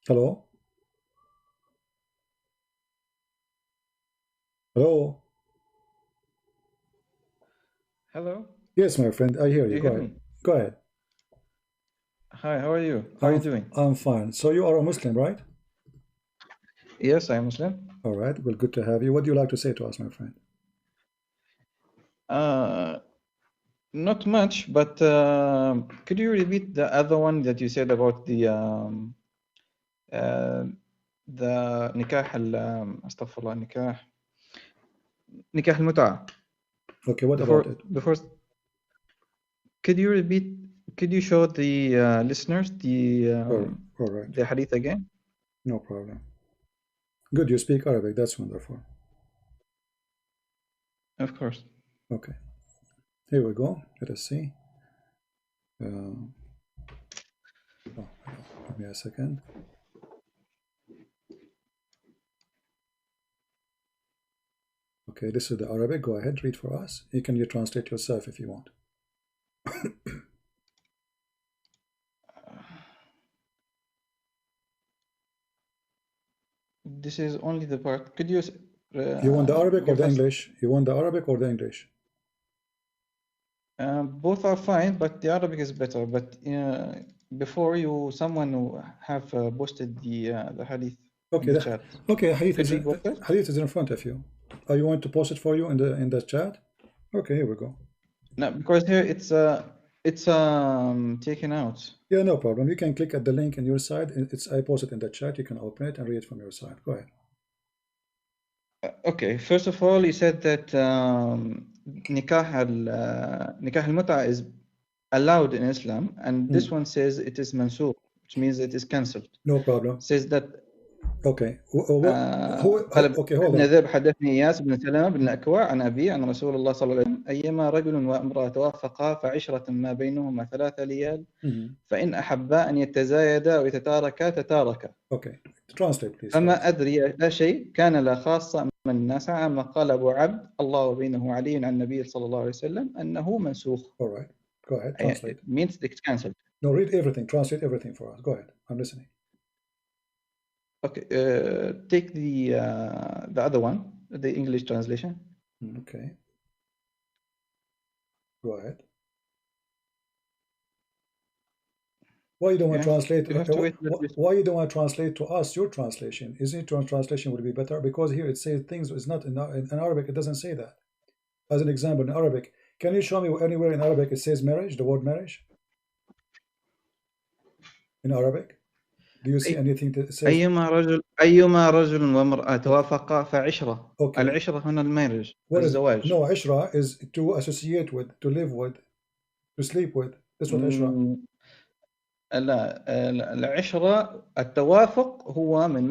Hello? Hello? Hello, Yes, my friend, I hear do you. you Go hear ahead. me? Go ahead. Hi, how are you? How are you doing? I'm fine. So you are a Muslim, right? Yes, I'm Muslim. All right. Well, good to have you. What do you like to say to us, my friend? Uh, Not much, but could you repeat the other one that you said about uh, the nikah astaghfirullah, nikah al-mut'a. Okay, what about Before it? before could you repeat? Could you show the listeners All right. the hadith again? No problem. Good, you speak Arabic. That's wonderful. Of course. Okay. Here we go. Let us see. Uh, oh, give me a second. Okay, this is the Arabic. Go ahead, read for us. You translate yourself if you want. This is only the part. Could you You want the Arabic or give the us? English? You want the Arabic or the English? Both are fine, but the Arabic is better. But before you, someone who have posted the hadith in Okay, the chat. okay. Could you post it? Hadith is in front of you. You want to post it for you in the chat? Okay, here we go. No, because here it's taken out. Yeah, no problem. You can click at the link on your side. I post it in the chat. You can open it and read it from your side. Go ahead. Okay, first of all, you said that nikah al-mut'a is allowed in Islam, and this one says it is mansukh, which means it is cancelled. No problem. Says that Okay. قال Okay, hold ابن on. ذئب حدثني إياس بن سلمة بن الأكوع عن أبي عن رسول الله صلى الله عليه وسلم أيما رجل وامرأة توافقا فعشرة ما بينهما 3 ليال فإن أحبا أن يتزايدا أو يتتاركا تتاركا. Okay. Translate, please, for us. فما أدري لا شيء كان لا خاصة من الناس عما قال أبو عبد الله وبينه علي عن النبي صلى الله عليه وسلم أنه منسوخ. All right. Go ahead. Translate. It means it's cancelled. No, read everything. Translate everything for us. Go ahead. I'm listening. Okay, take the other one, the English translation. Okay. Go ahead. Why you don't want to translate? You have to wait. Why you don't want to translate to us your translation? Isn't it your translation would be better? Because here it says things. It's not in Arabic. It doesn't say that. As an example, in Arabic, can you show me anywhere in Arabic it says marriage? The word marriage in Arabic. Do you see anything that says? أيما رجل وامرأة توافقا فعشرة. Okay. العشرة هنا المارriage. What is الزواج. no عشرة is to associate with, to live with, to sleep with. That's what عشرة. لا العشرة التوافق هو من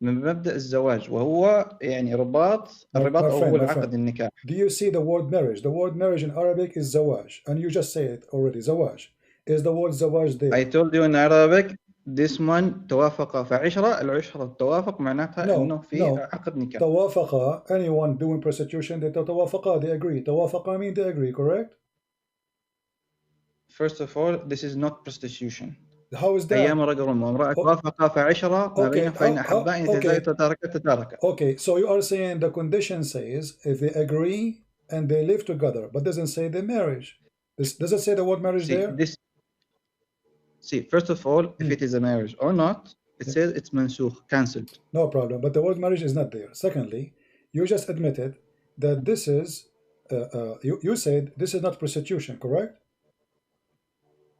مبدأ الزواج وهو يعني الرباط أول عقد النكاح. Do you see the word marriage? The word marriage in Arabic is zawaj, and you just say it already. Zawaj. Is the word zawaj there? I told you in Arabic this one توافق فعشرة. العشرة التوافق معناتها إنه في عقد نكاح. توافق, anyone doing prostitution, they توافق, they agree. توافق mean they agree, correct? First of all, this is not prostitution. How is that? أيام رجل وامرأة توافقا فعشرة ما بينهم فإن أحبا أن يتزاوجا تتاركا. Okay, so you are saying the condition says if they agree and they live together, but doesn't say the marriage. Does it say the word marriage there? First of all, if it is a marriage or not, it says it's mansukh, cancelled. No problem, but the word marriage is not there. Secondly, you just admitted that this is, you said this is not prostitution, correct?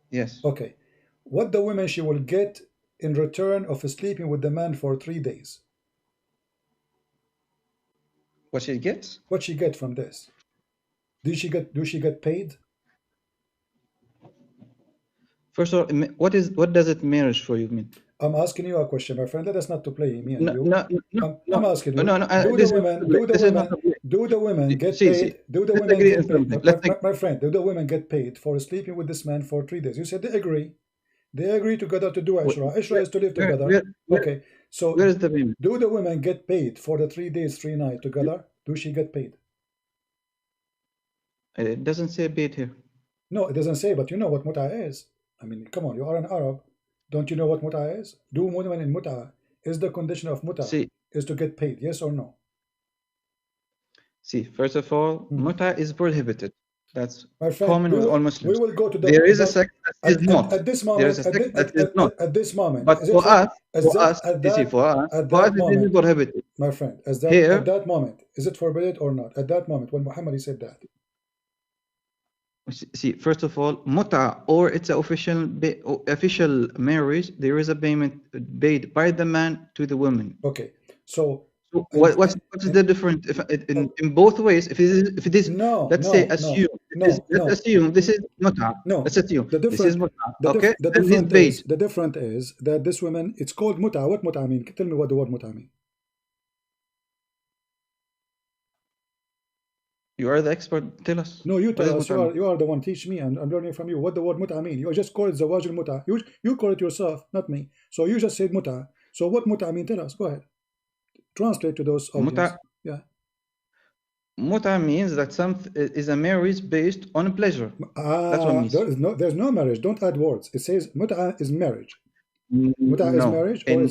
Yes. Okay. What the woman she will get in return of sleeping with the man for 3 days? What she gets? What she get from this? Do she get paid? First of all, what does it marriage for you mean? I'm asking you a question, my friend. Let us not to play me and no, you. No, I'm asking you. No, do the women get paid? Do the women get paid? My friend, do the women get paid for sleeping with this man for 3 days? You said they agree. They agree together to do Ishra. Ishra is to live together. Okay. So where is the payment? Do the women get paid for the 3 days, 3 nights together? Do she get paid? It doesn't say paid here. No, it doesn't say, but you know what muta is. I mean, come on, you are an Arab. Don't you know what muta is? Do women in muta, is the condition of muta is to get paid, yes or no? See, first of all, muta is prohibited. That's my friend, common with all Muslims. We will go to the. There is a sect that is not. At this moment. There is a sect that is not. At this moment. But for us, it is prohibited. My friend, at that moment, is it forbidden or not? At that moment, when Muhammad said that. See, first of all, muta, or it's an official marriage, there is a payment paid by the man to the woman. Okay, so what's the difference in both ways? If it is let's assume this is muta. No, let's assume this is muta. Okay, the difference is that this woman, it's called muta. What muta mean? Tell me what the word muta mean. You are the expert. Tell us. No, you tell us. You are the one. Teach me. I'm learning from you. What the word muta mean? You just call it zawaj al-muta. You call it yourself, not me. So you just said muta. So what muta mean? Tell us. Go ahead. Translate to those audience. Muta, yeah. Muta means that is a marriage based on pleasure. That's what it means. There's no marriage. Don't add words. It says muta is marriage. Muta is marriage, or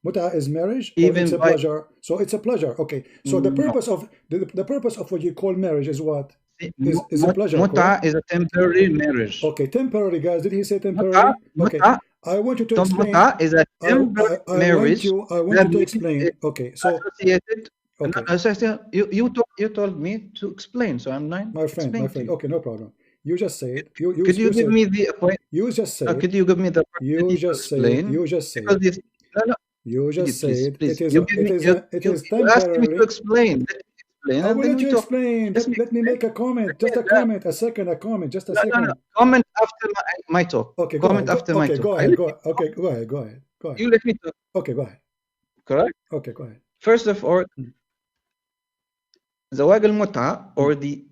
muta is marriage, or it's a pleasure. So it's a pleasure. Okay. So the purpose of the purpose of what you call marriage is what? Is a pleasure. Muta is a temporary marriage. Okay, temporary, guys. Did he say temporary? Okay. I want you to explain. Muta is a temporary marriage. I want you to explain. Okay, so associated. Okay. You told me to explain, so I'm not. My friend. Okay, no problem. You just say it. Could you give me the point? You just say. Could you give me the? You just say. You just say. You just say it. It is temporary. You asked me to explain. I will let you explain. Let me make a comment. Just a comment. A comment. Just a second. No. Comment after my talk. Okay. Comment after my talk. Go ahead. Okay. Go ahead. You let me talk. Okay. Go ahead. Correct. Okay. Go ahead. First of all, zawaj al-muta, or the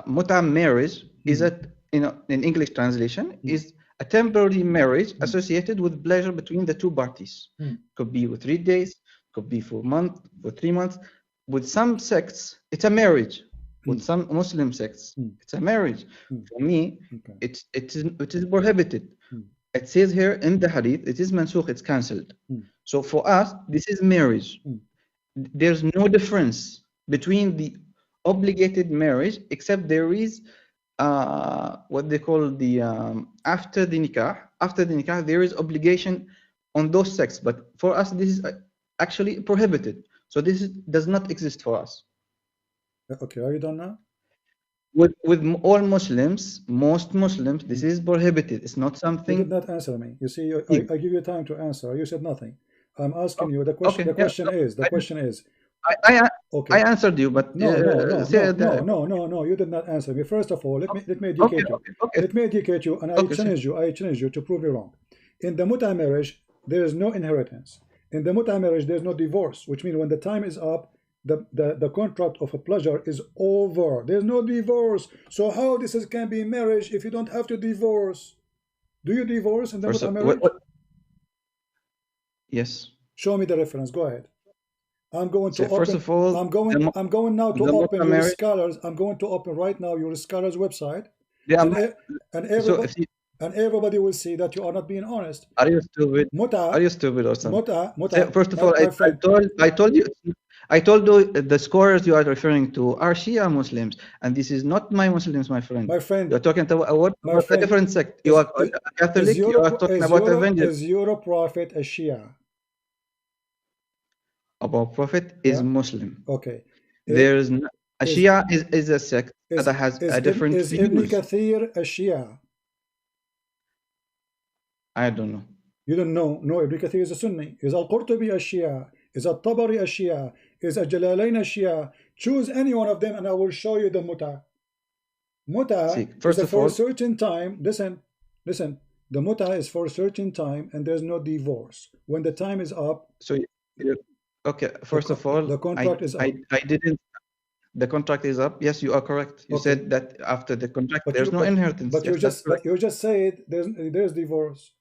muta marriage is in English translation is a temporary marriage associated with pleasure between the two parties. Could be with 3 days, could be for a month, for 3 months. With some sects, it's a marriage. With some Muslim sects, it's a marriage. For me, it is prohibited. It says here in the hadith, it is mansukh, it's cancelled. So for us, this is marriage. There's no difference between the obligated marriage, except there is what they call the after the nikah. After the nikah, there is obligation on those sects, but for us, this is actually prohibited. So this does not exist for us. Okay, are you done now? With all Muslims, most Muslims, this is prohibited. It's not something. You did not answer me. You see, I give you time to answer. You said nothing. I'm asking you the question. The question is. I answered you, but no. You did not answer me. First of all, let me educate you. Let me educate you, and I challenge you to prove me wrong. In the muta marriage, there is no inheritance. In the muta marriage, there's no divorce, which means when the time is up, the contract of a pleasure is over. There's no divorce. So how this can be marriage if you don't have to divorce? Do you divorce in the muta marriage? Yes. Show me the reference. Go ahead. I'm going to open. First of all, I'm going now to open your scholars. I'm going to open right now your scholars website. Yeah. And everybody will see that you are not being honest. Are you stupid? Are you stupid or something? First of all, I told you the scholars you are referring to are Shia Muslims, and this is not my Muslims, my friend. My friend, you're talking about a different sect. You are Catholic. You are talking about evangelical. Is your prophet a Shia? Our prophet is Muslim. Okay. There is a Shia is a sect that has a different views. Is Ibn Kathir a Shia? I don't know. You don't know? No, Ibn Kathir is a Sunni. Is Al-Qurtubi a Shia? Is Al-Tabari a Shia? Is Al-Jalalain a Shia? Choose any one of them and I will show you the muta. Muta is for a certain time. Listen. The muta is for a certain time and there's no divorce. When the time is up. So, okay, first of all, the contract is up. The contract is up. Yes, you are correct. You said that after the contract, there's no inheritance. But you just said there's divorce.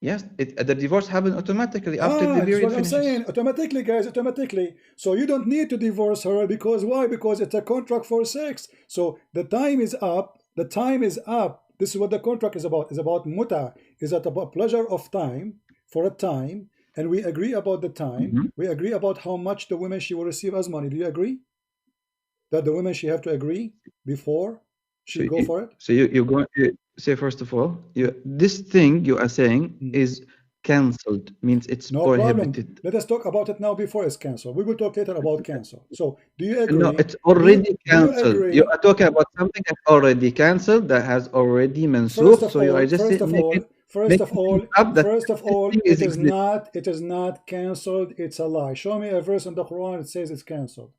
Yes, the divorce happens automatically after the period finishes. I'm saying automatically, guys, automatically. So you don't need to divorce her because why? Because it's a contract for sex. So the time is up. The time is up. This is what the contract is about. It's about muta. Is that about pleasure of time for a time, and we agree about the time. We agree about how much the woman she will receive as money. Do you agree? That the woman she have to agree before she go for it? So you're going to say, first of all, this thing you are saying is cancelled, means it's prohibited. Problem. Let us talk about it now before it's cancelled. We will talk later about cancel. So do you agree? No, it's already cancelled. You are talking about something that's already cancelled, that has already mansukh. So you are just first of all, it is not cancelled. It's a lie. Show me a verse in the Quran that says it's cancelled.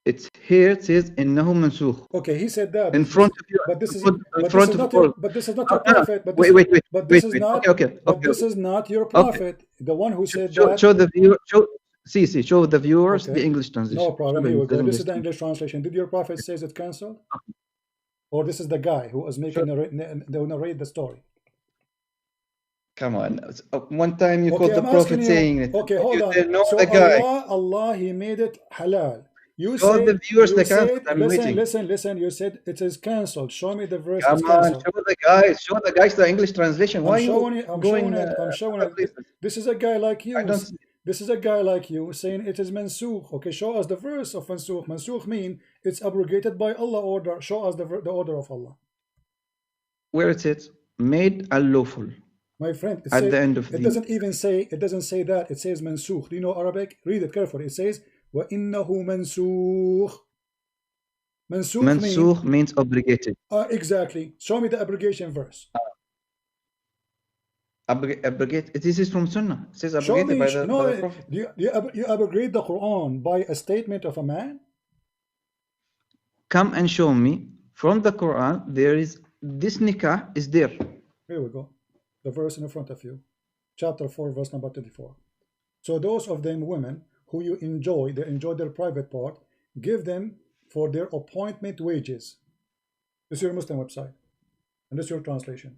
It's here. It says innahu mansukh. Okay, he said that in front of you. But this is not your prophet. But this is not your prophet. The one who said that. Show the viewer. Show the viewers the English translation. No problem. Here we go. This is the English translation. Did your prophet says it cancelled? Or this is the guy who was making narrate the story? Come on. One time you called the prophet saying it. Okay, hold on. So the guy. Allah, he made it halal. You show said, the viewers the cancel. I'm waiting. Listen. You said it is cancelled. Show me the verse. Come on, show the guys. Show the guys the English translation. Why I'm showing it. This is a guy like you. This is a guy like you saying it is mansukh. Okay, show us the verse of mansukh. Mansukh mean it's abrogated by Allah order. Show us the order of Allah. Where it says made unlawful. My friend, at the end of it doesn't even say. It doesn't say that. It says mansukh. Do you know Arabic? Read it carefully. It says وَإِنَّهُ مَنْسُوخ. Mansukh means obligated. Exactly. Show me the abrogation verse. Abrogate. This is from Sunnah. It says abrogated by the Prophet. You abrogate the Quran by a statement of a man? Come and show me from the Quran. There is this Nikkah is there. Here we go. The verse in front of you. Chapter 4, verse number 24. So those of them women who you enjoy, they enjoy their private part, give them for their appointment wages. This is your Muslim website. And this is your translation.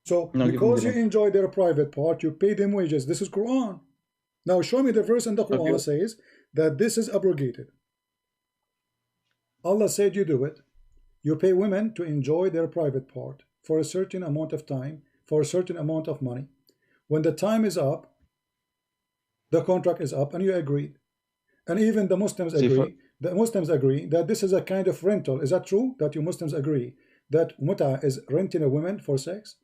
So, because you enjoy their private part, you pay them wages. This is Quran. Now, show me the verse in the Quran says that this is abrogated. Allah said you do it. You pay women to enjoy their private part for a certain amount of time, for a certain amount of money. When the time is up, the contract is up, and you agreed. And even the Muslims agree. The Muslims agree that this is a kind of rental. Is that true? That you Muslims agree that muta is renting a woman for sex?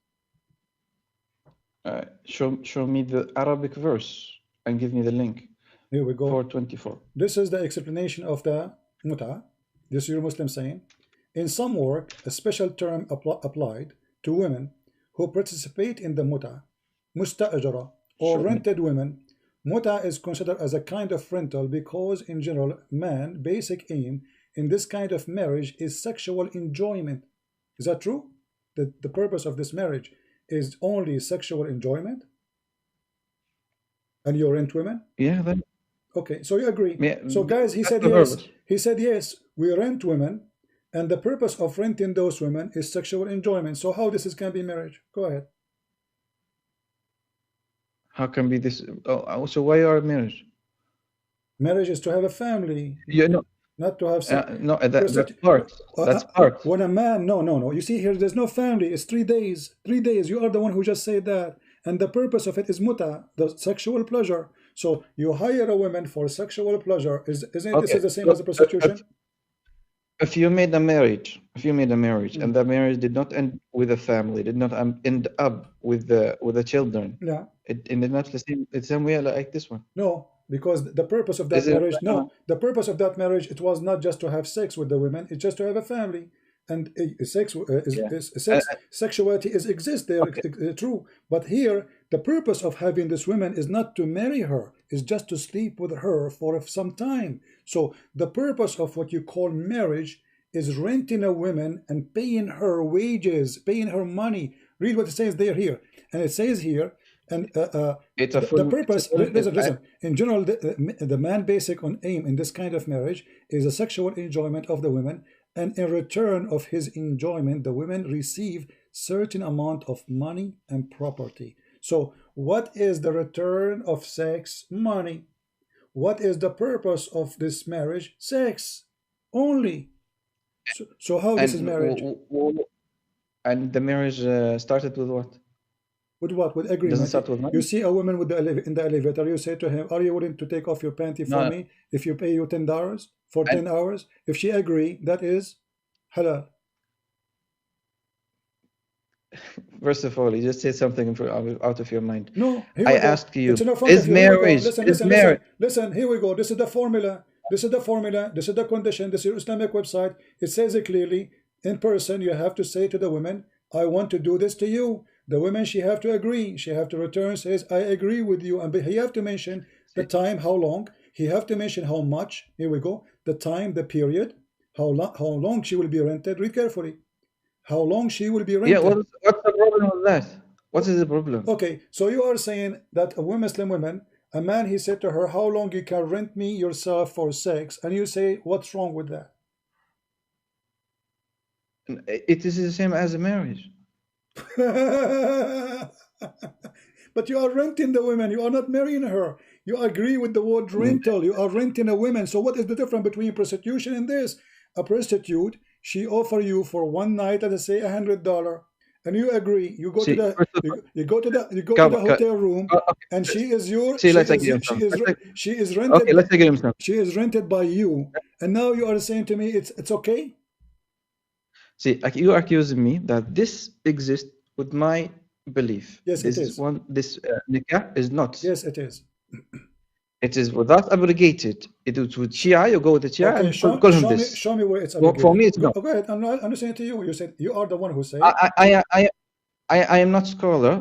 Show me the Arabic verse and give me the link. Here we go. 424. This is the explanation of the muta. This is your Muslim saying. In some work, a special term applied to women who participate in the muta, musta'ajara, or rented women. Muta is considered as a kind of rental because, in general, man's basic aim in this kind of marriage is sexual enjoyment. Is that true? That the purpose of this marriage is only sexual enjoyment? And you rent women? Yeah. Then. Okay, so you agree. Yeah, so guys, he said yes. He said yes, we rent women, and the purpose of renting those women is sexual enjoyment. So how this can be marriage? Go ahead. How can be this? Oh, so why are marriage? Marriage is to have a family. You know, not to have sex. No, that's part. That's part. When a man, no. You see here, there's no family. It's 3 days. 3 days. You are the one who just said that. And the purpose of it is muta, the sexual pleasure. So you hire a woman for sexual pleasure. Isn't it this is the same as a prostitution? If you made a marriage, and the marriage did not end with a family, did not end up with the children, it ended not the same way like this one. No, because the purpose of that marriage, the purpose of that marriage, it was not just to have sex with the women, it's just to have a family. And sexuality exists there, true. But here, the purpose of having this woman is not to marry her, is just to sleep with her for some time. So the purpose of what you call marriage is renting a woman and paying her wages, paying her money. Read what it says there here. And it says here, and the purpose, listen, in general, the man basic aim in this kind of marriage is a sexual enjoyment of the women. And in return of his enjoyment, the women receive certain amount of money and property. So what is the return of sex? Money. What is the purpose of this marriage? Sex only. So how this is marriage? And the marriage started with what? With what? With agreement. Doesn't start with money? You see a woman with in the elevator. You say to him, "Are you willing to take off your panty for me if you pay you $10 for 10 hours?" If she agree, that is halal. First of all, you just said something out of your mind. No, I asked you, is marriage? Listen, here we go. This is the formula. This is the formula. This is the condition. This is your Islamic website. It says it clearly. In person, you have to say to the women, "I want to do this to you." The women, she have to agree. She have to return, says, "I agree with you." And he have to mention the time, how long. He have to mention how much. Here we go. The time, the period, how long she will be rented. Read carefully. How long she will be rented. Yeah, what's the problem with that? What is the problem? Okay, so you are saying that a Muslim woman, a man, he said to her, "How long you can rent me yourself for sex?" And you say, what's wrong with that? It is the same as a marriage. But you are renting the woman. You are not marrying her. You agree with the word rental. You are renting a woman. So what is the difference between prostitution and this? A prostitute, she offer you for one night, let's say $100, and you agree. You go to the hotel room, and she is your. She is rented. Okay, let's agree on something. She is rented by you, and now you are saying to me it's okay. See, like you are accusing me that this exists with my belief. Yes, it is. This Nikkah is not. Yes, it is. It is without abrogated. It is with Shia. You go with the Shia and call him this. Show me where it's abrogated. For me, it's not. Go ahead. I'm listening to you. You said you are the one who said. I am not scholar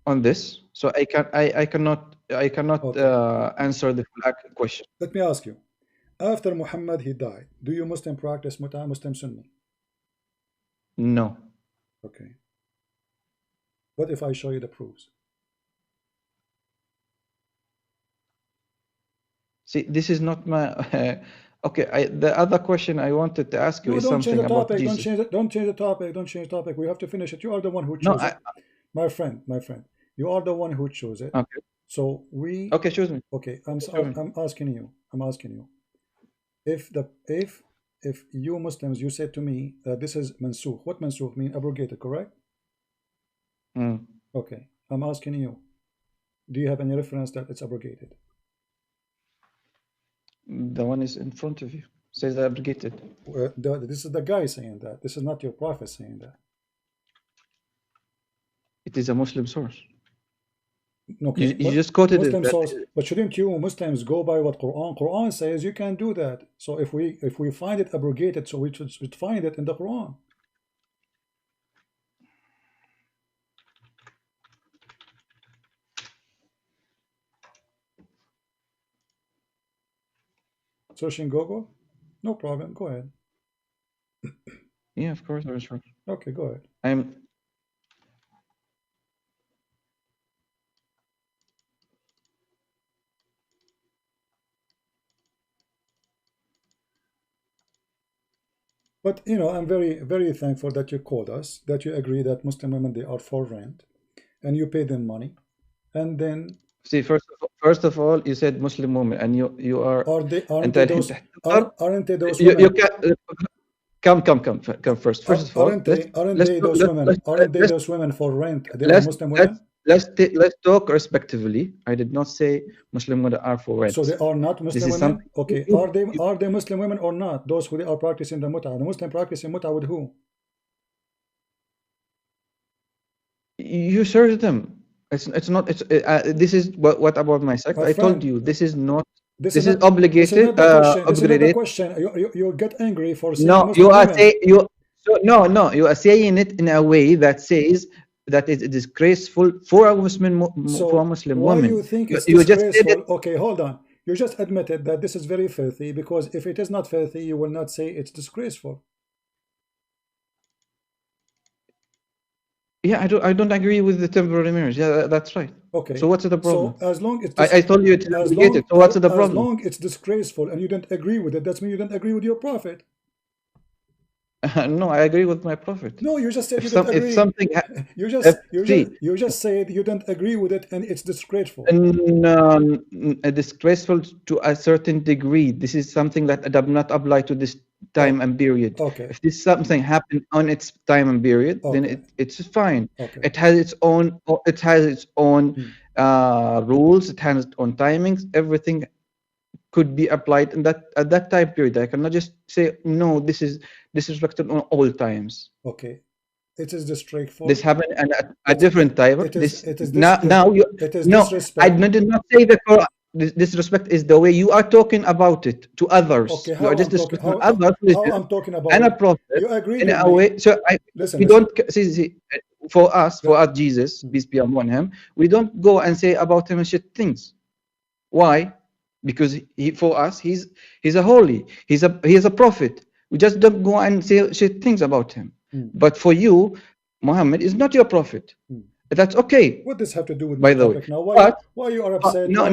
on this, so I cannot answer the full question. Let me ask you. After Muhammad he died, do you Muslim practice Muta, Muslim Sunni? No. Okay. What if I show you the proofs? See, this is not my. Okay, the other question I wanted to ask you is something about Jesus. Don't change the topic. Don't change the topic. We have to finish it. You are the one who chose it. My friend. You are the one who chose it. Okay. So we. Okay, choose me. Okay, I'm asking you. If you Muslims, you said to me that this is mansukh. What mansukh mean? Abrogated, correct? Okay, I'm asking you. Do you have any reference that it's abrogated? The one is in front of you. Says abrogated. This is the guy saying that. This is not your prophet saying that. It is a Muslim source. Okay, you just quoted Muslim it. Source, but shouldn't you Muslims go by what Quran says? You can't do that. So if we find it abrogated, so we should find it in the Quran. Searching Google? No problem. Go ahead. Yeah, of course. Okay, go ahead. But I'm very, very thankful that you called us, that you agree that Muslim women, they are for rent, and you pay them money, and then. See, first of all, you said Muslim women, and you are. Aren't they those women? You can come first. First of all, aren't they those women for rent? They are Muslim women. Let's talk respectively. I did not say Muslim women are for rent. So they are not Muslim women. Okay, are they Muslim women or not? Those who are practicing the muta. The Muslim practicing muta with who? You search them. It's not. This is what about my sect? I told you this is not. This is obligated. This is not the question. You get angry for saying no. Muslim You are women. saying No. You are saying it in a way that says that it is disgraceful for a Muslim woman. Why do you think it's disgraceful? Okay, hold on. You just admitted that this is very filthy, because if it is not filthy, you will not say it's disgraceful. Yeah, I don't agree with the temporary marriage. Yeah, that's right. Okay. So what's the problem? So as long as I told you it's obligated. So what's the problem? As long as it's disgraceful and you don't agree with it, that means you don't agree with your prophet. No, I agree with my prophet. No, you just said you don't agree. If something you just said you don't agree with it and it's disgraceful. Disgraceful to a certain degree. This is something that does not apply to this time and period. Okay. If this something happened on its time and period, then it's fine. It has its own rules. It has its own timings. Everything could be applied in that at that time period. I cannot just say no. This is disrespected on all times. Okay. It is the straightforward. This happened at a different time. It is now you no. I did not say that for disrespect is the way you are talking about it to others. Okay, you are just disrespecting others. How I'm talking about and a prophet. You agree in a way. So listen, we don't see for us Jesus, peace be upon him. We don't go and say about him shit things. Why? Because for us he's a holy. He is a prophet. We just don't go and say shit things about him. But for you, Muhammad is not your prophet. That's okay. What does have to do with by the way? Now, why you are upset? No.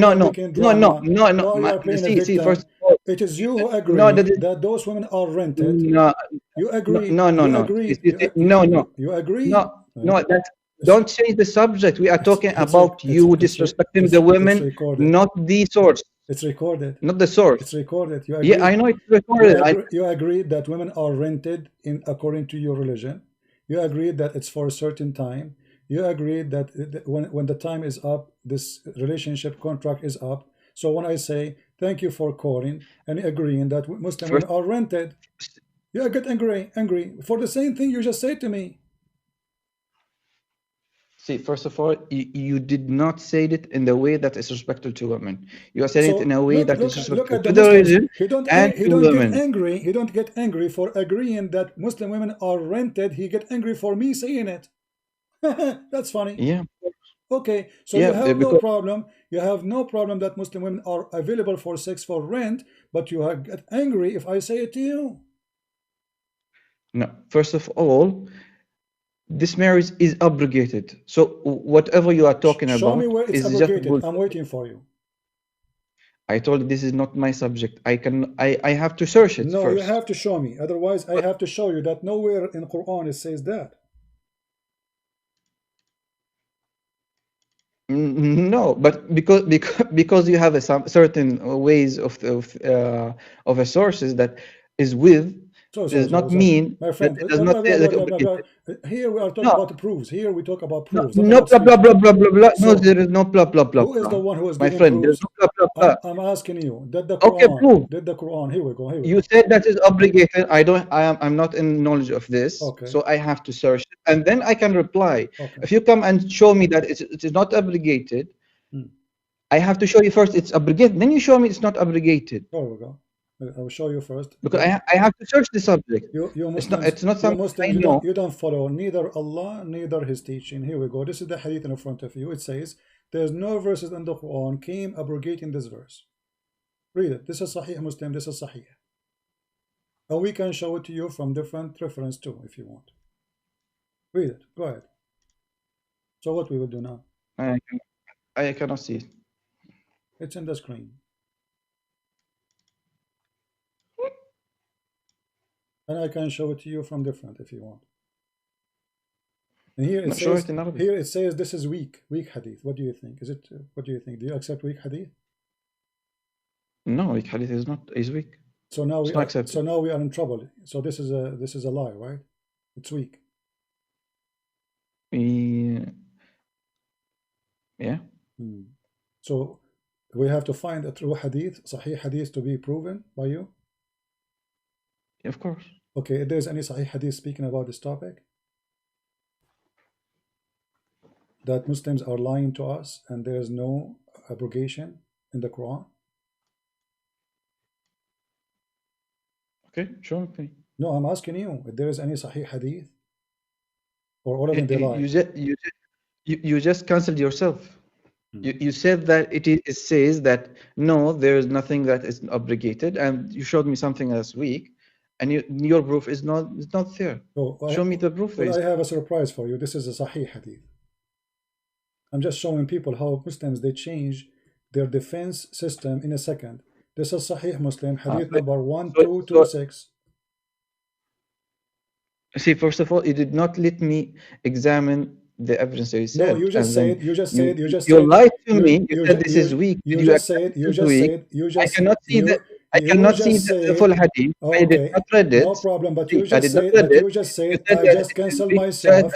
See, first of all, it is you who agree that those women are rented. No, you agree. No. You agree. You agree. No. Don't change the subject. We are talking about you disrespecting the women, not the source. It's recorded. Not the source. It's recorded. You agree? Yeah, I know it's recorded. You agree that women are rented according to your religion. You agree that it's for a certain time. You agree that when the time is up, this relationship contract is up. So when I say thank you for calling and agreeing that Muslim women are rented, you get angry for the same thing you just said to me. See, first of all, you did not say it in the way that is respectful to women. You are saying it in a way that is respectful to the religion and to women. He don't get angry for agreeing that Muslim women are rented. He get angry for me saying it. That's funny. Yeah. Okay, so you have no problem. You have no problem that Muslim women are available for sex for rent, but you get angry if I say it to you. No, first of all, this marriage is abrogated. So whatever you are talking about, show me where it's abrogated. I'm waiting for you. I told you this is not my subject. I have to search it. No, first. You have to show me. Otherwise, I have to show you that nowhere in Quran it says that. No, but because you have certain ways of a sources that is with. Does not mean, my friend. Here we are talking about the proofs. Here we talk about proofs. No blah blah blah blah blah blah. No, there is no blah blah blah. Who is the one who is my friend? There's no blah blah blah. I'm asking you. Did the Quran? Prove. Did the Quran? Here we go. You said that is obligated. I'm not in knowledge of this. Okay. So I have to search it, and then I can reply. Okay. If you come and show me that it is not obligated, I have to show you first it's obligated. Then you show me it's not obligated. There we go. I will show you first. Because I have to search the subject. It's not something Muslims, I know. You don't follow neither Allah, neither His teaching. Here we go. This is the hadith in front of you. It says, there's no verses in the Quran came abrogating this verse. Read it. This is Sahih Muslim. This is Sahih. And we can show it to you from different reference too, if you want. Read it. Go ahead. So what we will do now? I cannot see it. It's in the screen. And I can show it to you from different if you want. And here it says this is weak hadith. What do you think? What do you think? Do you accept weak hadith? No, weak hadith is weak. So now we are in trouble. So this is a lie, right? It's weak. Yeah. So we have to find a true hadith, Sahih hadith, to be proven by you. Of course. Okay, if there's any Sahih hadith speaking about this topic, that Muslims are lying to us and there's no abrogation in the Quran. Okay, sure. Okay. No, I'm asking you if there is any Sahih hadith, or all of them they lie. You just cancelled yourself. You said that it says that no, there is nothing that is obligated, and you showed me something that's weak. And your proof is not there. Show me the proof. Well, I have a surprise for you. This is a Sahih hadith. I'm just showing people how Muslims, they change their defense system in a second. This is Sahih Muslim, hadith number 1226. See, first of all, you did not let me examine the evidence that you said. No, you just said. You lied to me. You said this is weak. You just said. I cannot see that. I cannot see the full hadith. Okay, I did not read it. No problem, but you I just did said, not read it. I just cancelled myself,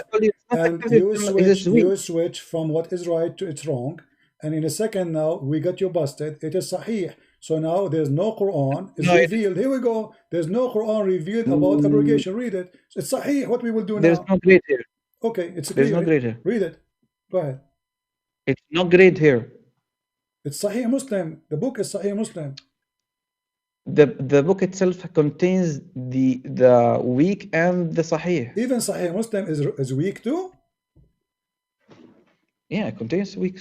and you switch from what is right to it's wrong, and in a second now we got you busted. It is sahih. So now there's no Quran is revealed. Here we go. There's no Quran revealed about abrogation. Read it. It's sahih. What we will do now? There's no grade here. Okay, it's there's no grade here. Read it. Go ahead. It's not grade here. It's Sahih Muslim. The book is Sahih Muslim. The book itself contains the weak and the Sahih. Even Sahih Muslim is weak too. Yeah, it contains weak.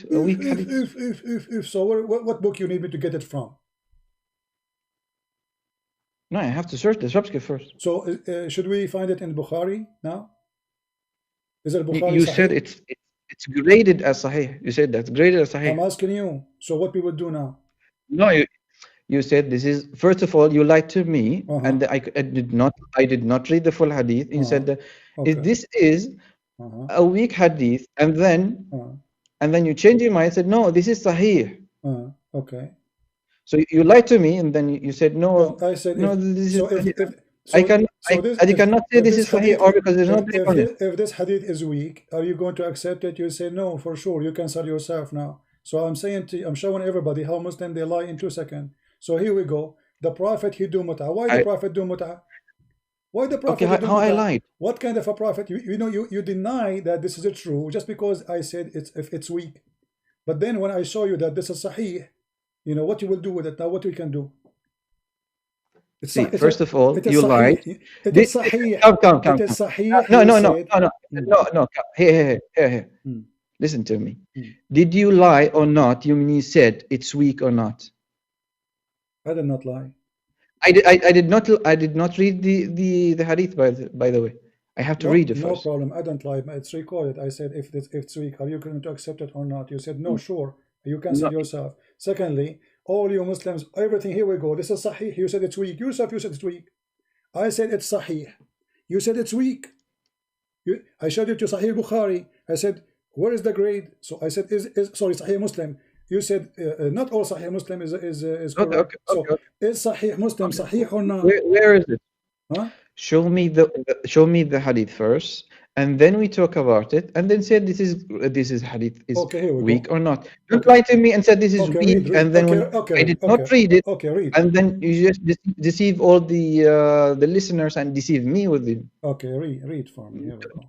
So what book you need me to get it from? No, I have to search the subscript first. So should we find it in Bukhari now? Is it Bukhari? You said it's graded as Sahih. You said that's graded as Sahih. I'm asking you. So what we would do now? No, you said this is, first of all, you lied to me, and I did not read the full hadith. You said that this is a weak hadith, and then you changed your mind and said, no, this is Sahih. Okay. So you lied to me, and then you said, no, I said no, this is. I cannot say this is Sahih, or because there's no break on it. If this hadith is weak, are you going to accept it? You say no, for sure. You cancel yourself now. So I'm saying to you, I'm showing everybody how Muslim they lie in 2 seconds. So here we go. The Prophet he do mut'ah. Why the Prophet do mut'ah? Why the Prophet? Okay, how I lied? What kind of a prophet? You deny that this is true just because I said it's weak. But then when I show you that this is Sahih, you know what you will do with it. Now what we can do? First of all, you lied. It is Sahih. Come. It is Sahih. No. Here. Listen to me. Did you lie or not? You said it's weak or not? I did not lie. I did not read the hadith by the way. I have to read it first. No problem. I don't lie. It's recorded. I said if it's weak, are you going to accept it or not? You said no, sure. You cancel yourself. Secondly, all you Muslims, everything, here we go. This is Sahih. You said it's weak. Yourself, you said it's weak. I said it's Sahih. You said it's weak. I showed it to Sahih Bukhari. I said, where is the grade? So I said, sorry, Sahih Muslim. You said not all Sahih Muslim is correct. So is Sahih Muslim Sahih or not? Where is it? Huh? Show me the hadith first, and then we talk about it, and then say this is hadith is weak or not. Don't lie to me and say this is weak, and then I did not read it, read. And then you just deceive all the listeners and deceive me with it. Okay, read for me. Here we go.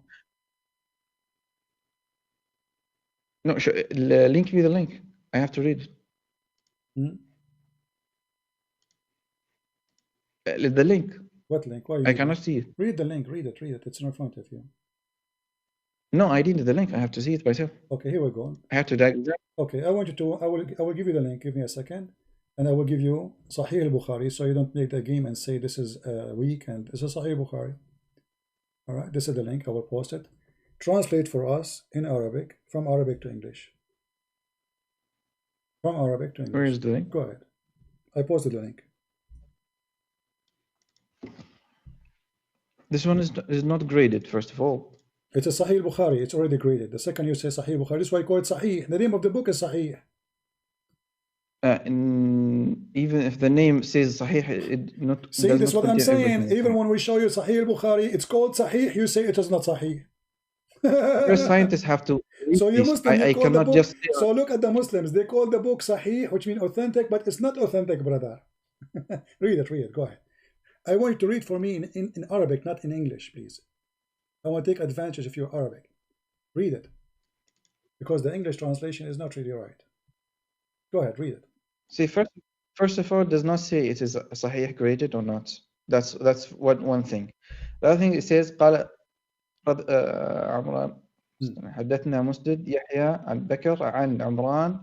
No, link me the link. I have to read it. The link. What link? Why I cannot see it. Read the link. Read it. It's in front of you. No, I didn't the link. I have to see it myself. Okay, here we go. I have to diagram. Okay, I want you to. I will give you the link. Give me a second, and I will give you Sahih al-Bukhari, so you don't make the game and say this is weak and this is Sahih Bukhari. All right, this is the link. I will post it. Translate for us in Arabic, from Arabic to English. From Arabic to English. Where is the link? Go ahead. I posted the link. This one is not graded, first of all. It's a Sahih Bukhari. It's already graded. The second you say Sahih Bukhari, that's why I call it Sahih. The name of the book is Sahih. Even if the name says Sahih, it not. See, that's what I'm saying. Even when we show you Sahih Bukhari, it's called Sahih. You say it is not Sahih. First, scientists have to. So you Muslims, I cannot just. So look at the Muslims. They call the book Sahih, which means authentic, but it's not authentic, brother. Read it. Go ahead. I want you to read for me in Arabic, not in English, please. I want to take advantage of your Arabic. Read it. Because the English translation is not really right. Go ahead, read it. See, first of all, it does not say it is Sahih graded or not. That's one thing. The other thing, it says قال عمران حدثنا مسدد يحيى عن بكر عن عمران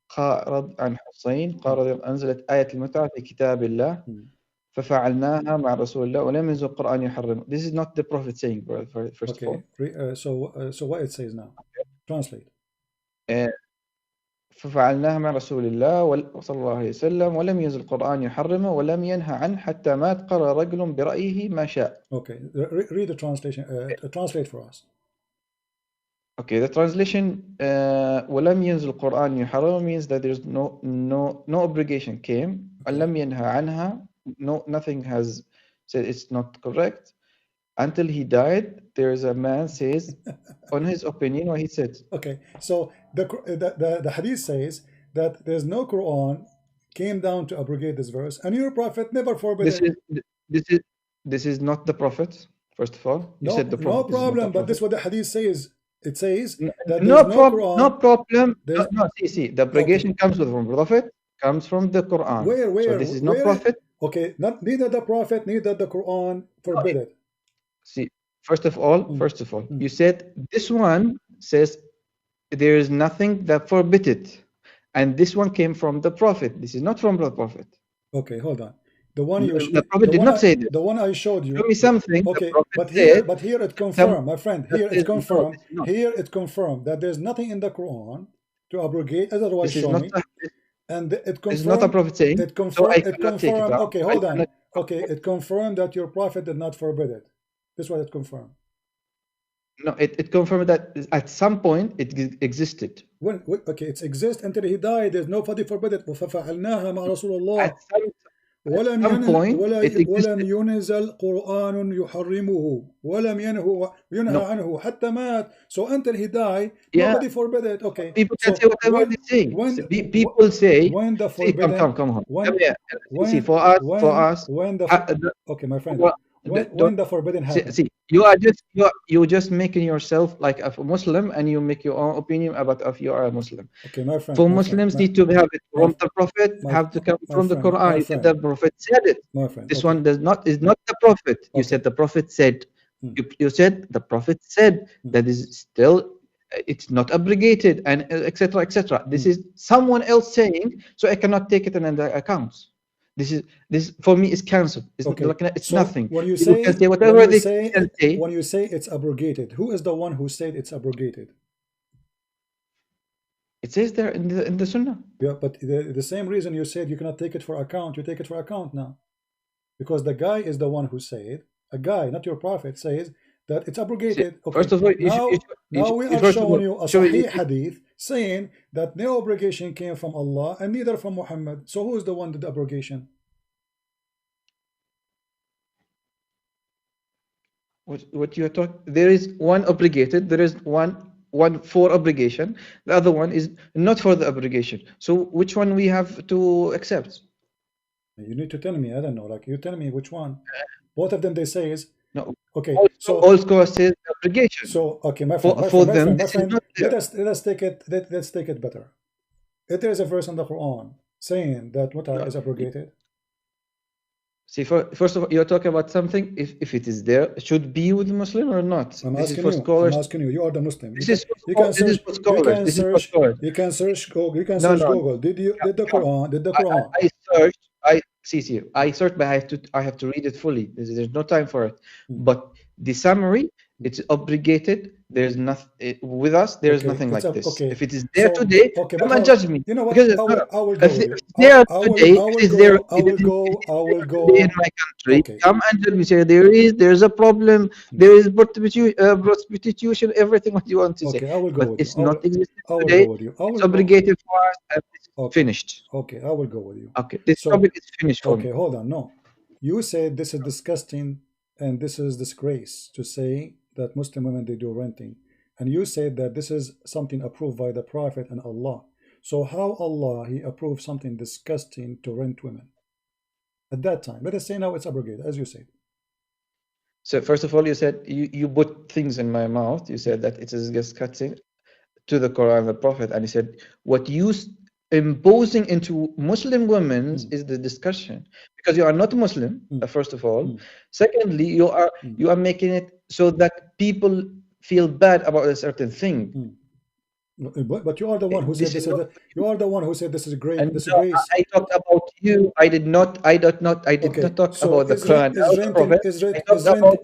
قال عن حسين قال أنزلت آية المتعة في كتاب الله ففعلناها مع رسول الله ولم ينزل القرآن يحرم. This is not the Prophet saying, first of all. So what it says now? Translate. ففعلناها مع رسول الله صلى الله عليه وسلم ولم ينزل القرآن يحرمه ولم ينهى عنه حتى مات قرر رجل برأيه ما شاء. Okay, read the translation. Translate for us. Okay, the translation وَلَمْ يَنزِلْ الْقُرْآنُ يُحَرِّمُ means that there's no obligation came. وَلَمْ يَنْهَ عَنْهَا, nothing has said it's not correct. Until he died, there is a man says on his opinion what he said. Okay, so the hadith says that there's no Quran came down to abrogate this verse, and your prophet never forbid it. This is not the prophet. First of all, you said the prophet. No problem, but this is what the hadith says. It says that no problem. Quran, no problem. No, see, the abrogation comes from the prophet, comes from the Quran. Where? So this is not prophet. Okay, neither the prophet, neither the Quran forbid it. See, first of all, you said this one says there is nothing that forbid it, and this one came from the prophet. This is not from the prophet. Okay, hold on. The one the prophet did not say this. The one I showed you. Show me something. Okay, but here it confirmed, my friend. Here it confirmed. Here it confirmed that there's nothing in the Quran to abrogate. Otherwise, show me. And it confirmed. It's not a prophet saying. It confirmed. So it confirmed. Okay, hold on. Okay, it confirmed that your prophet did not forbid it. This is what it confirmed. No, it confirmed that at some point it existed. When? Okay, it exists until he died. There's nobody forbid it. ففعلناها مع رسول الله. At some point ولم ينزل قرآن يحرمه ولم ينهى عنه حتى مات. So until he died, nobody forbid it. Okay. People can say whatever they say. People say when the forbidden. Come on. See, for us. Okay, my friend. When the forbidden happens. See, you're just making yourself like a Muslim, and you make your own opinion about if you are a Muslim. Okay, my friend. For Muslims need to have it from the Prophet, have to come from the Quran. The Prophet said it. My friend. This one is not the Prophet. You said the Prophet said. You said the Prophet said that is still. It's not abrogated, and etc. etc. This is someone else saying, so I cannot take it in the accounts. This for me is cancelled. It's so nothing. When you say when you say it's abrogated, who is the one who said it's abrogated? It says there in the Sunnah. Yeah, but the same reason you said you cannot take it for account, you take it for account now, because the guy is the one who said, a guy, not your prophet, says that it's abrogated. Okay. First of all, now we are showing you a Sahih hadith saying that no abrogation came from Allah and neither from Muhammad. So who is the one that did the abrogation? What you are talking? There is one obligated. There is one for obligation. The other one is not for the obligation. So which one we have to accept? You need to tell me. I don't know. Like you tell me which one. Both of them they say is. No. Okay. So all scholars say obligation. So okay, my friend. Let us take it. Let's take it better. If there is a verse in the Quran saying that mut'ah is abrogated. See, first of all, you're talking about something. If it is there, it should be with the Muslim or not. I'm asking you. You are the Muslim. You can search Google. Did the Quran? I searched, but I have to read it fully. There's no time for it. But the summary, it's obligated. There's nothing with us. There's nothing like this. Okay. If it is there today, come and judge me. You know what? Because I will go. If it's there today, I will go in my country. Okay. Come and judge me. Say there's a problem. There is prostitution. Everything what you want to say. I will go. But it's not existing today. It's obligated for us. And it's finished. Okay, I will go with you. Okay, this topic is finished for me. Okay, hold on. No, you said this is disgusting and this is disgrace to say that Muslim women they do renting, and you said that this is something approved by the Prophet and Allah. So how Allah he approved something disgusting to rent women at that time? Let us say now it's abrogated, as you said. So first of all, you said you put things in my mouth. You said that it is disgusting to the Quran and the Prophet, and you said what you imposing into Muslim women is the discussion, because you are not Muslim. First of all, secondly, you are making it so that people feel bad about a certain thing. But you are the one who said this. You are the one who said this is great. And I talked about you. I did not talk about the Quran.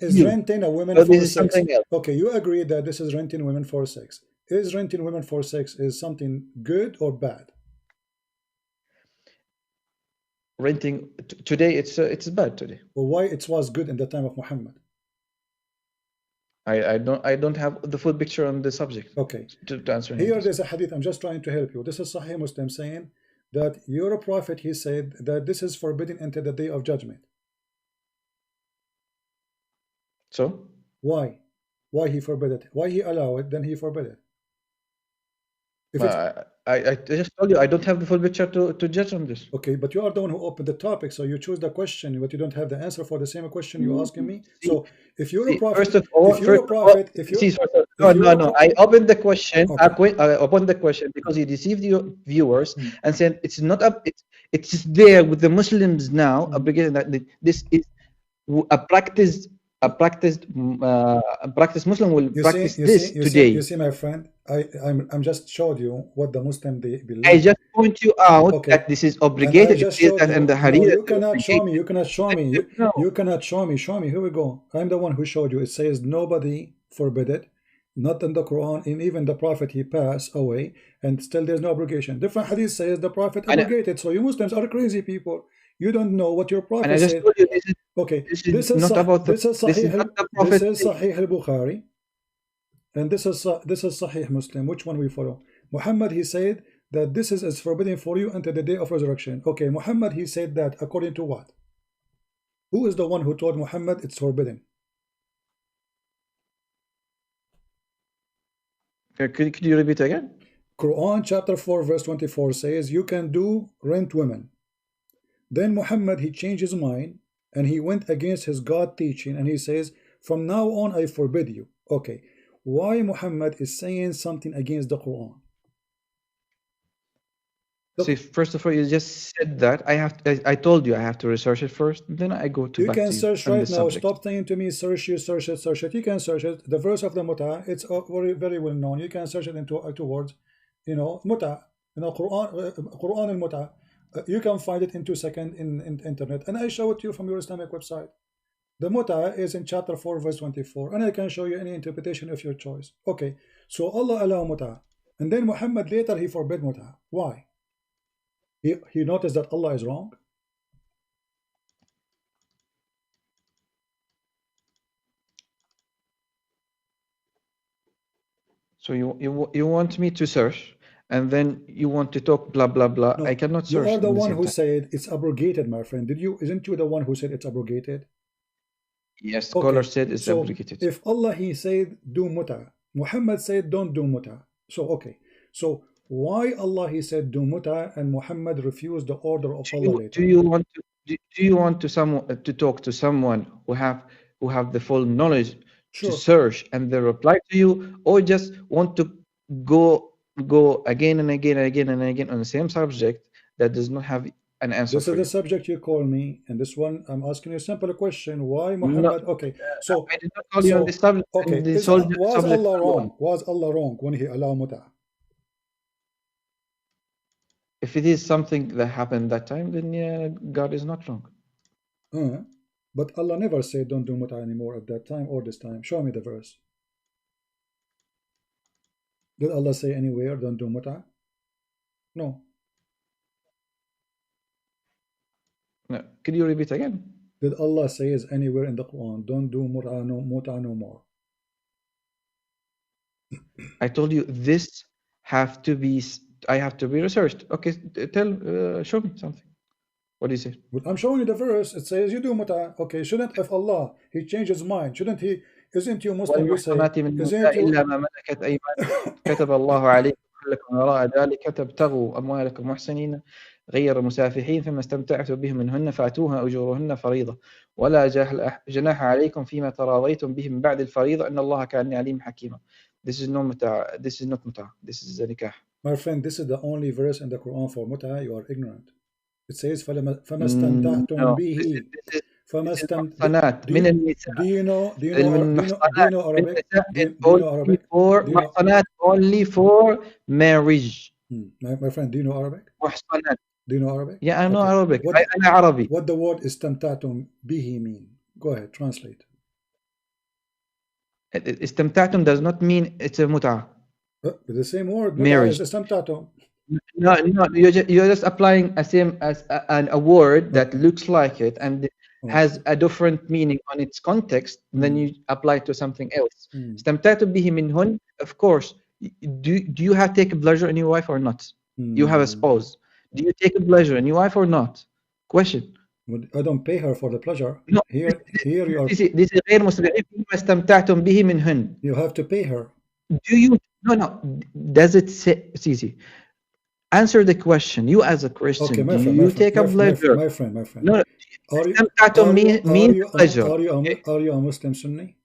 Is renting a woman for sex? Okay, you agree that this is renting women for sex. Is renting women for sex is something good or bad? Renting today, it's bad today. Well, why it was good in the time of Muhammad? I don't have the full picture on the subject. Okay. To answer here, there's a hadith. I'm just trying to help you. This is Sahih Muslim saying that your prophet, he said that this is forbidden until the day of judgment. So why he forbid it? Why he allow it? Then he forbid it. If I just told you I don't have the full picture to judge on this. Okay, but you are the one who opened the topic, so you choose the question, but you don't have the answer for the same question you're asking me. So if you're a prophet, first of all, no, I opened the question. Okay. I opened the question because you deceived your viewers and said it's not up. It's there with the Muslims now. Obligated that this is a practice. A practiced Muslim will practice this today. You see, my friend, I'm just showed you what the Muslim they believe. I just point you out that this is obligated. And the Hadith. No, you cannot show me. You cannot show me. You cannot show me. Show me. Here we go. I'm the one who showed you. It says nobody forbid it, not in the Quran, and even the Prophet he passed away, and still there's no obligation. Different Hadith says the Prophet obligated. So you Muslims are crazy people. You don't know what your prophet and I just said. Told you this is, okay, this is not about this is Sahih al-Bukhari, and this is Sahih Muslim. Which one we follow? Muhammad, he said that this is forbidden for you until the day of resurrection. Okay, Muhammad, he said that according to what? Who is the one who told Muhammad it's forbidden? Could you repeat again? Quran chapter 4 verse 24 says you can do rent women. Then Muhammad, he changed his mind and he went against his God teaching and he says, from now on I forbid you. Okay, why Muhammad is saying something against the Quran? See, first of all, you just said that. I told you I have to research it first, then I go to you can search right now. Stop saying to me, search it. You can search it. The verse of the Muta, it's very, very well known. You can search it into two words, you know, Muta, you know, Quran and Muta. You can find it in 2 seconds in internet, and I show it to you from your Islamic website. The Muta is in chapter 4 verse 24, and I can show you any interpretation of your choice. Okay, so Allah allow Muta, and then Muhammad later he forbid Muta. Why? He noticed that Allah is wrong. So you want me to search? And then you want to talk blah blah blah. No, I cannot search. You are the one who said it's abrogated, my friend. Isn't you the one who said it's abrogated? Yes, scholar said it's abrogated. If Allah he said do muta, Muhammad said don't do muta. So okay. So why Allah he said do muta and Muhammad refused the order of Allah later? Do you want to talk to someone who have the full knowledge to search and they reply to you, or just want to go again and again and again and again on the same subject that does not have an answer? This is the subject you call me, and this one I'm asking you a simple question. Why Muhammad? No, okay, so I did not call you on this subject. Okay, was Allah wrong? Was Allah wrong when he allowed muta? If it is something that happened that time, then yeah, God is not wrong. But Allah never said don't do muta anymore at that time or this time. Show me the verse. Did Allah say anywhere don't do muta? No. No. Could you repeat again? Did Allah say anywhere in the Quran don't do muta no more? I told you this have to be. I have to be researched. Okay, show me something. What do you say? Well, I'm showing you the verse. It says you do muta. Okay, shouldn't if Allah he changed his mind? Shouldn't he? Isn't you Muslim? You say, إلا ما ملكت أيمانكم كتب الله عليكم لكم وراء ذلك تبتغوا أموالكم محسنين غير مسافحين فما استمتعتم به منهن فأتوها أجورهن فريضة ولا جناح عليكم فيما تراضيتم به من بعد الفريضة إن الله كان عليم حكيما. This is not muta. This is not muta. This is the nikah. My friend, this is the only verse in the Quran for muta. You are ignorant. It says فما استمتعتم به. محصنات من النساء. Do you know Arabic? محصنات only for marriage. My friend, do you know Arabic? محصنات. Do you know Arabic? Yeah, I know Arabic. أنا عربي. What the word استمتعتم به mean? Go ahead, translate. استمتعتم does not mean it's a متعة. With the same word, marriage. استمتعتم. No, you're just applying a word that looks like it, and has a different meaning on its context, then you apply it to something else. استمتعتم به منهن, of course. Do you have taken pleasure in your wife or not? You have a spouse. Do you take a pleasure in your wife or not? Question. I don't pay her for the pleasure. No, here you are. This is غير مستمعين فيما استمتعتم به منهن. You have to pay her. Do you? No. Does it say? Easy. Answer the question. You as a Christian, okay, do you take a pleasure? My friend. No. Are means pleasure. Are you a Muslim Sunni?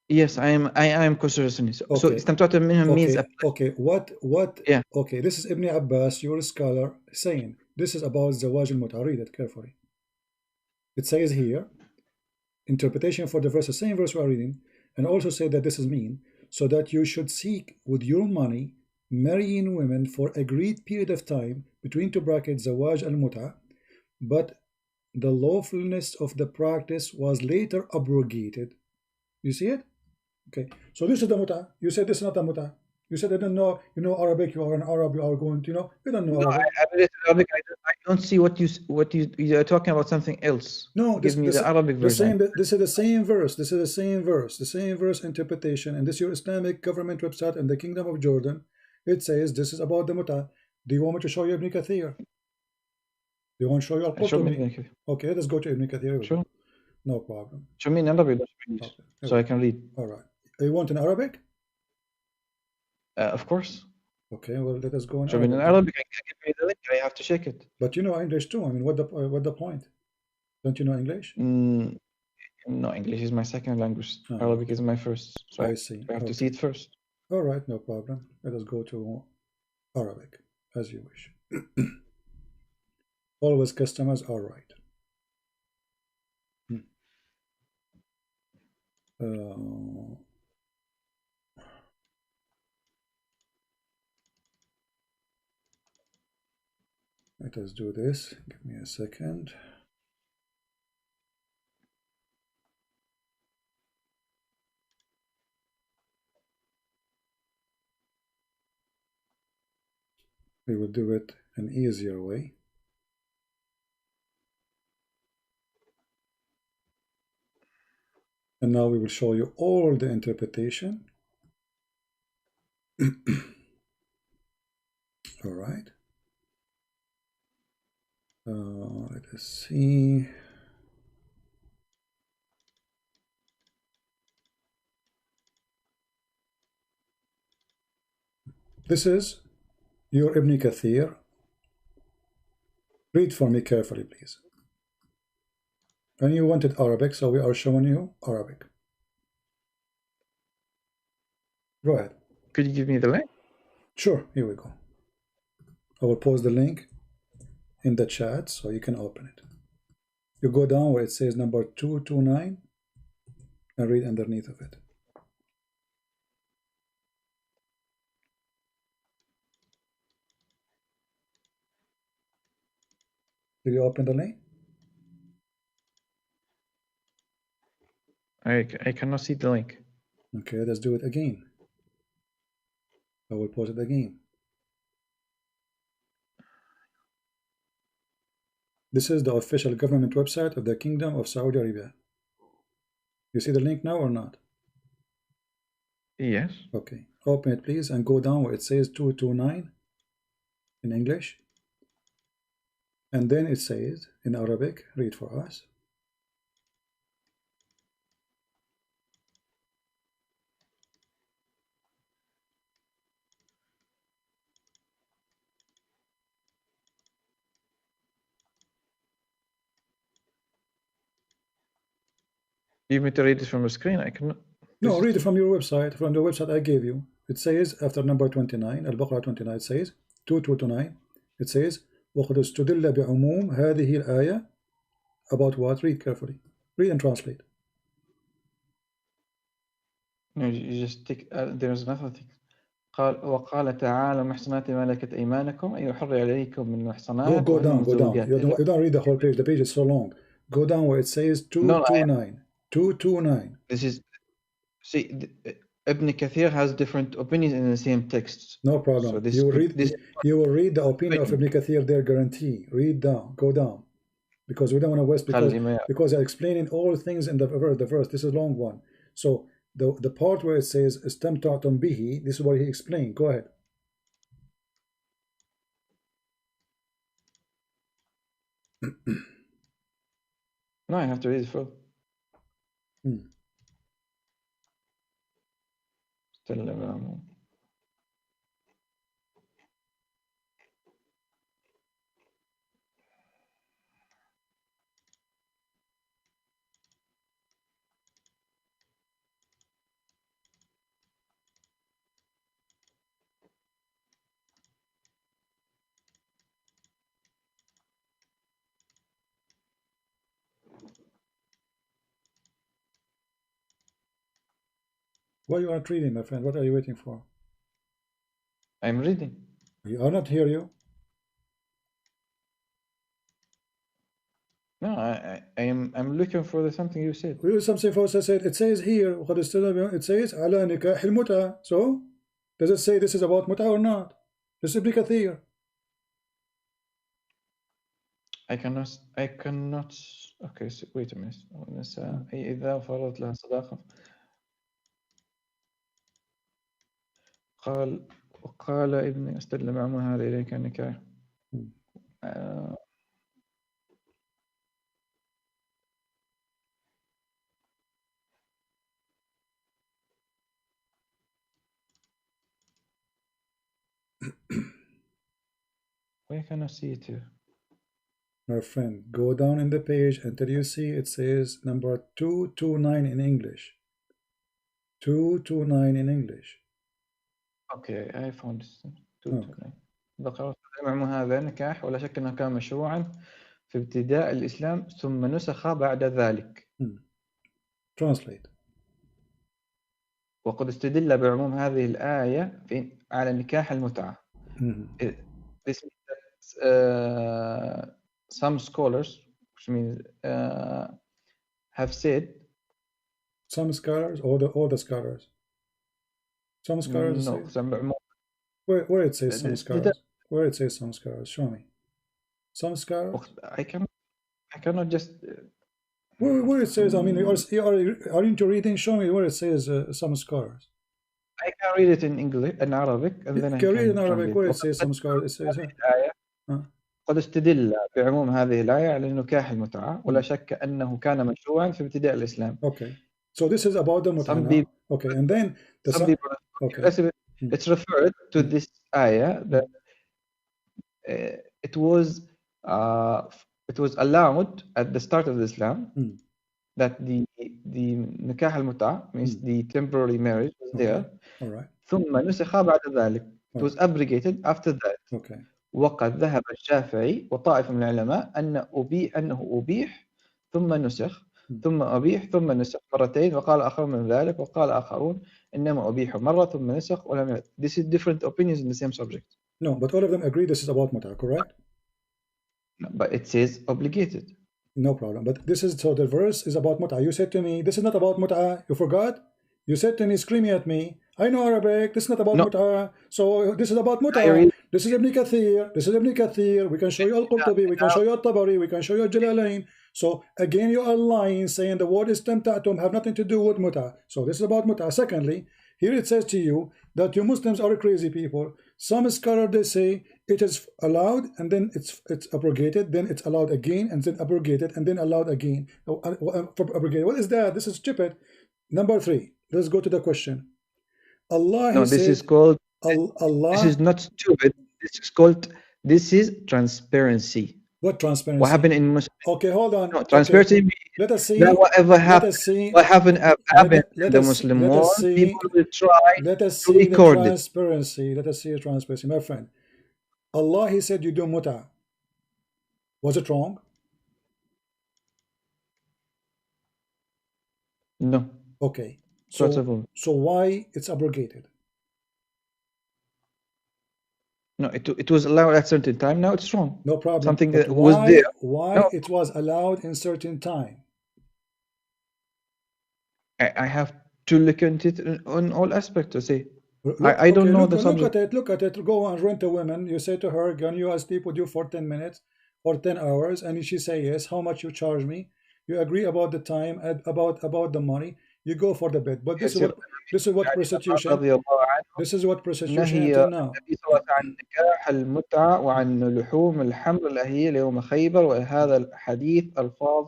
Yes, I am considered Sunni. So استمتعتم منهم means okay. What? Yeah. Okay, this is Ibn Abbas, your scholar, saying this is about Zawaj al-Mut'a. Read it carefully. It says here, interpretation for the verse, the same verse we are reading, and also say that this is mean, so that you should seek with your money marrying women for agreed period of time between two brackets Zawaj al-Mut'a, but the lawfulness of the practice was later abrogated. You see it? Okay, so this is the Mut'a. You said this is not the Mut'a. You said I don't know. You know Arabic. You are an Arab. You are going to, you don't know Arabic. Arabic. I don't see what you are talking about. Something else. No, give me the Arabic version. This is the same verse. This is the same verse. The same verse interpretation. And this is your Islamic government website in the Kingdom of Jordan. It says this is about the Mut'a. Do you want me to show you Ibn Kathir? Do you want to show you Al-Qurtubi? Okay, let's go to Ibn Kathir. Sure. No problem. Show me in Arabic, so I can read. All right. You want in Arabic? Of course. Okay, well, let us go in Show me in Arabic. I can give me the link. I have to check it. But you know English too. I mean, what the point? Don't you know English? No, English is my second language. Arabic is my first. So I see. I have to see it first. All right, no problem. Let us go to Arabic, as you wish. Always customers are right. Let us do this. Give me a second. We will do it an easier way. And now we will show you all the interpretation. All right. Let us see. This is your Ibn Kathir. Read for me carefully, please. And you wanted Arabic, so we are showing you Arabic. Go ahead. Could you give me the link? Sure, here we go. I will post the link in the chat so you can open it. You go down where it says number 229 and read underneath of it. Did you open the link? I cannot see the link. Okay, let's do it again. I will post it again. This is the official government website of the Kingdom of Saudi Arabia. You see the link now or not? Yes. Okay, open it please and go down where it says 229 in English. And then it says in Arabic, read for us. You want me to read it from the screen? I cannot. No, read it from your website, from the website I gave you. It says after number 29, Al-Baqarah 29, it says 229. It says وَقَدْ اسْتُدِلَّ بِعُمُومِ هَذِهِ الْآيَةِ. About what? Read carefully. Read and translate. No, you just take. There's another thing. وقال تعالى محصنات ما ملكت أيمانكم أن يحرر عليكم من محصنات. Go down. You don't read the whole page. The page is so long. Go down where it says 229. 229. This is. See, Ibn Kathir has different opinions in the same texts. No problem. So you will read the opinion of Ibn Kathir there, guarantee. Read down. Go down. because we don't want to waste, because they're explaining all things in the verse. This is a long one. So the part where it says istamta'tum bihi, this is what he explained. Go ahead. No, I have to read it full. Why you aren't reading, my friend? What are you waiting for? I'm reading. You are not hear you? No, I'm looking for something you said. Something false I said. It says here, it says ala nikah al-mut'a. So does it say this is about mut'a or not? This is Ibn Kathir. I cannot. Okay, so wait a minute. إذا فرضت لها صداقة قال ابن استدل معه هذا إليك النكاح. Why can I see it here? My friend, go down in the page until you see it says number 229 in English. 229 in English. Okay, I found it. 229. ذكرت معه هذا نكاح ولا شك أنه كان مشروعا في ابتداء الإسلام ثم نسخ بعد ذلك. Translate. وقد استدل بعموم هذه الآية على نكاح المتعة. This means that some scholars, which means have said. Some scholars or all the scholars? Some scholars. No, some. Where it says some scholars? Where it says some scholars? Show me. Some scholars. I cannot just. Where it says? I mean, aren't you reading? Show me where it says some scholars. I can read it in English, in Arabic, and then I can read in Arabic. Where it says some scholars? It says. قد استدل بعموم هذه الآية على نكاح المتعة ولا شك أنه كان مشروعا في ابتداء الإسلام. Okay. So this is about the mut'ah. Okay, and then some people. Okay. It's referred to this ayah that it was allowed at the start of Islam that the nikah al-mut'ah means the temporary marriage was there. All right. ثم نسخ بعد ذلك. It was abrogated after that. Okay. وقد ذهب الشافعي وطائفة من العلماء أنه أبيح ثم نسخ ثم أبيح ثم نسخ مرتين وقال آخرون من ذلك وقال آخرون إنما أبيح مرة ثم نسخ ولم. This is different opinions in the same subject. No, but all of them agree this is about mut'ah, correct? No, but it says obligated. No problem. But this is, so the verse is about mut'ah. You said to me, this is not about mut'ah. You forgot? You said to me, screaming at me, I know Arabic, this is not about mut'ah. So this is about mut'ah. This is Ibn Kathir. This is Ibn Kathir. We can show you Al-Qurtubi. We can show you Al-Tabari. We can show you Al-Jalalain. So again, you are lying, saying the word istamta'tum have nothing to do with mut'ah. So this is about mut'ah. Secondly, here it says to you that you Muslims are crazy people. Some scholars, they say it is allowed and then it's abrogated, then it's allowed again and then abrogated and then allowed again. Abrogated. What is that? This is stupid. Number 3. Let's go to the question. Allah. No, this is called. Allah. This is not stupid. This is transparency. What transparency? What happened in Muslim? Okay, hold on. No, transparency. Okay. Let us see. Whatever happened. What happened in the Muslim world? People will try to record it. Transparency. Let us see the transparency, my friend. Allah, He said you do mut'ah. Was it wrong? No. Okay. So why it's abrogated? No, it was allowed at a certain time. Now it's wrong. No problem. Something that was there. Why it was allowed in certain time? I have to look at it on all aspects to see. I don't know the subject. Look at it. Go and rent a woman. You say to her, can you sleep with you for 10 minutes? or 10 hours, and she say yes, how much you charge me? You agree about the time, about the money, you go for the bed. But this is what prostitution. This is what prostitution until now. النبي صلى الله عليه وسلم عن نكاح المتعة وعن لحوم الحمر الأهلية ليوم خيبر، وهذا الحديث ألفاظ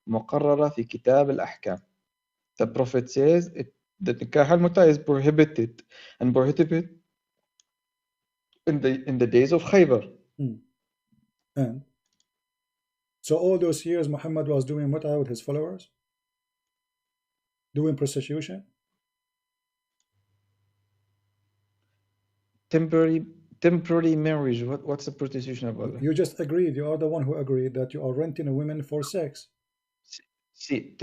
مقررة في كتاب الأحكام. The Prophet says that نكاح المتعة is prohibited and prohibited in the days of Khaybar. And so all those years Muhammad was doing mut'ah with his followers, doing prostitution. Temporary marriage. What's the prostitution about that? You just agreed. You are the one who agreed that you are renting a woman for sex. See,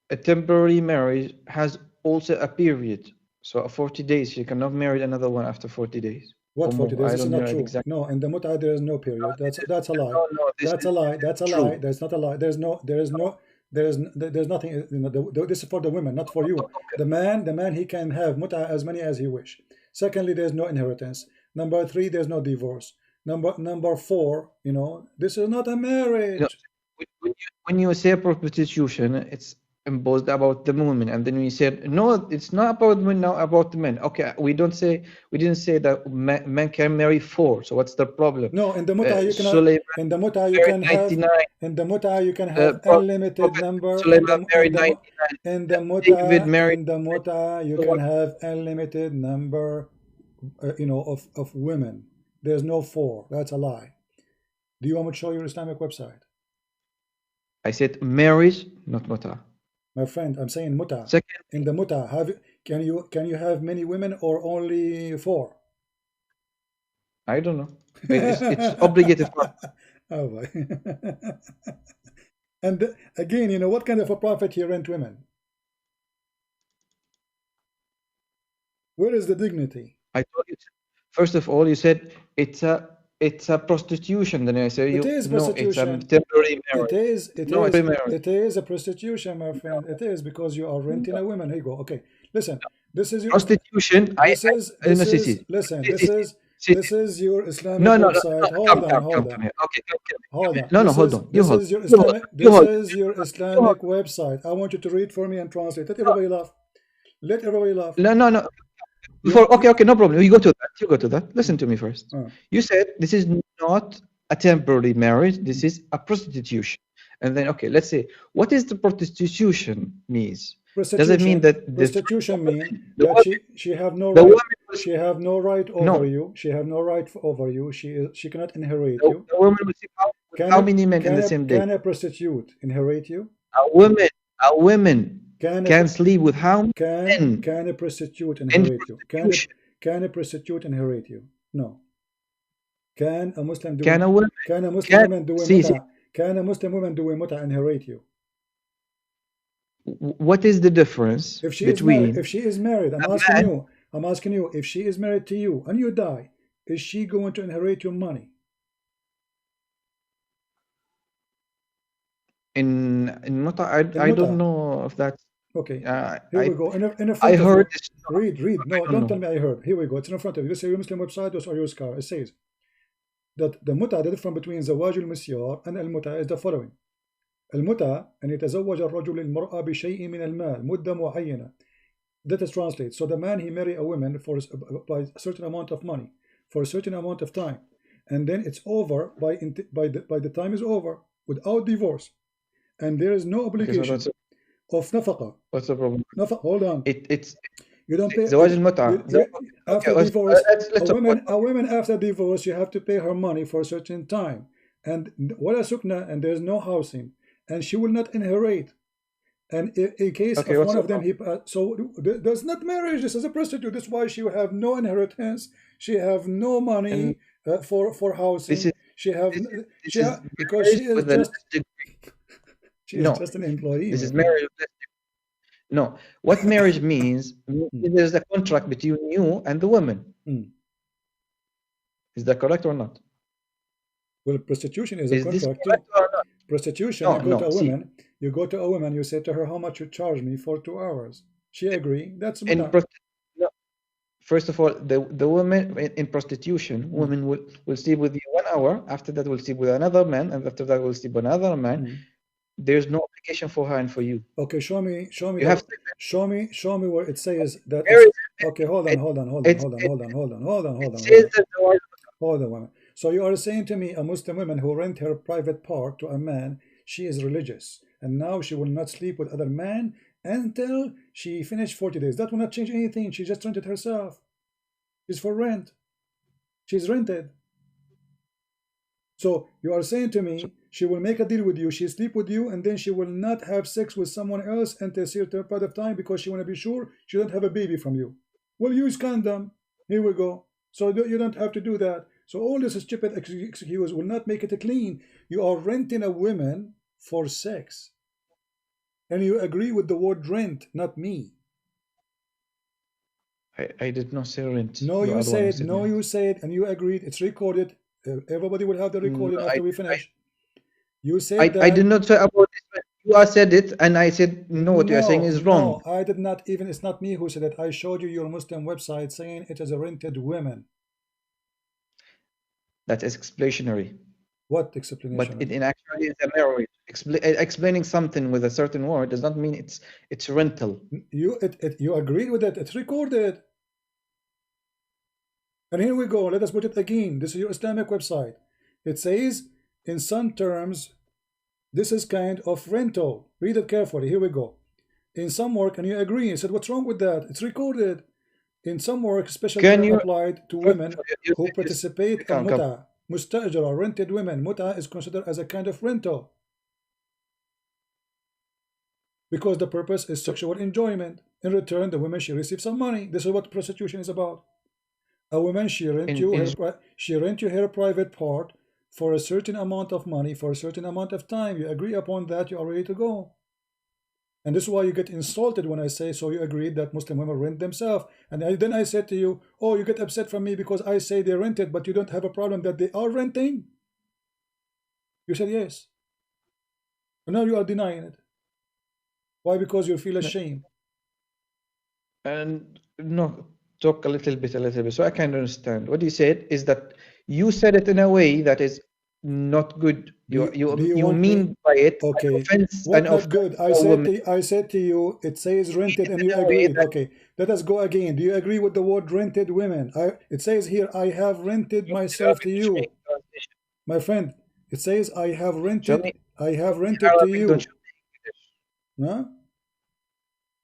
a temporary marriage has also a period. So 40 days, you cannot marry another one after 40 days. What 40 days? This is not true. Exactly. No, in the mut'ah there is no period. That's a lie. That's a lie. That's a lie. There's not a lie. There's nothing. You know, this is for the women, not for you. The man, he can have mut'ah as many as he wish. Secondly, there's no inheritance. Number 3, there's no divorce. Number 4, you know, this is not a marriage. No, when you say prostitution, it's imposed about the women, and then we said no, it's not about women, now about the men. Okay, we didn't say that men can marry 4. So what's the problem? No, in the mut'ah you cannot. In the mut'ah you can have. In the mut'ah you can have unlimited number. In the mut'ah you can have unlimited number. You know, of women. There's no 4. That's a lie. Do you want me to show your Islamic website? I said marriage, not mut'ah. My friend, I'm saying mut'ah. In the mut'ah, can you have many women or only 4? I don't know. It's obligated. Oh boy. And again, you know, what kind of a prophet here rent women? Where is the dignity? I told you. First of all, you said it's a prostitution. Then I say it is prostitution. No, it's a temporary marriage. It is a prostitution, my friend. It is, because you are renting a woman. Here you go. Okay, listen. This is your prostitution. This is your Islamic website. Hold on. Okay. Hold on. No, hold on. This is your Islamic website. I want you to read for me and translate. Let everybody laugh. No. Okay, no problem. You go to that. Listen to me first. You said this is not a temporary marriage. This is a prostitution. And then, okay, let's say, what is the prostitution means? Does it mean that prostitution means that she have no right? She have no right over you. She have no right over you. She cannot inherit you. The woman will sleep with how many men in the same day? Can a prostitute inherit you? A woman can sleep with how many men? Can a prostitute inherit you? Can a prostitute inherit you? No. Can a Muslim do? Can a Muslim woman do mut'ah? Can a Muslim woman do mut'ah inherit you? What is the difference between? If she is married, I'm asking you, if she is married to you and you die, is she going to inherit your money? In mut'ah, I don't know if that's okay. Here we go. In front I heard of you. Read. No, don't tell me I heard. Here we go. It's in front of you. This is your Muslim website or your Skype. It says that the mut'ah, the difference between زواج المسيار and المتعة is the following. المتعة أن يتزوج الرجل المرأة بشيء من المال مدة معينة. That is translated. So the man, he marry a woman by a certain amount of money for a certain amount of time, and then it's over by the time is over without divorce, and there is no obligation of nafaqah. What's the problem? Hold on. It's you don't pay زواج المتعة. After divorce, a woman after divorce, you have to pay her money for a certain time, and ولا سكنة, and there's no housing, and she will not inherit. And in case of one of them, so there's not marriage. This is a prostitute. That's why she will have no inheritance. She have no money for housing. Because she is just an employee. This is marriage. No, what marriage means, there's a contract between you and the woman. Is that correct or not? Well, prostitution is a contract too. Prostitution, you go to a woman, you say to her, how much you charge me for 2 hours? She agree. That's first of all, the women in prostitution, women will sleep with you 1 hour. After that, will sleep with another man, and after that, will sleep with another man. There's no obligation for her and for you. Okay, show me. You have show me where it says that. Okay, hold on. Hold on. So you are saying to me, a Muslim woman who rent her private part to a man, she is religious, and now she will not sleep with other men until she finished 40 days. That will not change anything. She just rented herself. It's for rent. She's rented. So you are saying to me, she will make a deal with you, she'll sleep with you, and then she will not have sex with someone else until a certain period of time because she want to be sure she don't have a baby from you. Well, use condom. Here we go. So you don't have to do that. So all this stupid excuse will not make it clean. You are renting a woman for sex. And you agree with the word rent, not me. I did not say rent. No, you said, no, you said, and you agreed. It's recorded. Everybody will have the recording after we finish. You said that. I did not say about this. You said it, and I said, no, what you are saying is wrong. No, I did not even. It's not me who said it. I showed you your Muslim website saying it is a rented women. That is explanatory. What explanation? But in actually, it's a marriage. Explaining something with a certain word does not mean it's rental. You agreed with it. It's recorded. And here we go. Let us put it again. This is your Islamic website. It says, in some terms, this is kind of rental. Read it carefully. Here we go. In some work, and you agree. I said, what's wrong with that? It's recorded. In some work, special term applied to women who participate in muta. Mustajara, rented women. Muta is considered as a kind of rental. Because the purpose is sexual enjoyment. In return, the woman, she receives some money. This is what prostitution is about. A woman, she rent you her private part for a certain amount of money, for a certain amount of time. You agree upon that, you are ready to go. And this is why you get insulted when I say, so you agreed that Muslim women rent themselves. And then I said to you, oh, you get upset from me because I say they rented, but you don't have a problem that they are renting? You said yes. And now you are denying it. Why? Because you feel ashamed. And no, talk a little bit, so I can understand. What you said is that you said it in a way that is not good. You mean by it, okay, offense, what not good? I said to you, it says rented, and you agreed. Okay, let us go again. Do you agree with the word rented women? It says here, I have rented myself to you, my friend. It says I have rented. I have rented to you. Huh?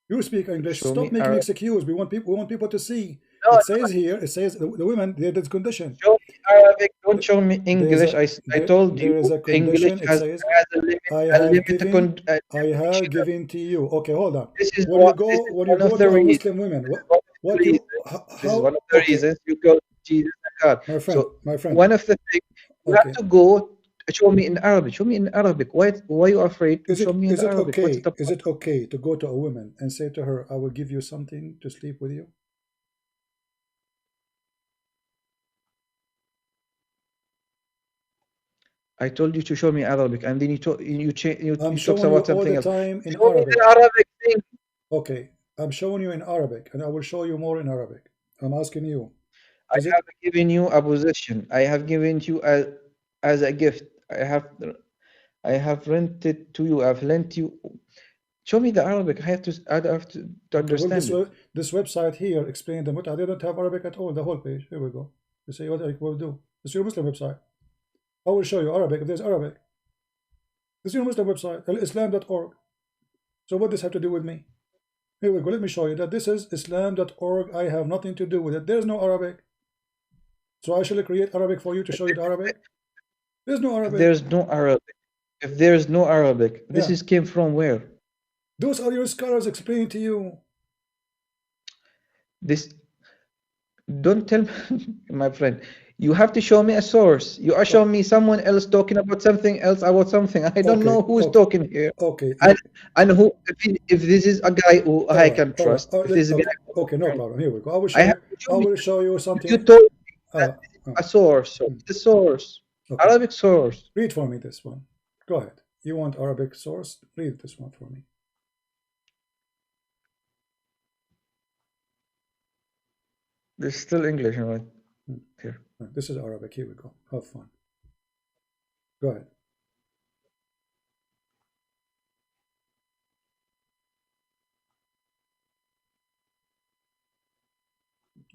You speak English. Stop making excuses. We want people to see. No, it says here. It says the women. There's condition. Show me Arabic. Don't show me English. I told you. There is a condition. English has a limit. I have given to you. Okay, hold on. When you go to Muslim women, this is one of the reasons you go to Jesus and God. My friend. One of the things you have to go. Show me in Arabic. Show me in Arabic. Why are you afraid to show me in Arabic? Is it okay to go to a woman and say to her, I will give you something to sleep with you? I told you to show me Arabic, and then you talk about something else. In Arabic thing. Okay, I'm showing you in Arabic, and I will show you more in Arabic. I'm asking you. I have given you a possession. I have given you as a gift. I have rented to you. I've lent you. Show me the Arabic. I have to understand. Well, this website here explains the muta. I didn't have Arabic at all. The whole page. Here we go. You see what I will do. It's your Muslim website. I will show you Arabic if there's Arabic. This is your Muslim website, islam.org. So what does this have to do with me? Here we go. Let me show you that this is islam.org. I have nothing to do with it. There's no Arabic. So I shall create Arabic for you to show you the Arabic. There's no Arabic. There's no Arabic. If there's no Arabic, this came from where? Those are your scholars explaining to you. This. Don't tell me, my friend. You have to show me a source. You are showing me someone else talking about something else about something. I don't know who's talking here. Okay. And who? If this is a guy who I can trust. If this is a guy. Okay, no problem. Here we go. I will show you something. You told me a source. The source. Okay. Arabic source. Read for me this one. Go ahead. You want Arabic source? Read this one for me. There's still English, right? Here. This is Arabic. Here we go. Have fun. Go ahead.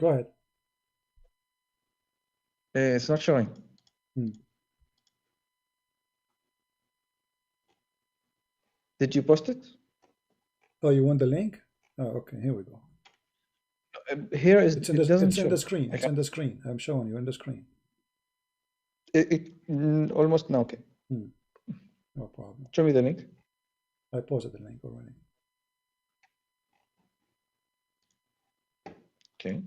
Go ahead. It's not showing. Did you post it? Oh, you want the link? Oh, okay. Here we go. Here is it's in the screen. It's in the screen. I'm showing you in the screen. Almost now. Okay. No problem. Show me the link. I posted the link already. Okay.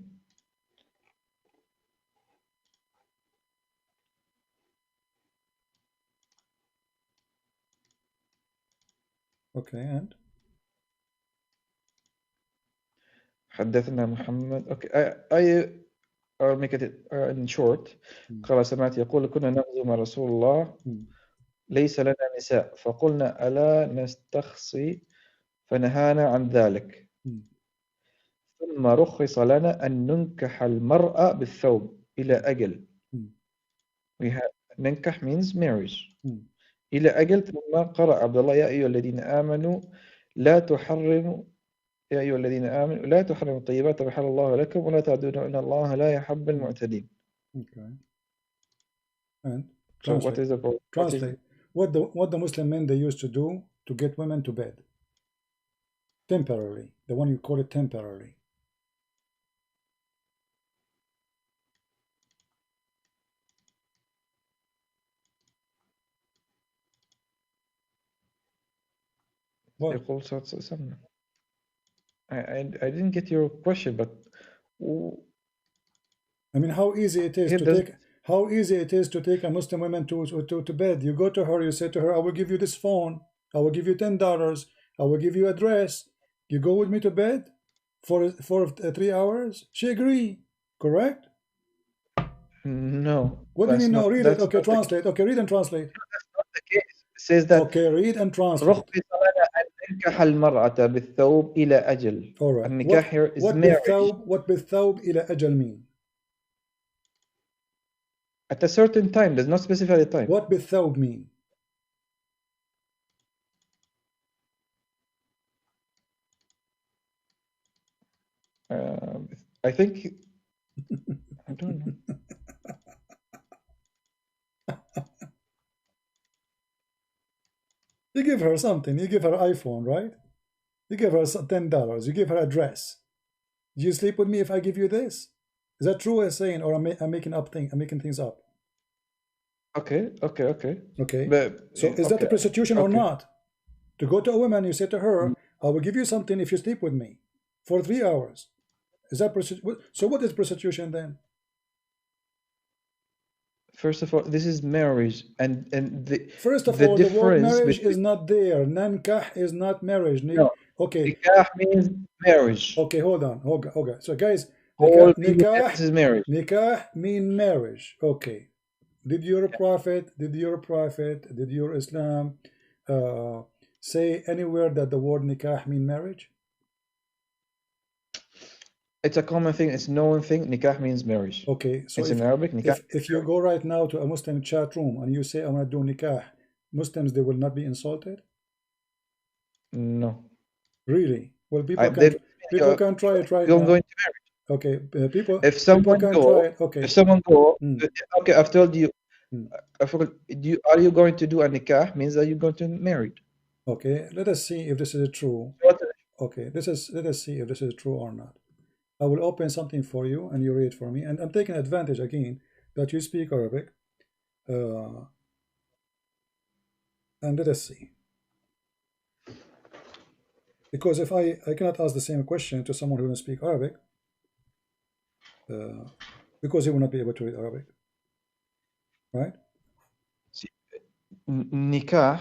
Okay, and حدثنا محمد. Okay, I'll make it in short. قال سمعت يقول كنا نغزو مع رسول الله ليس لنا نساء فقلنا ألا نستخصي فنهانا عن ذلك ثم رخص لنا أن ننكح المرأة بالثوب إلى أجل. ننكح means marriage. إلى أجل. ثم قرأ عبد الله يا أيها الذين آمنوا لا تحرموا يا أيها الذين آمنوا لا تحرموا الطيبات ما أحل الله لكم ولا تعتدوا إن الله لا يحب المعتدين. Okay. And so what is the problem? Translate. What the Muslim men they used to do to get women to bed temporarily. The one you call it temporarily. What? I didn't get your question, but I mean, how easy it is to take a Muslim woman to bed. You go to her, you say to her, I will give you this phone, I will give you $10, I will give you address. You go with me to bed for 3 hours. She agree, correct? No. What do you mean no? Read it. Okay, translate. Okay, read and translate. That's not the case. It says that. Okay, read and translate. ننكح المرأة بالثوب إلى أجل. All right. النكاح here is marriage. What بالثوب إلى أجل mean? At a certain time, does not specify the time. What بالثوب mean? I think I don't know. You give her something. You give her iPhone, right? You give her $10. You give her address. Do you sleep with me if I give you this? Is that true? I'm saying, or I'm making up things. I'm making things up. Okay. But, so is that a prostitution or not? To go to a woman, you say to her, I will give you something if you sleep with me for 3 hours. Is that prostitution? So what is prostitution then? First of all, this is marriage, and the first of all, the word marriage is not there. Nankah is not marriage. No. Okay. Nikah means marriage. Okay, hold on. So guys, nikah is marriage. Nikah mean marriage. Okay. Did your prophet, did your Islam say anywhere that the word nikah mean marriage? It's a common thing. It's a known thing. Nikah means marriage. Okay, so it's in Arabic. Nikah. If you go right now to a Muslim chat room and you say I want to do nikah, Muslims they will not be insulted. No. Really? Well, people can try it right now. Going to marriage. Okay, people. If someone can try it. Okay. If someone go. Okay, I've told you. I forgot. Are you going to do a nikah? Means that you're going to marry. Okay, let us see if this is true. Okay, let us see if this is true or not. I will open something for you and you read for me. And I'm taking advantage again that you speak Arabic. And let us see. Because if I cannot ask the same question to someone who doesn't speak Arabic, because he will not be able to read Arabic. Right? See, nikah,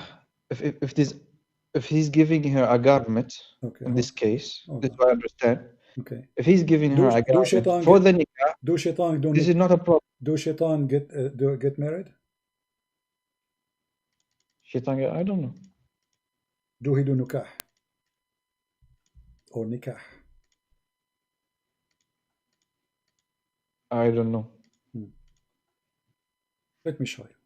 if he's giving her a garment, in this case, this is what I understand. Okay. If he's giving her a garment for the nikah, this is not a problem. Do shaitan get married? Shaitan, I don't know. Do he do nikah? Or nikah? I don't know. Let me show you.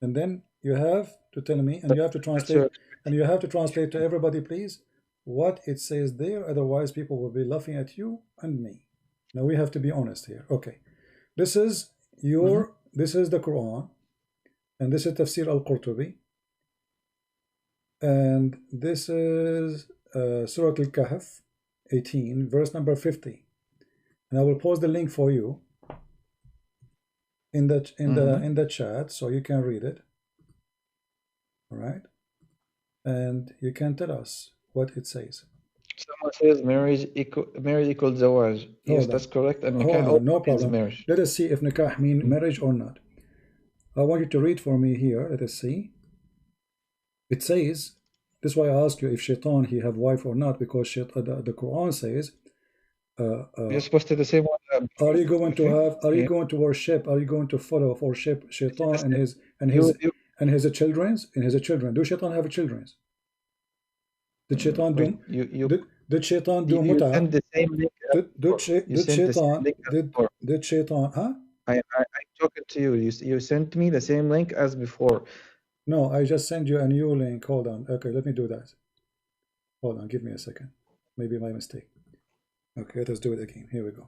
And then you have to tell me, and you have to translate, and you have to translate to everybody, please, what it says there. Otherwise, people will be laughing at you and me. Now we have to be honest here. Okay, this is your, this is the Quran, and this is Tafsir al-Qurtubi, and this is Surah Al-Kahf 18, verse number 50. And I will post the link for you in the chat so you can read it. All right, and you can tell us what it says. Someone says marriage equals zawaj. Yes, that's correct. And nikah no problem. Marriage. Let us see if nikah means marriage or not. I want you to read for me here. Let us see. It says, this is why I ask you if shaitan he have wife or not, because the Quran says you're supposed to the same one. Are you going to have? Are you going to worship? Are you going to follow or worship shaitan and his children? Do shaitan have children? Did shaitan do? Did shaitan do mut'ah? Send the same link. Did shaitan? Huh? I'm talking to you. You sent me the same link as before. No, I just sent you a new link. Hold on. Okay, let me do that. Hold on. Give me a second. Maybe my mistake. Okay, let us do it again. Here we go.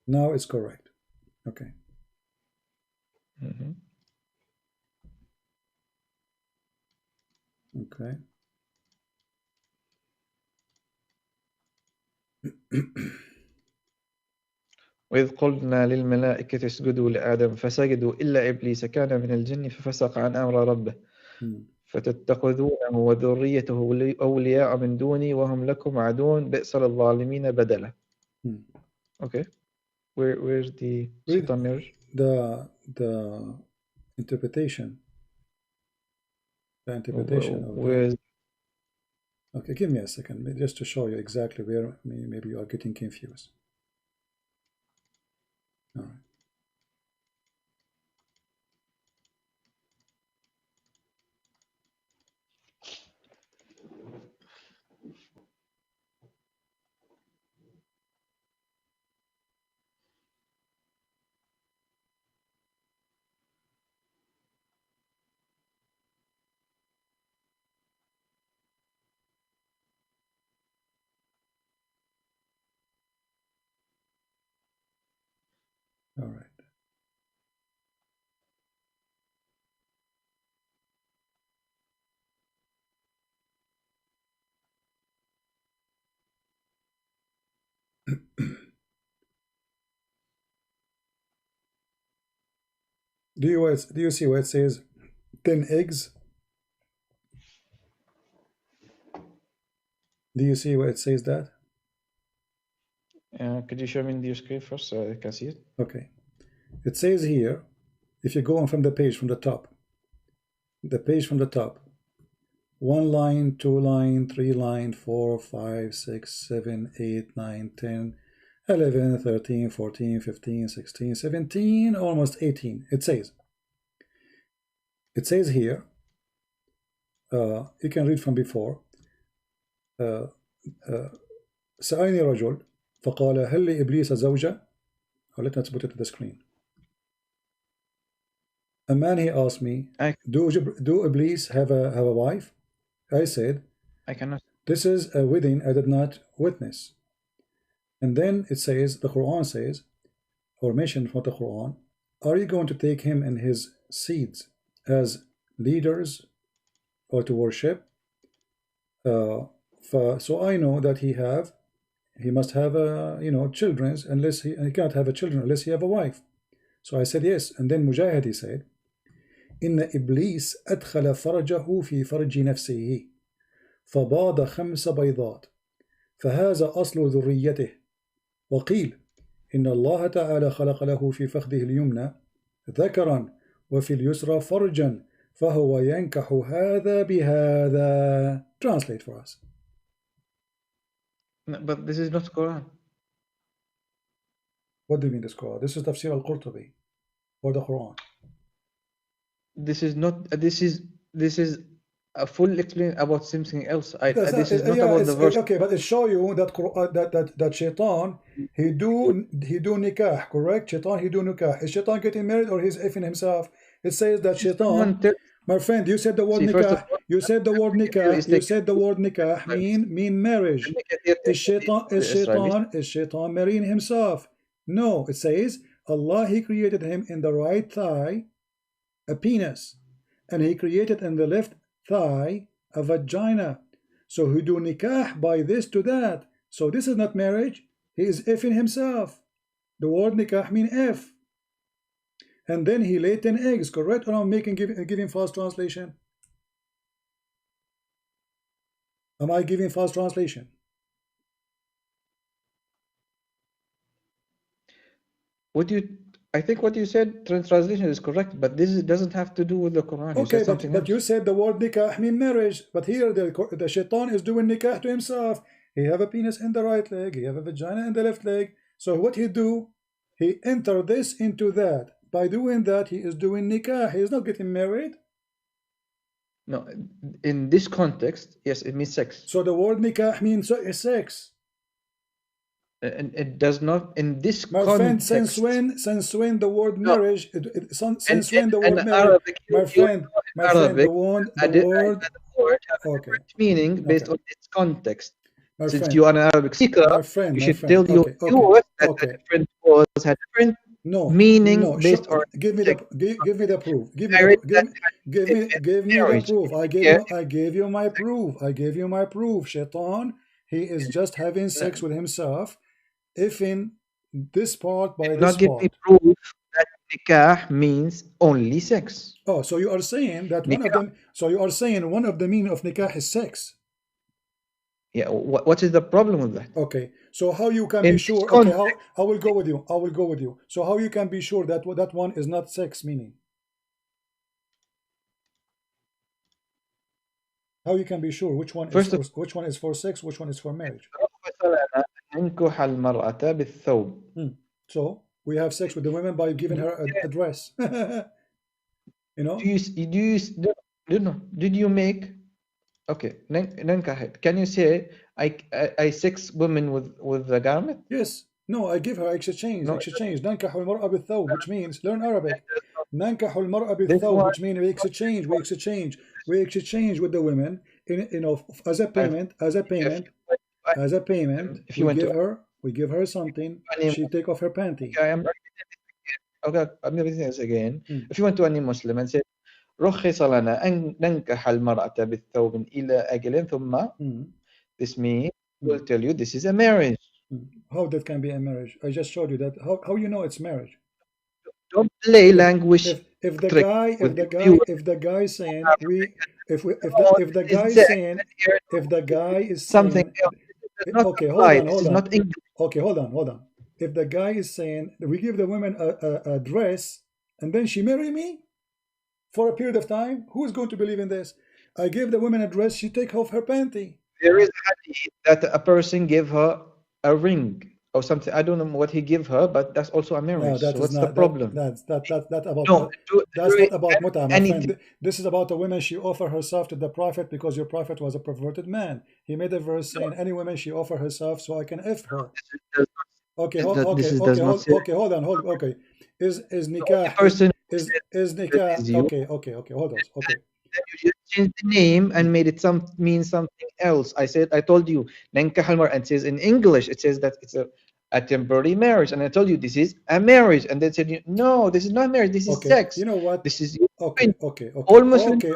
Now it's correct. Okay. Okay. وإذ قلنا للملائكة اسجدوا لآدم فسجدوا إلا إبليس كان من الجن ففسق عن أمر ربه فتتخذونه وذريته أولياء من دوني وهم لكم عدو بئس للظالمين بدلا. Okay, where's the shaitan marriage? The interpretation. The interpretation of the... Okay, give me a second, just to show you exactly where maybe you are getting confused. All right. All right. Do you see where it says 10 eggs? Do you see where it says that? Could you show me in your screen first so I can see it? Okay. It says here, if you go on from the page from the top, one line, two line, three line, 4, 5, 6, 7, 8, 9, 10, 11, 13, 14, 15, 16, 17, almost 18. It says here, you can read from before, سألني رجل فقال هل لإبليس زوجة? Or let's put it to the screen. A man, he asked me, do Iblis have a wife? I said, I cannot. This is a wedding I did not witness. And then it says, the Quran says, or mentioned from the Quran, are you going to take him and his seeds as leaders or to worship? So I know that he must have children, unless he cannot have a children unless he have a wife. So I said yes. And then Mujahid, he said, إن إبليس أدخل فرجه في فرج نفسه فباض 5 بيضات فهذا أصل ذريته وقيل إن الله تعالى خلق له في فخذه اليمنى ذكرا وفي اليسرى فرجا فهو ينكح هذا بهذا. Translate for us. No, but this is not Quran. What do you mean this Quran? This is Tafsir al-Qurtubi or the Quran. This is not. This is a full explanation about something else. This is not yeah, about the verse. okay, but it show you that shaitan he do nikah, correct? Shaitan he do nikah. Is shaitan getting married or he's effing himself? It says that shaitan. My friend, you said the word nikah. You said the word nikah. You said the word nikah mean marriage. Is shaitan marrying himself? No, it says Allah he created him in the right thigh a penis, and he created in the left thigh a vagina. So he do nikah by this to that. So this is not marriage. He is effing himself. The word nikah mean F. And then he laid 10 eggs, correct? Or I'm giving false translation? Am I giving false translation? I think what you said, translation is correct, but this doesn't have to do with the Quran. Okay, but you said the word nikah mean marriage, but here the shaitan is doing nikah to himself. He have a penis in the right leg, he have a vagina in the left leg. So what he do? He enter this into that. By doing that, he is doing nikah. He is not getting married. No, in this context, yes, it means sex. So the word nikah means sex. And it does not in this my context. Friend, since when the word marriage? Since when the word marriage? My friend, the word okay. Meaning based on its context. Since you are an Arabic speaker, you should tell your viewers that the different words have different meaning based on. Give me the proof. Give me the proof. I gave you my proof. I gave you my proof. Shaitan, he is just having sex with himself. If in this part by this give me proof that nikah means only sex. Oh, so you are saying that nikah. One of them. So you are saying one of the meaning of nikah is sex. Yeah. What is the problem with that? Okay. So how you can be sure? Okay. I will go with you. I will go with you. So how you can be sure that that one is not sex meaning? How you can be sure which one is which one is for sex, which one is for marriage? So we have sex with the women by giving her a dress. You know? Did you make? Okay, can you say I sex women with the garment? Yes. No, I give her exchange. ننكح المرأة بالثوب, which means learn Arabic. ننكح المرأة بالثوب, which means we exchange with the women as a payment. We give her something. She take off her panty. Okay, I'm going to say this again. If you went to any Muslim and said رخص لنا أن ننكح المرأة بالثوب إلى أجل ثم this means will tell you this is a marriage. How that can be a marriage? I just showed you that. How you know it's marriage? Don't play language. If the guy is saying something else, okay, hold on. Okay, hold on. If the guy is saying we give the women a dress and then she marry me for a period of time, who is going to believe in this? I give the woman a dress, she take off her panty. There is a hadith that a person give her a ring or something. I don't know what he give her, but that's also a marriage. No, so what's the problem? That's not about muta, my friend. This is about a woman. She offer herself to the prophet because your prophet was a perverted man. He made a verse saying any woman she offer herself so I can F her. Okay, hold on. Okay, is nikah is nikah? Okay, hold on. Okay. You just changed the name and made it mean something else. I told you nankah al-mar, and it says in English it says that it's a temporary marriage, and I told you this is a marriage, and they said no, this is not marriage, this is sex. You know what? This is okay. Almost okay.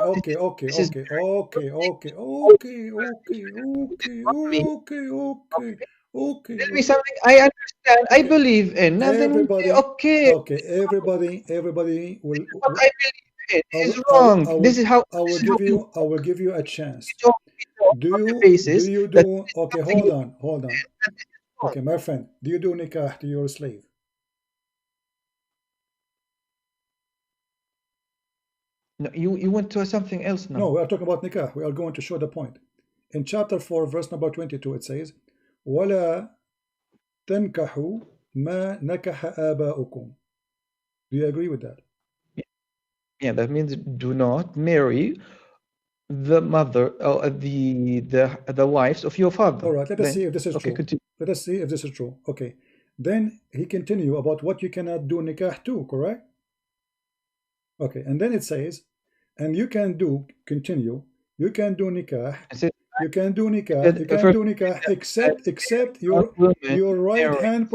Tell me something I understand, I believe in. Everybody will. I believe it is wrong. This is how I will give you a chance. Okay, hold on. Okay, my friend, do you do nikah to your slave? No, you went to something else now. No, we are talking about nikah. We are going to show the point. In chapter 4, verse number 22, it says, وَلَا تَنْكَحُوا مَا نَكَحَ آبَاؤُكُمْ. Do you agree with that? Yeah, that means do not marry the mother or the wives of your father. All right, let us see if this is okay, true. Let us see if this is true. Okay. Then he continue about what you cannot do nikah too, correct? Okay, and then it says, and you can do, continue, you can do nikah, you can do nikah, except your right hand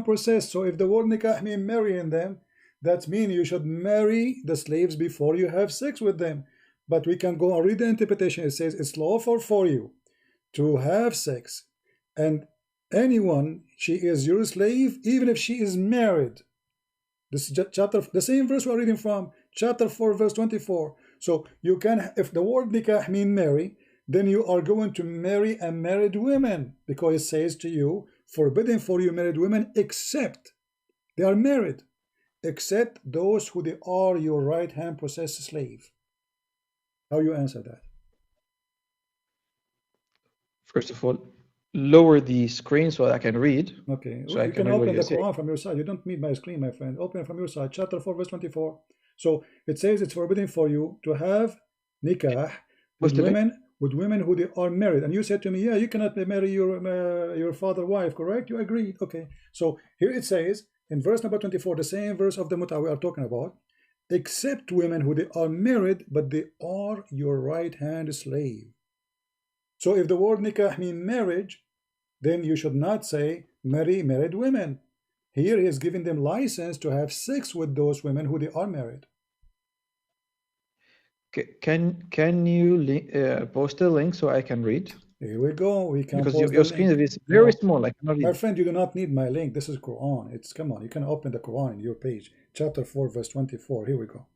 process, So if the word nikah mean marrying them, that means you should marry the slaves before you have sex with them. But we can go and read the interpretation. It says it's lawful for you to have sex, and anyone, she is your slave, even if she is married. This is chapter, the same verse we're reading from, chapter 4, verse 24. So you can, if the word nikah mean marry, then you are going to marry a married woman, because it says to you, forbidden for you married women, except they are married, except those who they are your right hand possessed slave. How you answer that? First of all, lower the screen so I can read. Okay, so you can open the Quran from your side. You don't need my screen, my friend. Open it from your side. Chapter 4, verse 24. So it says it's forbidden for you to have nikah with women who they are married. And you said to me, yeah, you cannot marry your father's wife, correct? You agreed. Okay. So here it says in verse number 24, the same verse of the Mutah we are talking about, except women who they are married, but they are your right hand slave. So if the word nikah means marriage, then you should not say marry married women. Here he is giving them license to have sex with those women who they are married. Can you post a link so I can read? Here we go. We can, because your screen is very small. I cannot read. My friend, you do not need my link. This is Quran. It's, come on, you can open the Quran in your page. Chapter 4, verse 24. Here we go.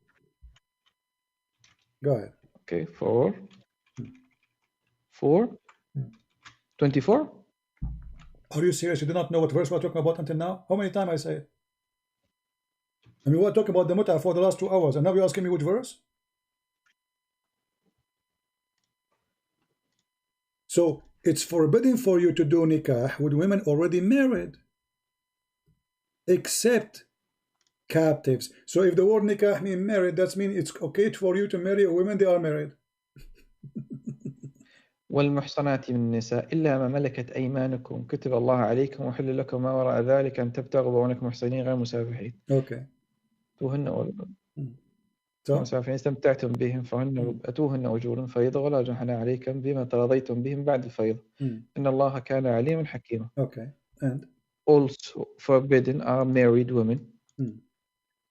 Go ahead. Okay, 4. 24. Are you serious? You do not know what verse we're talking about until now? How many times I say it? I mean, we're talking about the Mutah for the last 2 hours, and now you're asking me which verse? So it's forbidden for you to do nikah with women already married, except captives. So if the word nikah means married, that means it's okay for you to marry a woman they are married. والمحصنات من النساء إلا ما ملكت أيمانكم كتب الله عليكم وحل لكم ما وراء ذلك أن تبتغوا بونكم محصنين غير مسافحين. Okay. مسافحين استمتعتم بهم فهن أتوهن أجورا فريضة ولا جناح عليكم بما تراضيتم بهم بعد الفريضة إن الله كان عليما حكيما. Okay. And also forbidden are married women.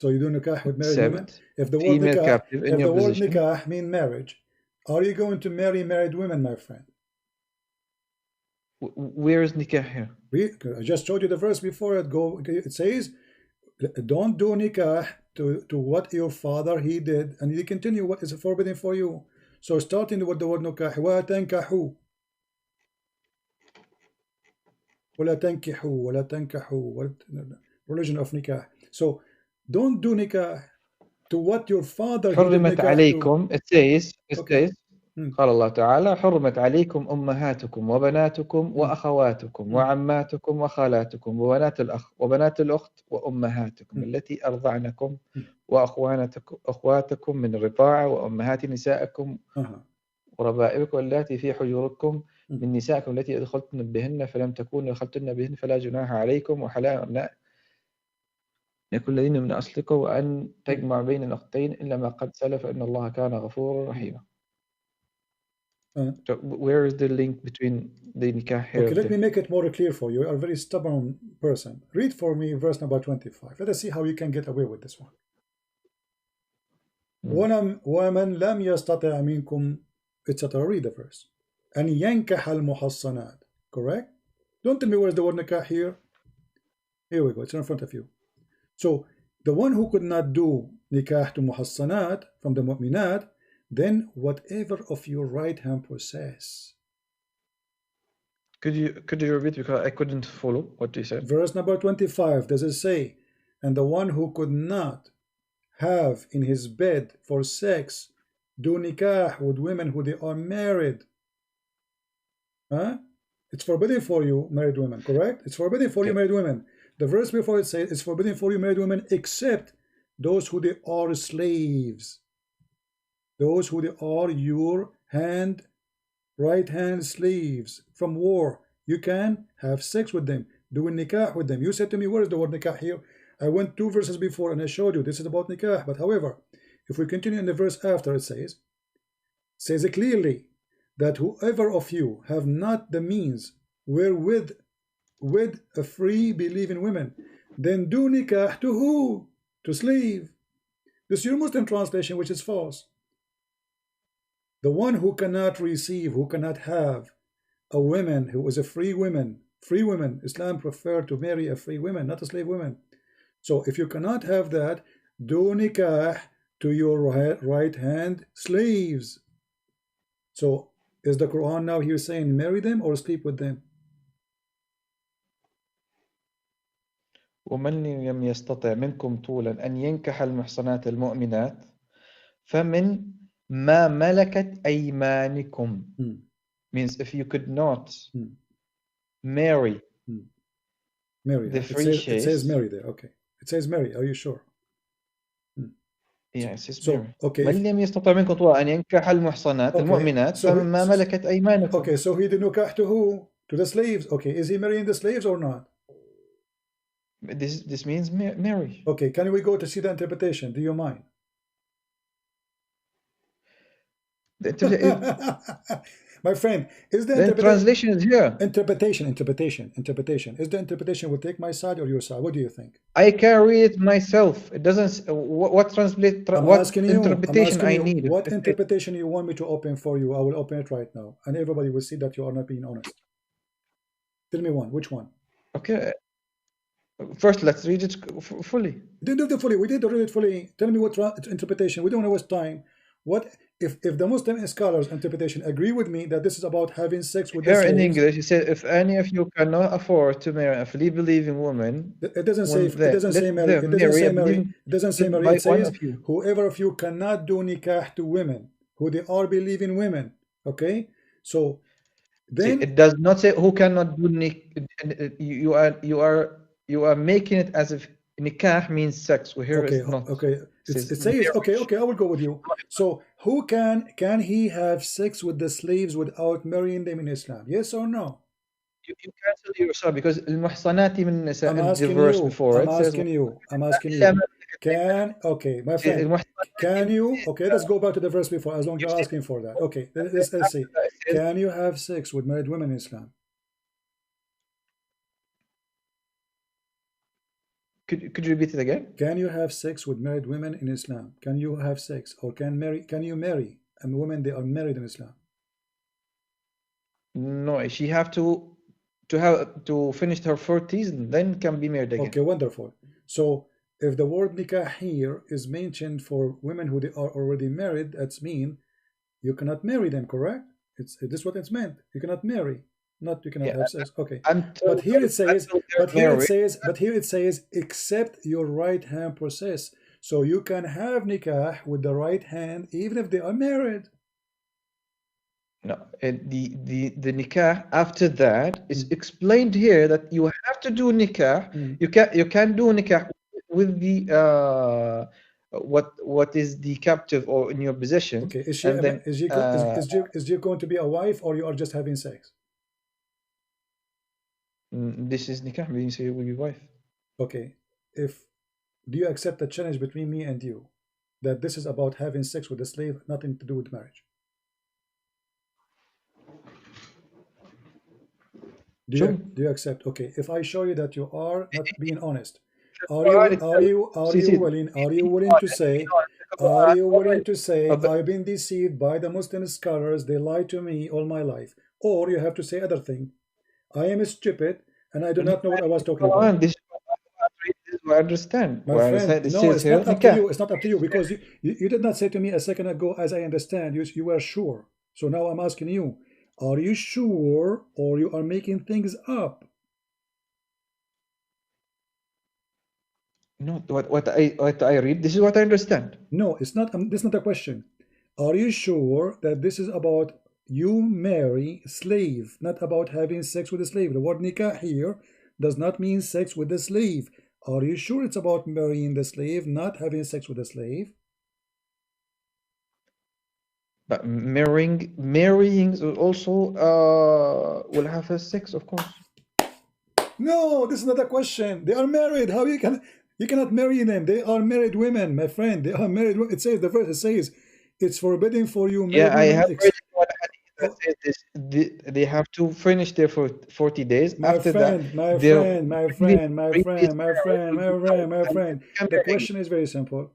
So you do nikah with married women. If the word nikah means marriage, are you going to marry married women, my friend? Where is nikah here? I just showed you the verse before it. It says, don't do nikah to what your father he did, and you continue what is forbidden for you. So starting with the word nikah, wa tankahu, wala tankahu, religion of nikah. So don't do nikah to what your father حرمت عليكم. It says قال الله تعالى حرمت عليكم أمهاتكم وبناتكم وأخواتكم وعماتكم وخالاتكم وبنات الأخ وبنات الأخت وأمهاتكم التي أرضعنكم وأخواتكم من الرضاعة وأمهات نسائكم وربائبكم اللاتي في حجوركم من نسائكم التي دخلتن بهن فلم تكونوا دخلتن بهن فلا جناح عليكم وحلائل أبناء يكون الذين من أصلكم وأن تجمع بين الأختين إلا ما قد سلف إن الله كان غفورا رحيما. So where is the link between the nikah here? Okay, let me make it more clear for you. You are a very stubborn person. Read for me verse number 25. Let us see how you can get away with this one. وَمَنْ لَمْ يَسْتَطِعْ مِنْكُمْ etc. Read the verse. أَنْ يَنْكَحَ الْمُحَصَّنَاتِ. Correct? Don't tell me where's the word nikah here. Here we go. It's in front of you. So the one who could not do nikah to muhassanat from the mu'minat, then whatever of your right hand possess. Could you repeat, because I couldn't follow what you said? Verse number 25, does it say, and the one who could not have in his bed for sex do nikah with women who they are married. It's forbidden for you married women, correct? It's forbidden for you married women. The verse before it says it's forbidden for you married women except those who they are slaves. Those who are your right hand slaves from war. You can have sex with them, do a nikah with them. You said to me, where is the word nikah here? I went 2 verses before and I showed you this is about nikah. But however, if we continue in the verse after, it says it clearly that whoever of you have not the means wherewith with a free believing women, then do nikah to who? To slave. This is your Muslim translation, which is false. The one who cannot receive, who cannot have a woman who is a free woman, Islam preferred to marry a free woman, not a slave woman. So if you cannot have that, do nikah to your right hand slaves. So is the Quran now here saying marry them or sleep with them? ومن لم يستطع منكم طولا أن ينكح المحصنات المؤمنات فمن ما ملكت أيمانكم. Means if you could not marry the free it says marry there. Okay, it says marry. Are you sure? Yeah, it says marry. Okay. من لم يستطع منكم طولا أن ينكح المحصنات المؤمنات فمن ما ملكت أيمانكم. Okay, so he did nikah to who? To the slaves. Okay, is he marrying the slaves or not? This means marry. Okay, can we go to see the interpretation? Do you mind? My friend, is the translation is here. Interpretation. Is the interpretation will take my side or your side? What do you think? I can read it myself. It doesn't. What translate? What interpretation I need? What interpretation you want me to open for you? I will open it right now, and everybody will see that you are not being honest. Tell me one. Which one? Okay. First, let's read it fully. Did it fully. We did read it fully. Tell me what interpretation. We don't want to waste time. What if the Muslim scholars' interpretation agree with me that this is about having sex with here in English? It says if any of you cannot afford to marry a free believing woman, it doesn't say marry. It doesn't say marry. It doesn't say marry. It says whoever of you cannot do nikah to women who they are believing women. Okay, so then it does not say who cannot do nikah. You are making it as if nikah means sex. Well, here it's not. Okay. It says okay. I will go with you. So who can he have sex with the slaves without marrying them in Islam? Yes or no? You cancel yourself because al-muhsanati min nisa in the verse before. I'm asking you. My friend, can you? Okay, let's go back to the verse before. As long as you're asking for that. Okay, let's see. Can you have sex with married women in Islam? Could you repeat it again? Can you have sex with married women in Islam? Can you have sex or can you marry a woman they are married in Islam? No, she have to finish her 40s and then can be married again. Okay, wonderful. So if the word nikah here is mentioned for women who they are already married, that's mean you cannot marry them, correct? This is what it's meant. You cannot marry. Not you cannot have sex. Okay. But here it says except your right hand process. So you can have nikah with the right hand even if they are married. No, the nikah after that is explained here that you have to do nikah. You can do nikah with the what is the captive or in your possession. Okay. Is she going to be a wife or you are just having sex? This is nikah, meaning so you will be wife. Okay. Do you accept the challenge between me and you that this is about having sex with a slave, nothing to do with marriage? Do you accept? Okay. If I show you that you are not being honest, are you willing to say I've been deceived by the Muslim scholars, they lied to me all my life? Or you have to say other thing. I am stupid and I do not know what I was talking about. This is what I understand. My friend, no, it's not up to you. It's not up to you because you did not say to me a second ago, as I understand, you were sure. So now I'm asking you, are you sure or you are making things up? No, what I read, this is what I understand. No, it's not. This is not a question. Are you sure that this is about you marry a slave, not about having sex with a slave? The word nikah here does not mean sex with the slave. Are you sure it's about marrying the slave, not having sex with the slave? But marrying is also will have a sex, of course. No, this is not a question. They are married. How you cannot marry them? They are married women, my friend. They are married. It says the verse. It says it's forbidden for you. Yeah, I have read one hadith that Oh, says this. They have to finish there for 40 days. my After that, friend, my their friend, my previous friend, my previous friend, my marriage friend, will my be friend, my null, and they friend. become The married. question is very simple.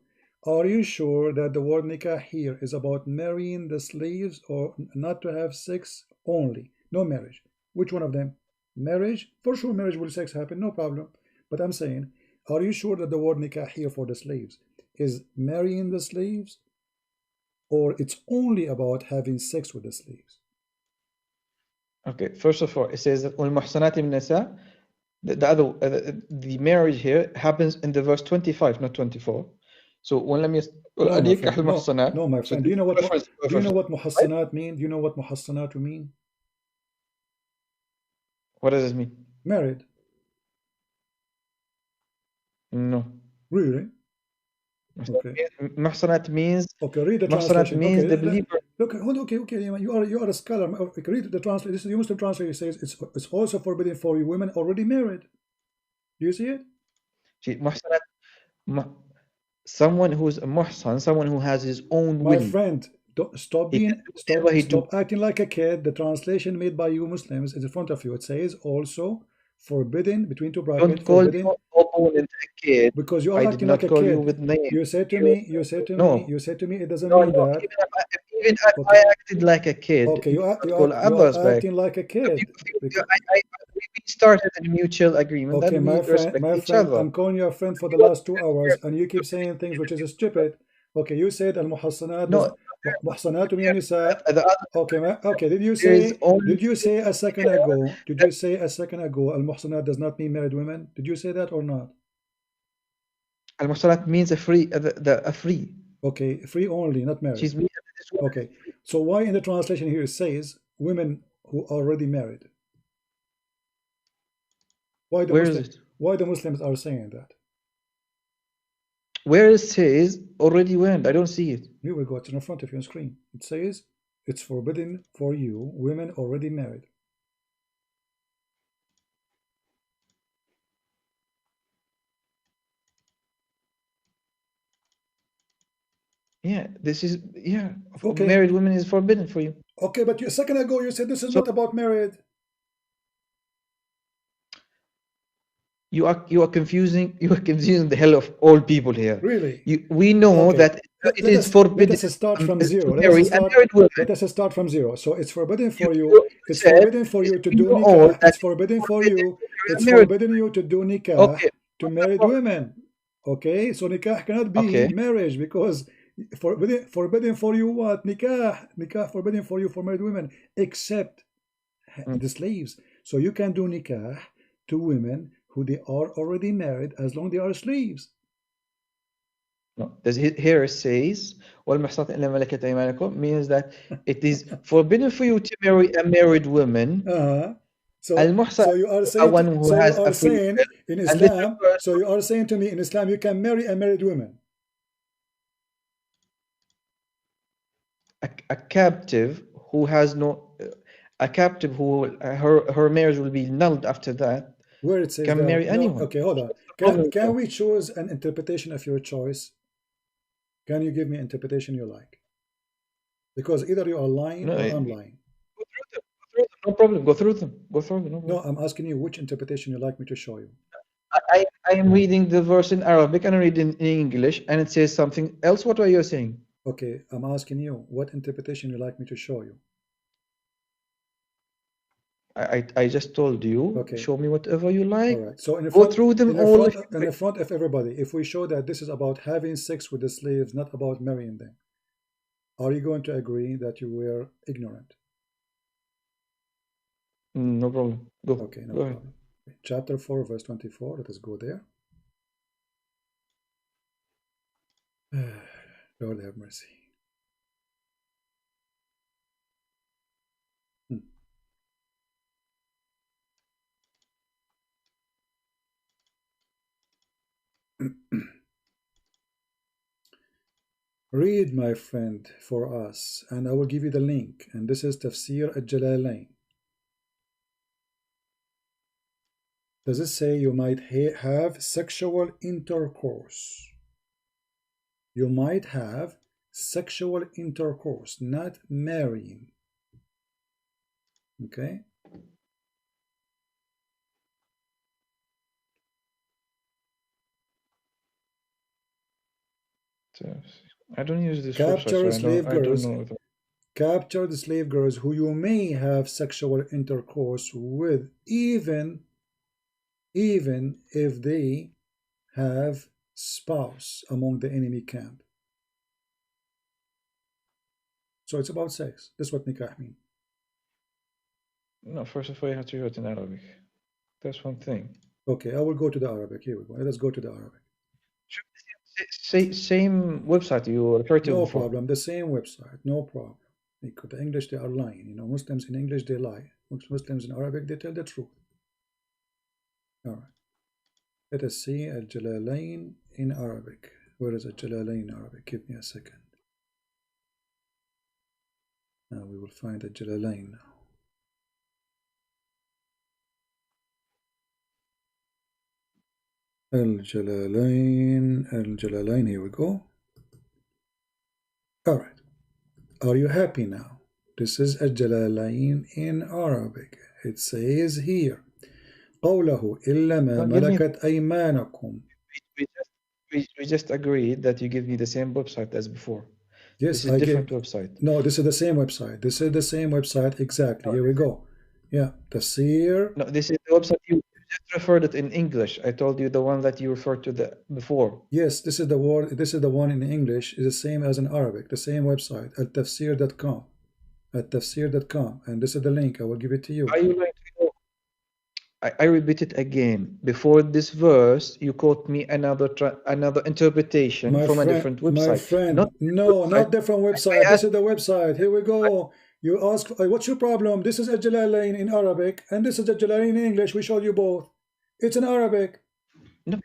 Are you sure that the word nikah here is about marrying the slaves or not to have sex only? No marriage. Which one of them? Marriage? For sure, marriage will sex happen, no problem. But I'm saying, are you sure that the word nikah here for the slaves is marrying the slaves or it's only about having sex with the slaves? Okay, first of all, it says that وَالْمُحْصَنَاتِ مِنَ النِّسَاءِ the marriage here happens in the verse 25, not 24. So when لم No, my ينكح friend. No, المحصنات. no, my So friend. this reference Do you know what 25. muhassanat mean? Do you know what muhassanat mean? What does it mean? Married. No. Really? Okay. Muhsanat means Okay, read the Muhsanat translation. means Okay, the believer. look. Okay. You are a scholar. Okay, read the translation. This is the Muslim translation. It says it's also forbidden for you women already married. Do you see it? Muhsanat, someone who's a muhsan, someone who has his own My will. friend, stop He can being do whatever he stop acting like a kid. The translation made by you Muslims is in front of you. It says also forbidden between two brackets. Don't call Forbidden your opponent a kid. because you are I did acting like not a call you kid. with name. You said to me. You said to me. No, You said to me. It doesn't no. mean that. Even if Okay. I acted like a kid, Okay, you you are cannot call you others are back. acting like a kid. Because, We started a mutual agreement okay, that we respect my each friend, other. I'm calling you a friend for the last 2 hours, and you keep saying things which is stupid. Okay, you said al muhassanat No, muhsanatu min nisa. the other, Okay, okay. there is only Did you say a second ago? Did you say a second ago al muhsanat does not mean married women? Did you say that or not? al-muhsanat means a free. Okay, free only, not married. She's me. Okay, so why in the translation here it says women who are already married? Why Where is it? Why the Muslims are saying that? Where it says already went? I don't see it. You will go. It's in front of your screen. It says it's forbidden for you, women already married. Yeah, this is Okay. Married women is forbidden for you. Okay, but a second ago you said this is not about married. You are confusing the hell of all people here. Really? We know Okay. that it is forbidden let us start from zero. to marry a married woman. Let us start from zero. So it's forbidden for you. It's said, forbidden for you to do nikah. It's forbidden for you. It's forbidden you to do nikah to married women. Okay, so nikah cannot be marriage because forbidden for you what? Nikah forbidden for you for married women except the slaves. So you can do nikah to women who they are already married as long as they are slaves. No, here it says وَالْمُحْصَنَاتُ إِلَّا مَا مَلَكَتْ أَيْمَانُكُمْ means that it is forbidden for you to marry a married woman. So you are saying in Islam. So you are saying to me in Islam you can marry a married woman. A captive who has no her marriage will be nulled after that. Where it says can that? marry anyone. Okay, hold on. Can we choose an interpretation of your choice? Can you give me interpretation you like? Because either you are lying or I'm lying. No problem. Go through them. No, I'm asking you which interpretation you like me to show you. I am reading the verse in Arabic and I read in English, and it says something else. What are you saying? Okay, I'm asking you what interpretation you like me to show you. I just told you. Okay. Show me whatever you like. All right. So go through them all. In the front of everybody, if we show that this is about having sex with the slaves, not about marrying them, are you going to agree that you were ignorant? No problem. Go. Okay, no problem. Chapter 4, verse 24. Let us go there. Lord have mercy. Read, my friend, for us, and I will give you the link. And this is Tafsir al-Jalalain. Does it say you might have sexual intercourse? You might have sexual intercourse, not marrying. Okay? I don't use this Capture website, so I don't know. Capture the slave girls who you may have sexual intercourse with, even if they have spouse among the enemy camp. So it's about sex. That's what nikah means. No, first of all, you have to do it in Arabic. That's one thing. Okay, I will go to the Arabic. Here we go. Let us go to the Arabic. Same website you referred to No before. problem. The same website. No problem. Because the English, they are lying. You know, Muslims in English, they lie. Muslims in Arabic, they tell the truth. All right. Let us see Al-Jalalain in Arabic. Where is Al-Jalalain in Arabic? Give me a second. Now we will find Al-Jalalain now. Al-Jalalain, here we go. All right. Are you happy now? This is Al-Jalalain in Arabic. It says here, قوله إلا ما ملكت أيمانكم. We just agreed that you give me the same website as before. Yes, this is a different website. No, this is the same website. This is the same website exactly. Here we go. Yeah, Tafsir. No, this is the website you just referred it in English. I told you the one that you referred to before. Yes, this is the word. This is the one in English. Is the same as in Arabic. The same website at tafsir.com. At tafsir.com, and this is the link. I will give it to you. Are you like to know? I repeat it again. Before this verse, you quote me another interpretation from a different website. My friend, not different website. This is the website. Here we go. You ask, what's your problem? This is Al-Jalalain in Arabic, and this is Al-Jalalain in English. We showed you both. It's in Arabic. No,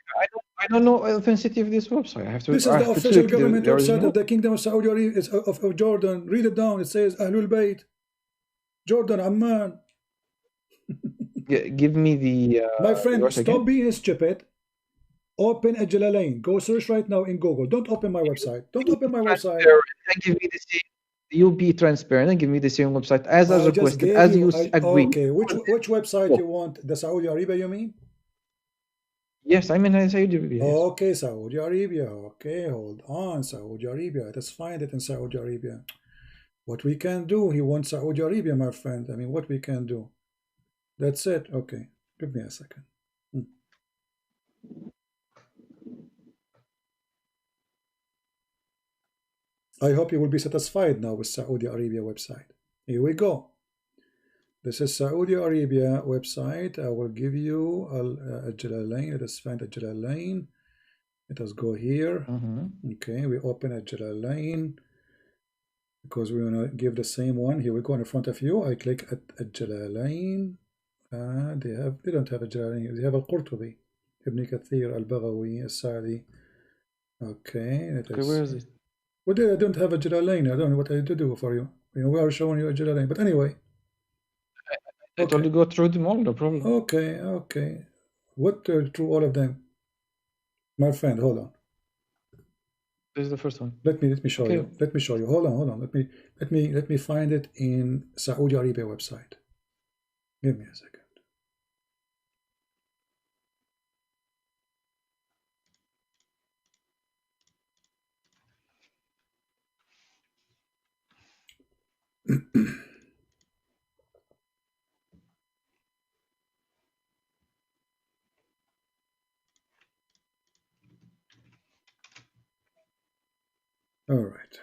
I don't know the authenticity of this website. I have to. This is the official government website of the Kingdom of Saudi Arabia, of Jordan. Read it down. It says Ahlul Bayt, Jordan, Amman. Give me the. My friend, stop being stupid. Open Al-Jalalain. Go search right now in Google. Don't open my website. Don't open my website. And give me the same. You be transparent and give me the same website as I requested, as you agreed. Okay, which website you want? The Saudi Arabia, you mean? Yes, I mean Saudi Arabia. Yes. Okay, Saudi Arabia. Okay, hold on, Saudi Arabia. Let's find it in Saudi Arabia. What we can do? He wants Saudi Arabia, my friend. I mean, what we can do? That's it. Okay, give me a second. I hope you will be satisfied now with Saudi Arabia website. Here we go. This is Saudi Arabia website. I will give you Al-Jalalain. Let us find Al-Jalalain. Let us go here. Okay, we open Al-Jalalain because we want to give the same one. Here we go in front of you. I click at Al-Jalalain. They don't have Al-Jalalain. They have Al-Qurtubi, Ibn Kathir, Al-Baghawi, Al-Sa'di. Okay, where is it? Well, they don't have a Jalalain. I don't know what I do for you. You know, we are showing you a Jalalain. But anyway. I told you go through them all, no problem. Okay. What through all of them? My friend, hold on. This is the first one. Let me show you. Let me show you. Hold on. Let me find it in Saudi Arabia website. Give me a second. All right.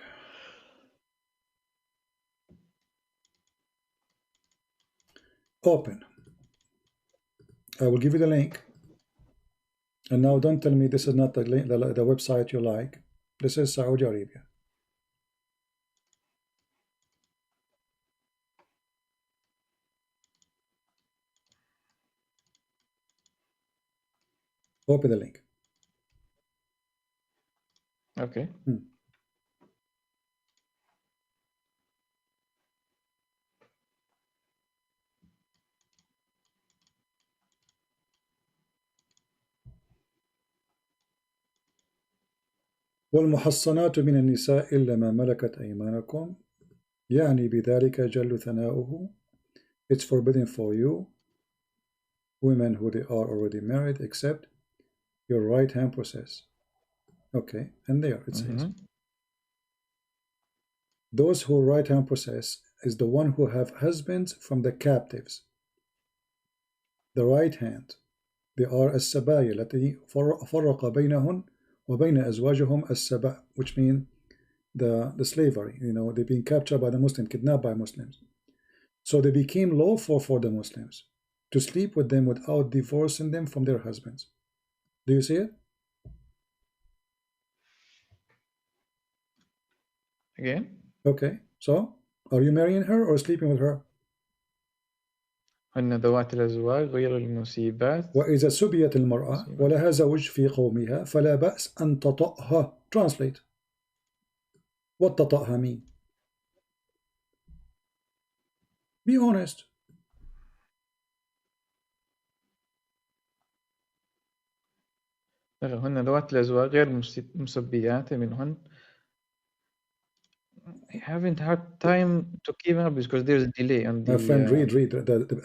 Open. I will give you the link. And now don't tell me this is not the website you like. This is Saudi Arabia. Open the link. Okay. والمحصنات من النساء إلا ما ملكت أيمانكم يعني بذلك جل ثناؤه. It's forbidden for you, women who they are already married, except your right hand possess. Okay, and there it says, those who right hand possess is the one who have husbands from the captives. The right hand, they are السبايا التي فرق بينهن وبين أزواجهم السبا, which mean the slavery, you know, they've been captured by the Muslims, kidnapped by Muslims. So they became lawful for the Muslims to sleep with them without divorcing them from their husbands. Do you see it? Again? Okay, so are you marrying her or sleeping with her? هن ذوات الأزواج غير المصيبات. وإذا سبيت المرأة ولها زوج في قومها فلا بأس أن تطأها. Translate. What تطأها mean? Be honest. هن ذوات الأزواج غير المصبيات منهن. I haven't had time to keep up because there's a delay on the... My friend, read.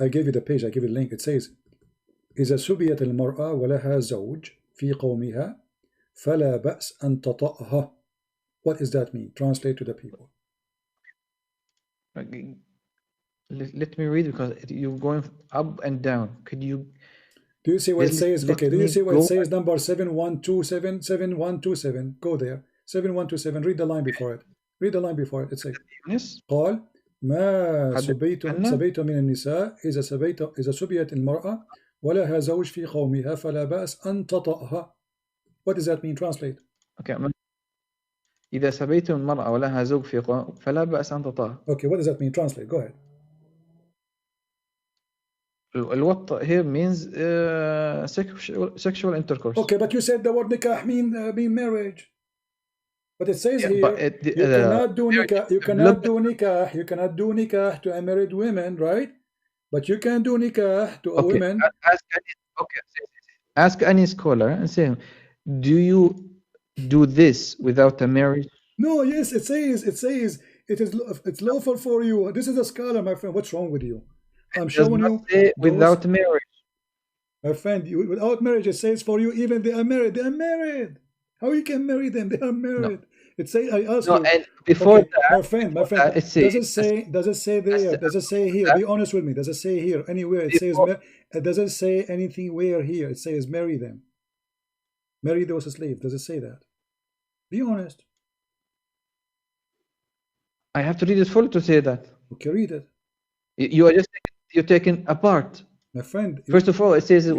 I gave you the page, I gave you the link. It says, إذا سبيت المرأة ولها زوج في قومها فلا بأس أن تطأها. What does that mean? Translate to the people. Let me read because you're going up and down. Could you... Do you see what it says? Okay, do you see what it says? Number 7127, 7127. Go there. 7127. Read the line before it. Read the line before it. It says, yes. قال ما سبيت من النساء إذا سبيت المرأة ولها زوج في قومها فلا بأس أن تطأها. What does that mean? Translate. Okay. إذا سبيت المرأة ولها زوج في قوم فلا بأس أن تطأها. Okay, what does that mean? Translate. Go ahead. الوطء here means sexual intercourse. Okay, but you said the word nikah mean marriage. But it says here, you cannot do nikah. You cannot do nikah. You cannot do nikah to a married woman, right? But you can do nikah to a woman. Ask any scholar and say, do you do this without a marriage? No. Yes, it says it's lawful for you. This is a scholar, my friend. What's wrong with you? I'm showing you without marriage. My friend, without marriage, it says for you, even they are married. They are married. How you can marry them? They are married. No. It says, I ask you. And before that, my friend, does it say there? Does it say here? Be honest with me. Does it say here anywhere? It says. It doesn't say anything where here. It says marry them. Marry those slaves. Does it say that? Be honest. I have to read it full to say that. Okay, read it. You're taking apart. My friend. First of all, it says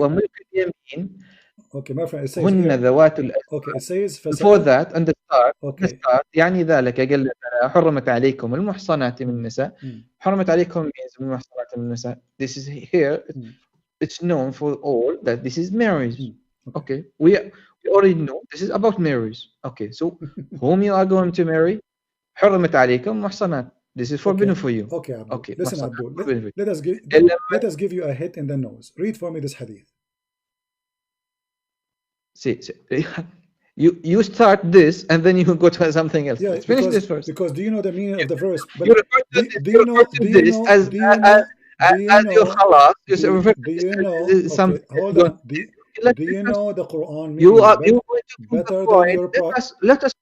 Okay, my friend, it says هن ذوات okay, it says before that and the start, يعني ذلك قال حرمت عليكم المحصنات من النساء. حرمت عليكم means المحصنات من النساء. This is here. It's known for all that this is marriage. Okay, we already know this is about marriage. Okay, so whom you are going to marry? حرمت عليكم محصنات. This is forbidden for you. Okay, Abdul. Okay. Listen, Abdul. Let us give you a hit in the nose. Read for me this hadith. See, you start this and then you go to something else. Yeah, let's finish this first. Because do you know the meaning of the verse? But you refer to this as your khalas. Do you know something? Hold on. Do you know the Quran meaning? You are going to better than your prophet. Let us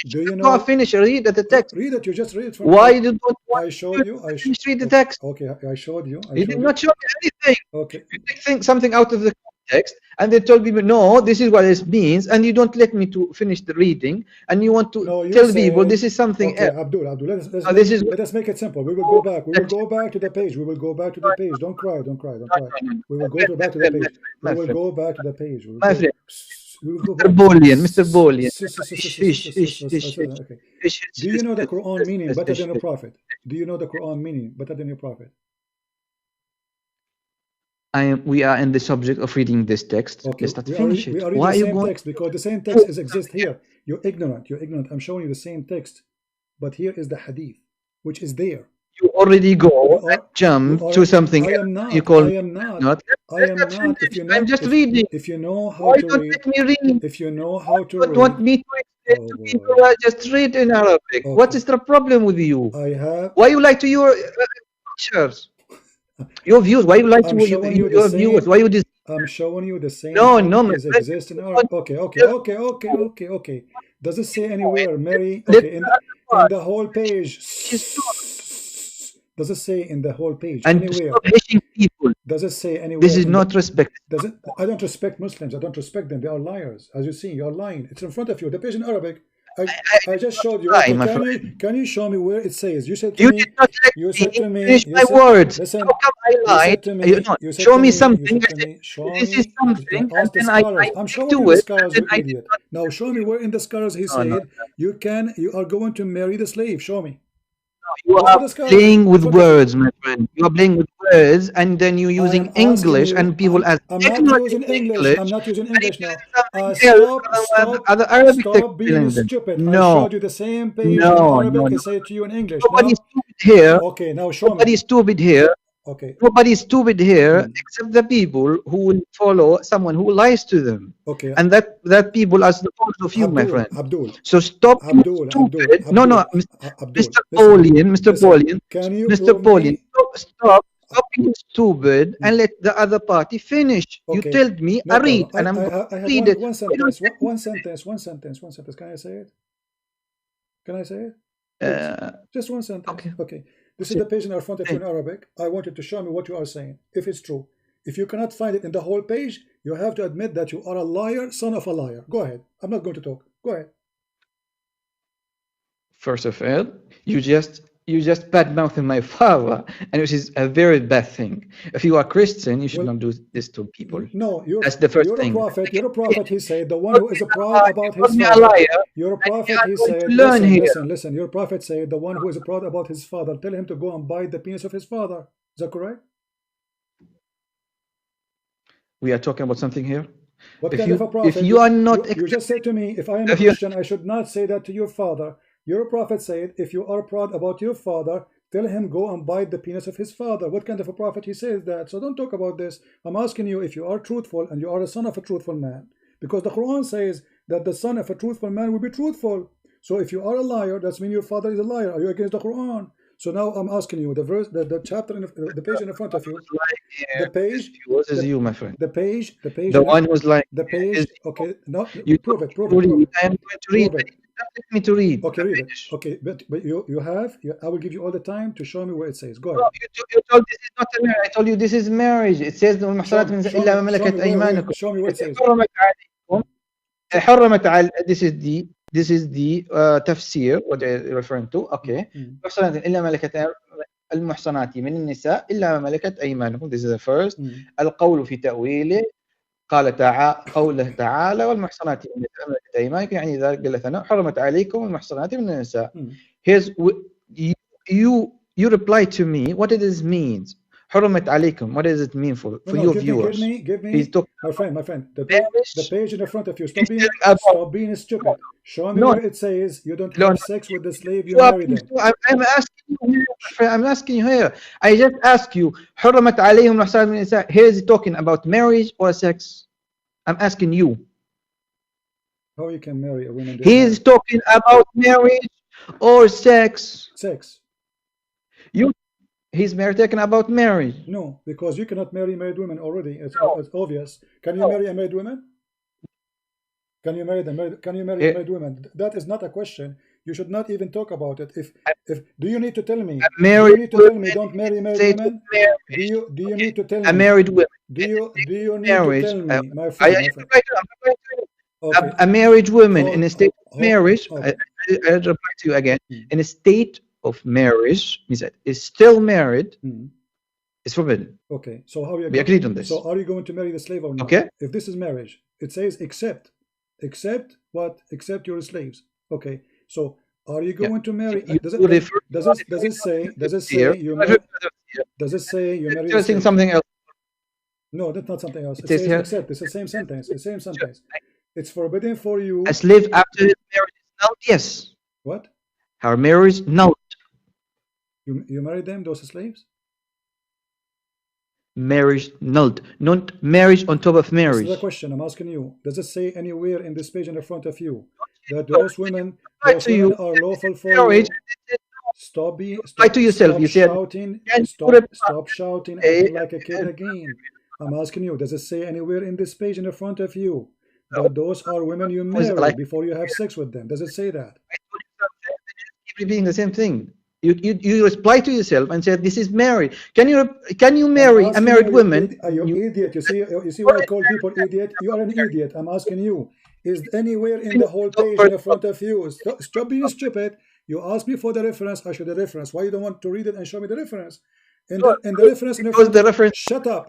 do you know? Finish. Read the text. Read it. You just read it. Why you don't want I showed you. Read the text. Okay, I showed you. You did not show me anything. Okay. You take something out of the context and they told people, no, this is what it means, and you don't let me to finish the reading, and you want to tell people this is something else. Abdul, let us make it simple. We will go back. We will go back to the page. We will go back to the page. Don't cry. Don't cry. Don't cry. We will go back to the page. We will go back to the page. My friend. Mr. Bolian. Do you know the Quran meaning better than your prophet? Do you know the Quran meaning better than your prophet? We are in the subject of reading this text. Okay. Let's not finish it. Why are you going? Text because the same text exists here. You're ignorant. I'm showing you the same text, but here is the hadith, which is there. You already go and jump to something. I am not. You call I am not. I am not. I'm just reading. If you know how to read, let me read. If you know how to read, want me to Just read in Arabic. What is the problem with you? I have. Why you lie to your pictures? Your views. Why you lie to your viewers? Why you? I'm showing you the same. No, is exist in Arabic. Okay. Does it say anywhere, Mary? Okay, in the whole page. Does it say in the whole page anywhere? Stop hating people. Does it say anywhere? This is not respect. Does it? I don't respect Muslims. I don't respect them. They are liars. As you see, you're lying. It's in front of you. The page in Arabic. I just showed you. Okay, can you show me where it says? You said to me. You said to me. Finish my words. Listen. How come I lied? Show me something. This is something, and then I'm showing you the scholars. You idiot. Now show me where in the scholars he said you are going to marry the slave. Show me. You are playing with words, my friend. You are playing with words, and then you're using English, and people ask. I'm not using English. I'm not using English now. Stop being stupid. No. I showed you the same page in Arabic. I say it to you in English. Nobody's stupid here. Okay, now show me. Nobody's stupid here. Okay. Nobody's stupid here except the people who will follow someone who lies to them. Okay. And that people are the fault of you, my friend. Abdul. So stop being stupid. No, Mr. Paulian. Can you Mr. Paulian, stop being stupid and let the other party finish. Okay. You told me I read, and I'm read it. One sentence. Can I say it? Can I say it? Just one sentence. Okay. This is the page in our front of you in Arabic. I want you to show me what you are saying, if it's true. If you cannot find it in the whole page, you have to admit that you are a liar, son of a liar. Go ahead. I'm not going to talk. Go ahead. First of all, you just bad-mouthing my father, and which is a very bad thing. If you are Christian, you should not do this to people. No, that's the first thing. You're a prophet, he said. The one who is proud about his father. You're a prophet, he said. Listen. Your prophet said, the one who is proud about his father, tell him to go and bite the penis of his father. Is that correct? We are talking about something here. What kind of a prophet? If you are not, you just said to me, if I am a Christian, I should not say that to your father. Your prophet said, if you are proud about your father, tell him go and bite the penis of his father. What kind of a prophet he says that? So don't talk about this. I'm asking you if you are truthful and you are a son of a truthful man. Because the Quran says that the son of a truthful man will be truthful. So if you are a liar, that means your father is a liar. Are you against the Quran? So now I'm asking you, the verse, the chapter, the page in front of you, the page, you, my friend. The page, the one who's like the page. Okay, no, you prove it. I am going to read it. Let me to read. Okay, read it. Okay, but you have. I will give you all the time to show me where it says. Go ahead. No, you told this is not a marriage. I told you this is marriage. It says show me where it says. This is the tafsir what you're referring to. Okay. محصنات إلا ملكت المحصنات من النساء إلا ما ملكت أيمانكم. This is the first. القول في تأويله قال قوله تعالى والمحصنات من ملكت أيمانكم يعني ذلك جل ثناؤه حرمت عليكم المحصنات من النساء. Here's you reply to me what it means. حرمت عليكم. What does it mean for your viewers? Give me, my friend. The page in the front of you. Stop being stupid. Show me where it says you don't have sex with the slave. You marry them. I'm asking you here. I just ask you. حرمت عليهم المحصنات من النساء. Here is talking about marriage or sex. I'm asking you. How you can marry a woman? He is talking about marriage or sex. Sex. He's talking about marriage. No, because you cannot marry married women already. It's obvious. Can you marry a married woman? Can you marry them? Can you marry a married woman? That is not a question. You should not even talk about it. If do you need to tell me? Do you need to tell me don't marry married women? Do you need to tell me? A married woman. Do you need to tell me, my friend? Okay. A married woman in a state of marriage. I'll reply to you again. In a state of marriage means that is still married. It's forbidden. Okay, so how are you? We agreed on this. So are you going to marry the slave or not? Okay. If this is marriage, it says except what? Except your slaves. Okay, so are you going to marry? Does it say you marry? Does it say you marry? You're saying something else. No, that's not something else. It says except. It's the same sentence. The same sentence. It's forbidden for you. A slave after his marriage is null. Yes. What? Her marriage null. You married them, those slaves? Marriage nulled, not marriage on top of marriage. This is the question I'm asking you. Does it say anywhere in this page in the front of you that those women are lawful for you. Stop to yourself. You said shouting. Stop shouting like a kid again. I'm asking you, does it say anywhere in this page in the front of you that those are women you marry before you have sex with them? Does it say that? Keep repeating the same thing. You reply to yourself and said, "This is married. Can you marry a married woman?" Are you idiot? You see why I call people idiot? You are an idiot. I'm asking you, is anywhere in the whole page in front of you? Stop being stupid. You asked me for the reference. I show the reference. Why you don't want to read it and show me the reference? And the reference in the front. Shut up.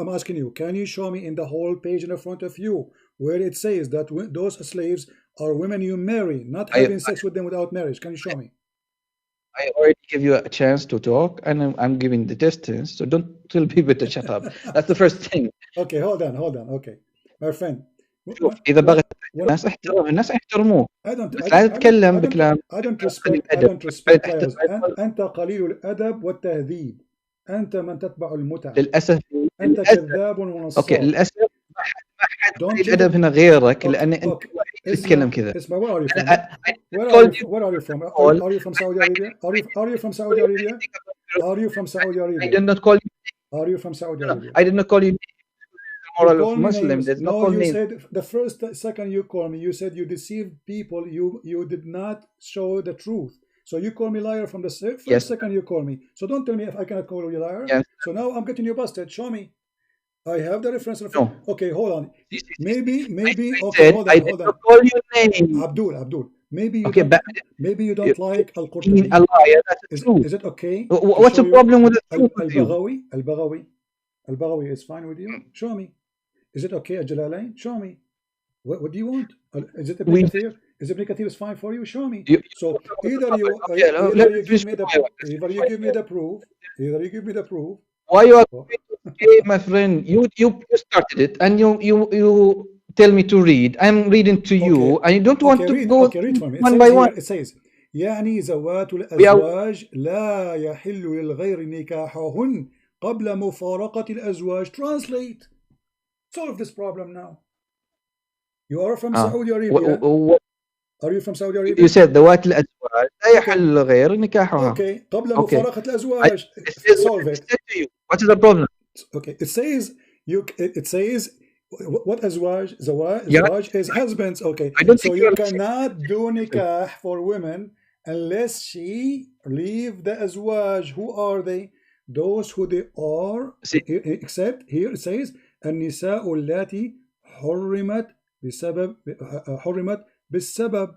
I'm asking you, can you show me in the whole page in front of you where it says that those slaves are women you marry, not having sex with them without marriage? Can you show me? I already give you a chance to talk, and I'm giving the distance, so don't tell people to shut up. That's the first thing. Okay, hold on. Okay, my friend. شوف إذا بغيت الناس احترم الناس يحترموه لا تتكلم بكلام. I don't respect liars. أنت قليل الأدب والتهذيب. أنت من تتبع المتع. للأسف أنت كذاب ونصاب. أوكي للأسف ما حد الأدب هنا غيرك لأن أنت تتكلم كذا. اسمع where are you from? Are you from Saudi Arabia? Are you from Saudi Arabia? Are you from Saudi Arabia? I did not call you. Are you from Saudi Arabia? I did not call you. Moral of Muslim. There's no, you said the first second you call me, you said you deceived people. You did not show the truth. So you call me liar from the first second you call me. So don't tell me if I cannot call you liar. Yes. So now I'm getting you busted. Show me. I have the reference. No. Okay, hold on. Maybe. Okay, hold on. I did not call your name. Abdul. Maybe you don't like Al-Qurtubi. A liar. That's true. Is it okay? What's the problem with the truth? Al-Baghawi is fine with you? Show me. Is it okay, Jalalain? Show me. What do you want? Is it Ibn Kathir? Is Ibn Kathir is fine for you? Show me. So either you give me the proof. Why you are my friend? You started it, and you tell me to read. I'm reading to you, and you don't want to go one by one. It says, يعني زوات الأزواج لا يحل للغير نكاحهن قبل مفارقة الأزواج. Translate. Solve this problem now. You are from Saudi Arabia. Are you from Saudi Arabia? You said ذوات الأزواج لا يحل للغير نكاحها. Okay. قبل مفارقة الأزواج. Solve it. What is the problem? Okay. It says what azwaj? Zawaj is husbands. Okay. So you cannot do nikah for women unless she leave the azwaj. Who are they? Those who they are. Except here it says النساء اللاتي حرمت بالسبب.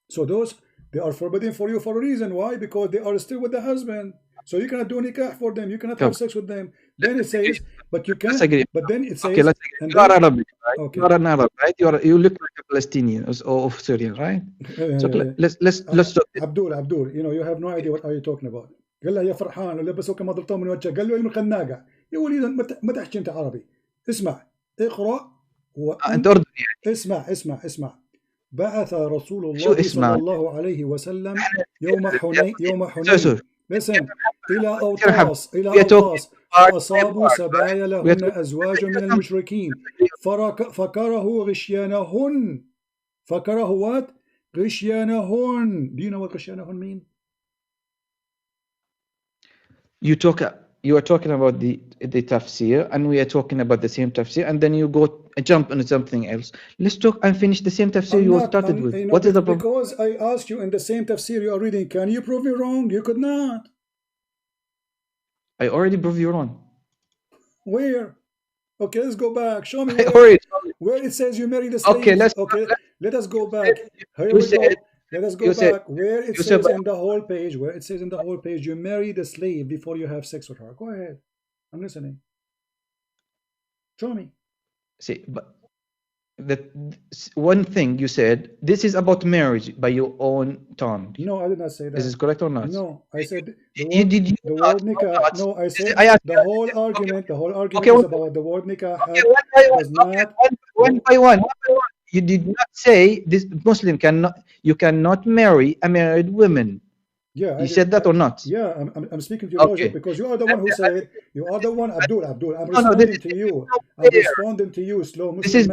So those, they are forbidden for you for a reason. Why? Because they are still with the husband. So you cannot do nikah for them. You cannot have sex with them. Then it says, but you can. But then it says, okay, you are Arabic, right? Okay. You are an Arab, right? You look like a Palestinian or Syrian, right? So let's talk. Abdul, you have no idea what are you talking about. قال له يا فرحان ولبسوا كما ضربتهم من وجهه. قال له علم الخناقه. يا وليد ما تحكي انت عربي. اسمع اقرأ أنت أردني يعني. اسمع بعث رسول الله صلى الله عليه وسلم يوم حنين listen إلى أوطاس فأصابوا سبايا لهن أزواج من المشركين فكرهوا غشيانهن. فكرهوا what? غشيانهن. Do you know what غشيانهن mean? You are talking about the tafsir, and we are talking about the same tafsir, and then you jump into something else. Let's talk and finish the same tafsir you started with. What is the problem? Because I asked you in the same tafsir you are reading, can you prove me wrong? You could not. I already proved you wrong. Where? Okay, let's go back. Show me where it says you marry the slaves. Okay, let us go back. Here we go. Let us go back where it says in the whole page, you marry the slave before you have sex with her. Go ahead. I'm listening. Show me. See, but the one thing you said, this is about marriage by your own tongue. No, I did not say that. Is this correct or not? No, I said the word nikah. No, I said the whole argument is about the word nikah. One by one. You did not say this Muslim you cannot marry a married woman. Yeah, you said that or not? Yeah, I'm speaking to your logic because you are the one who said, you are the one, Abdul, I'm responding to you. I'm responding to you, slow Muslim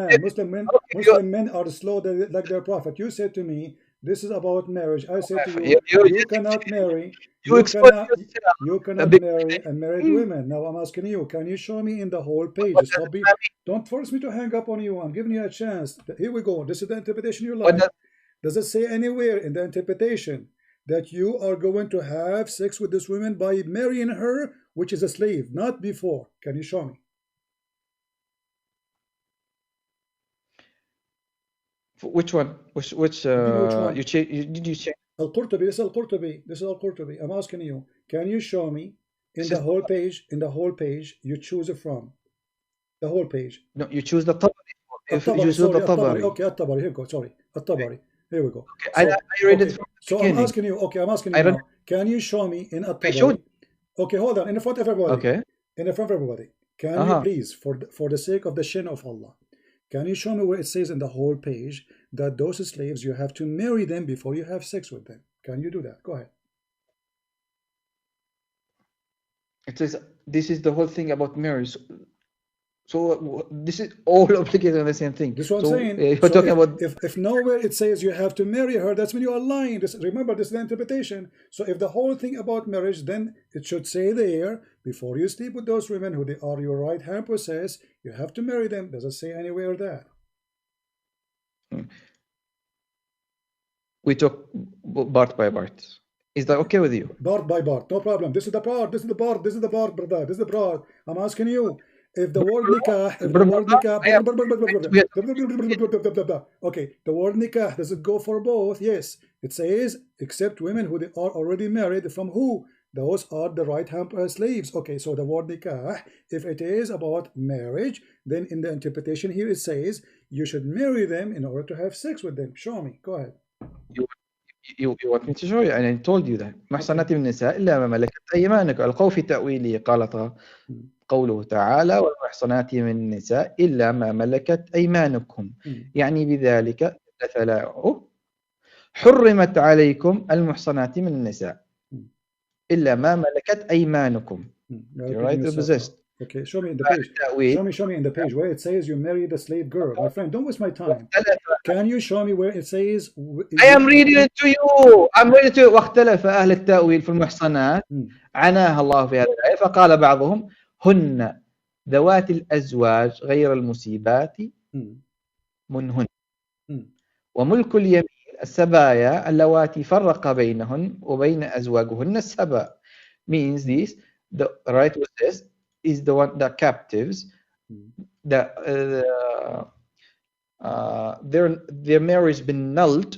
man. Muslim men are slow like their prophet. You said to me, this is about marriage. I said to you, you cannot marry. You cannot marry unmarried women. Now I'm asking you, can you show me in the whole page? Don't force me to hang up on you. I'm giving you a chance. Here we go. This is the interpretation you like. Does it say anywhere in the interpretation that you are going to have sex with this woman by marrying her, which is a slave, not before? Can you show me? Which one? Which which one? Did you check? Al-Qurtubi. This is Al-Qurtubi. This is Al-Qurtubi. I'm asking you, can you show me in the whole page? In the whole page, you choose it from the whole page. No, you choose the Tabari. If you choose the Tabari. Okay, At-Tabari. Here we go. Sorry, At-Tabari. Here we go. Okay, I read it from the beginning. I'm asking you. Okay, I'm asking you now. Can you show me in At-Tabari? Okay, hold on. In front of everybody. Okay. In front of everybody. Can you please, for the sake of the shin of Allah, can you show me where it says in the whole page that those slaves, you have to marry them before you have sex with them? Can you do that? Go ahead. It says this is the whole thing about marriage. So this is all obligated on the same thing. This is what I'm saying. You're talking about if nowhere it says you have to marry her, that's when you are lying. Remember, this is the interpretation. So if the whole thing about marriage, then it should say there, before you sleep with those women who they are your right hand possess, you have to marry them. Does it say anywhere that? We talk part by part. Is that okay with you? Part by part, no problem. This is the part. This is the part. This is the part, brother. This is the part. I'm asking you. If the word Nikkah, okay, the word Nikkah, does it go for both? Yes. It says, except women who are already married, from who? Those are the right-hand slaves. Okay, so the word Nikkah, if it is about marriage, then in the interpretation here it says, you should marry them in order to have sex with them. Show me. Go ahead. You want me to show you? And I told you that. محصنات من النساء إلا ما ملكت أيمانكم. القول في تأويله قال قوله تعالى والمحصنات من النساء إلا ما ملكت أيمانكم. يعني بذلك حرمت عليكم المحصنات من النساء إلا ما ملكت أيمانكم. Right, possessed. Okay, show me in the page. Show me in the page where it says you marry the slave girl. My friend, don't waste my time. Can you show me where it says? I am reading it to you. I'm reading it to you. واختلف أهل التأويل في المحصنات عناها الله في هذه الآية فقال بعضهم هن ذوات الأزواج غير المصيبات منهن وملك اليمين السبايا اللواتي فرق بينهن وبين أزواجهن السبا. Means this, the right with this is the one, the captives, their marriage been nulled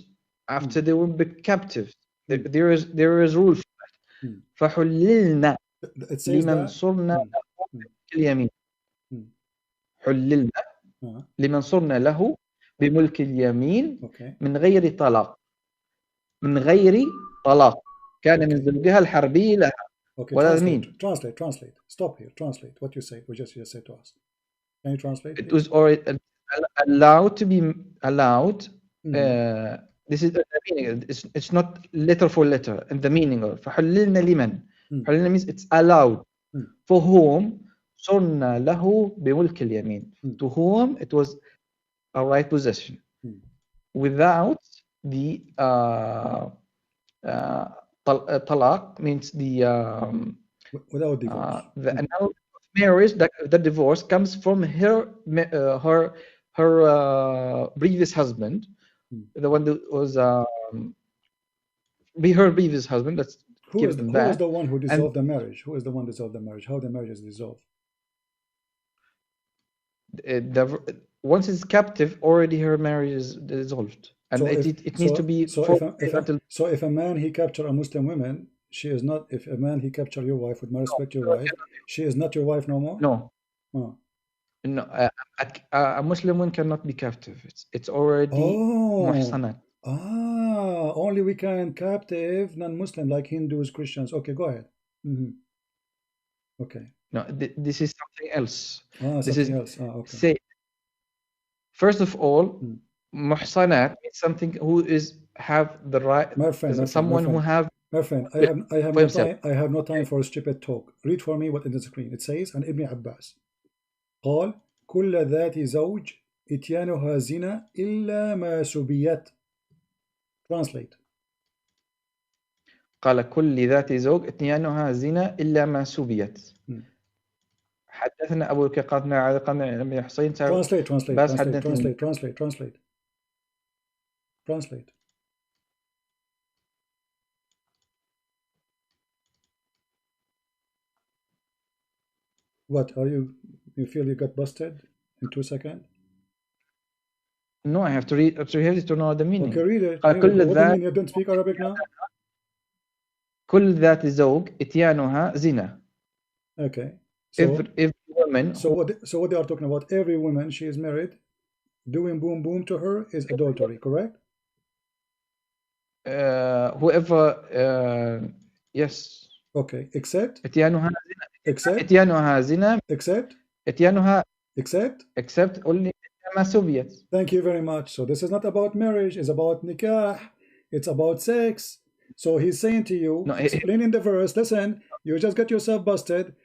after they were captive. There is rule for that. فحللنا لمن صرنا اليمين. حللنا لمن صرنا له بملك اليمين من غير طلاق. من غير طلاق كان من زوجها الحربي لها. Okay, what does it mean? Translate. Stop here. Translate what you say. We just said to us. Can you translate? It was already allowed to be allowed. This is the meaning. It's not letter for letter. And the meaning of فحللنا لمن. حللنا means it's allowed. For whom صرنا له بملك اليمين. To whom it was a right possession. Without the talaq means the without divorce. The annulment of marriage, the divorce comes from her previous husband, the one that was her previous husband. Let's who is the one who dissolved the marriage? Who is the one who dissolved the marriage? How the marriage is dissolved? Once it's captive, already her marriage is dissolved. And so it needs to be if a man he capture a Muslim woman, she is not. If a man he capture your wife, with my respect, your wife, she is not your wife no more. No, no. A Muslim woman cannot be captive. It's already muhsanat. Only we can captive non-Muslim like Hindus, Christians. Okay, go ahead. Okay. No, this is something else. This is else. Okay. Say, first of all. Muhsanat means something who is have the right. My friend, someone who have My friend, I have no time for stupid talk. Read for me what in the screen. It says, and Ibn Abbas قال كل ذات زوج إتيانها زنا إلا ما سبيت. Translate. قال كل ذات زوج إتيانها زنا إلا ما سبيت. حدثنا أبو الكقاطنا على قمع حسين. Translate. What are you feel you got busted in 2 seconds? No, I have to read to know the meaning. Okay, read it. What do you mean? You don't speak Arabic now? كل ذات زوج إتيانها زنا. Okay. So every woman. So what they are talking about? Every woman she is married, doing boom boom to her is adultery, correct? Whoever, yes. Okay, except. إتيانها زنا. Except. إتيانها زنا. Except. إتيانها. Except only ما سبيت. Thank you very much. So this is not about marriage. It's about nikah. It's about sex. So he's saying to you, explaining the verse. Listen, you just got yourself busted.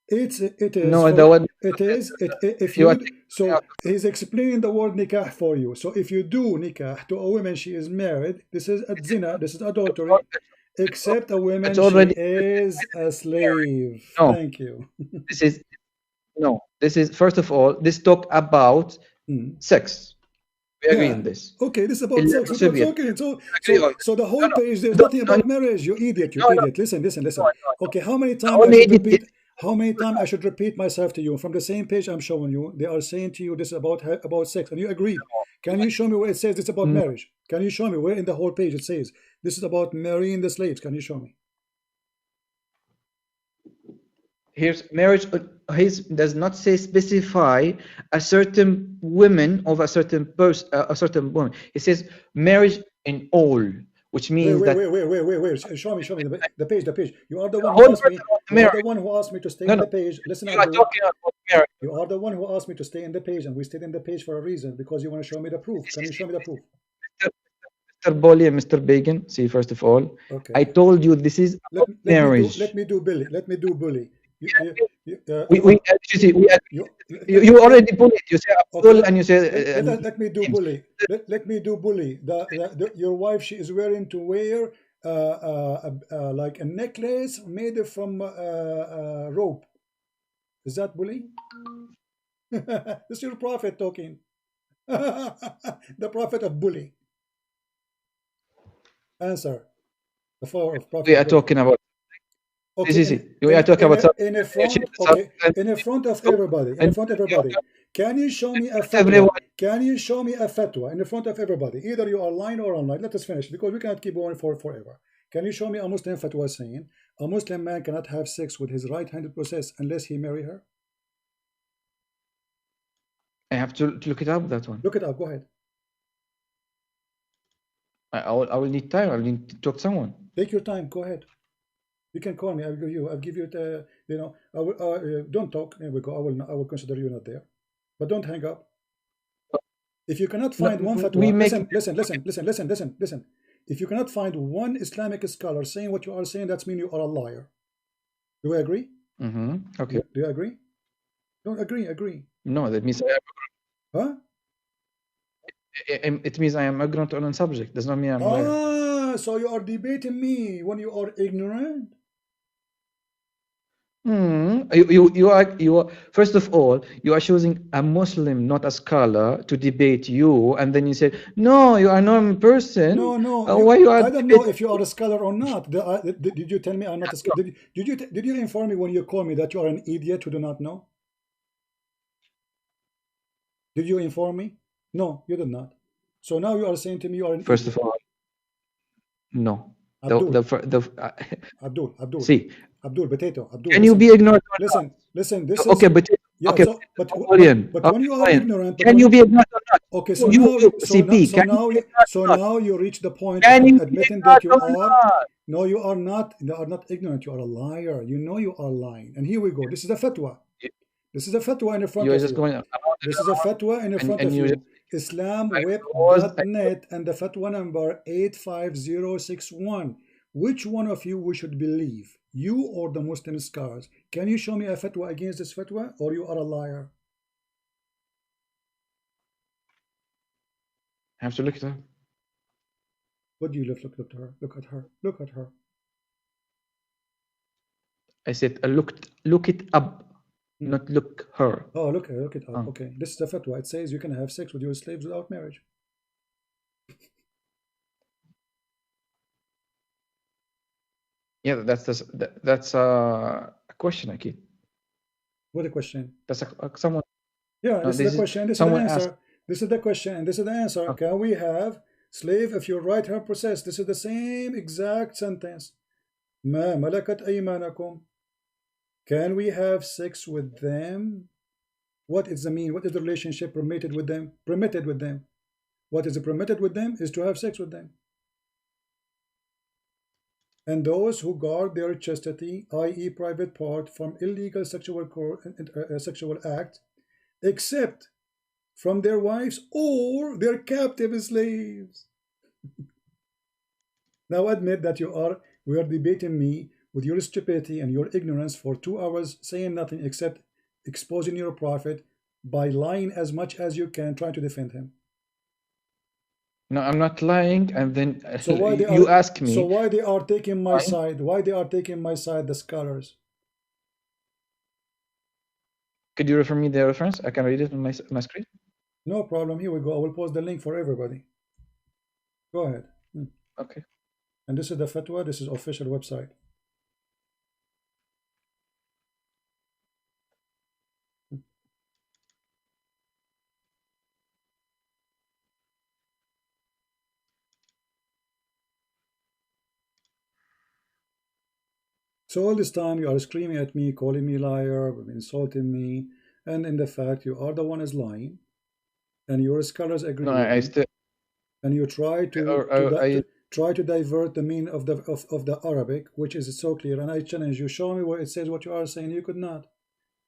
It is. No, the one. It is. If you. So he's explaining the word nikah for you. So if you do nikah to a woman, she is married. This is a zina. This is adultery. Except a woman, she is a slave. No. Thank you. This is first of all. This talk about sex. We agree on this. Okay, this is about sex. So the whole page, there's nothing about marriage. You idiot. Listen. Okay, how many times I should repeat myself to you? From the same page I'm showing you, they are saying to you this is about sex, and you agree. Can you show me where it says this is about marriage? Can you show me where in the whole page it says this is about marrying the slaves? Can you show me? Here's marriage. His does not say specify a certain woman of a certain person, a certain woman. It says marriage in all, which means wait. Show me the page. You are the one who asked me. You are the one who asked me to stay in the page. Listen, you are talking about marriage. You are the one who asked me to stay in the page, and we stayed in the page for a reason, because you want to show me the proof. Can you show me the proof? Mr. Bolly and Mr. Bacon, see, first of all, okay. I told you this is marriage. Let me do bully. You already bullied. You say Abdul, and you say. Let me do bully. Let me do bully. Your wife, she is wearing to wear like a necklace made from rope. Is that bully? This is your prophet talking. The prophet of bully. Answer. The follower of prophet. We are talking about. Okay, we are talking about in front of everybody. Can you show me a fatwa? Can you show me a fatwa in front of everybody? Either you are lying or online. Let us finish, because we cannot keep going forever. Can you show me a Muslim fatwa saying a Muslim man cannot have sex with his right-handed process unless he marry her? I have to look it up, that one. Look it up. Go ahead. I will need time. I will need to talk to someone. Take your time. Go ahead. You can call me. I'll give you the. I will. Don't talk. Here we go. I will consider you not there, but don't hang up. If you cannot find one fatwa, listen. If you cannot find one Islamic scholar saying what you are saying, that means you are a liar. Do we agree? Okay. Do you agree? Don't agree. Agree. No, that means I am. Huh? It means I am ignorant on a subject. Does not mean I'm a liar. So you are debating me when you are ignorant? You are first of all, you are choosing a Muslim, not a scholar, to debate you, and then you say, no, you are not a person. No. Why you are? I don't know if you are a scholar or not. Did you tell me I'm not a scholar? Did you inform me when you call me that you are an idiot who do not know? Did you inform me? No, you did not. So now you are saying to me you are an first idiot. Of all, no. Abdul. See. Abdul, potato. Abdul. Can you be ignorant? Listen. This okay, is potato. Yeah, okay, but when you are ignorant, can you be ignorant or not? Okay, so now you reach the point of admitting that you are. No, you are not. You are not ignorant. You are a liar. You know you are lying. And here we go. This is a fatwa. This is a fatwa in front of you. This is a fatwa in front of you. IslamWeb.net and the fatwa number 85061. which one of you we should believe, you or the Muslim scholars? Can you show me a fatwa against this fatwa, or you are a liar? I have to look at her. What do you look at her? Look at her. Look at her. I said look it up, not look her. Oh, look it up. Okay, this is the fatwa. It says you can have sex with your slaves without marriage. Yeah, that's a question, Akid. What a question? That's someone. Yeah, this is the question. This is the answer. This is the question, and this is the answer. Can we have slave if your right hand possessed? This is the same exact sentence. ما ملكت أيمانكم. Can we have sex with them? What is the mean? What is the relationship permitted with them? Permitted with them. What is permitted with them is to have sex with them. And those who guard their chastity, i.e. private part, from illegal sexual act, except from their wives or their captive slaves. Now admit that we are debating me with your stupidity and your ignorance for 2 hours, saying nothing except exposing your prophet by lying as much as you can, trying to defend him. No, I'm not lying. And then so why you ask me. So why they are taking my side? Why they are taking my side, the scholars? Could you refer me the reference? I can read it on my screen. No problem. Here we go. I will post the link for everybody. Go ahead. Okay. And this is the fatwa. This is official website. So all this time you are screaming at me, calling me liar, insulting me, and in the fact you are the one is lying, and your scholars agree. No, I still. And you try to try to divert the meaning of the Arabic, which is so clear. And I challenge you, show me where it says what you are saying. You could not.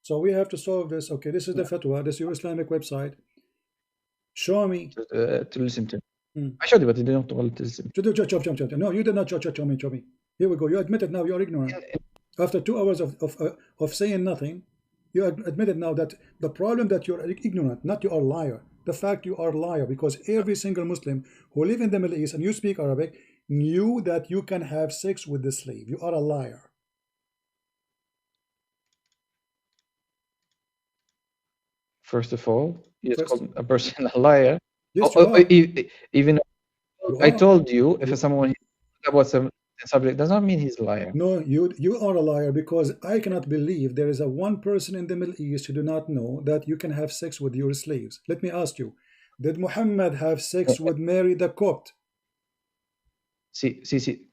So we have to solve this. Okay, this is the fatwa. This is your Islamic website. Show me to listen to. I showed you, but you didn't want to listen. No, you did not show me. Here we go. You admitted now you are ignorant. After 2 hours of saying nothing, you admitted now that the problem that you're ignorant, not you are a liar. The fact you are a liar, because every single Muslim who live in the Middle East and you speak Arabic knew that you can have sex with the slave. You are a liar. First of all, you just called a person a liar. Yes, even I told you, if someone about some subject does not mean he's a liar. No, you are a liar, because I cannot believe there is a one person in the Middle East who do not know that you can have sex with your slaves. Let me ask you, did Muhammad have sex with Mary the Copt? See.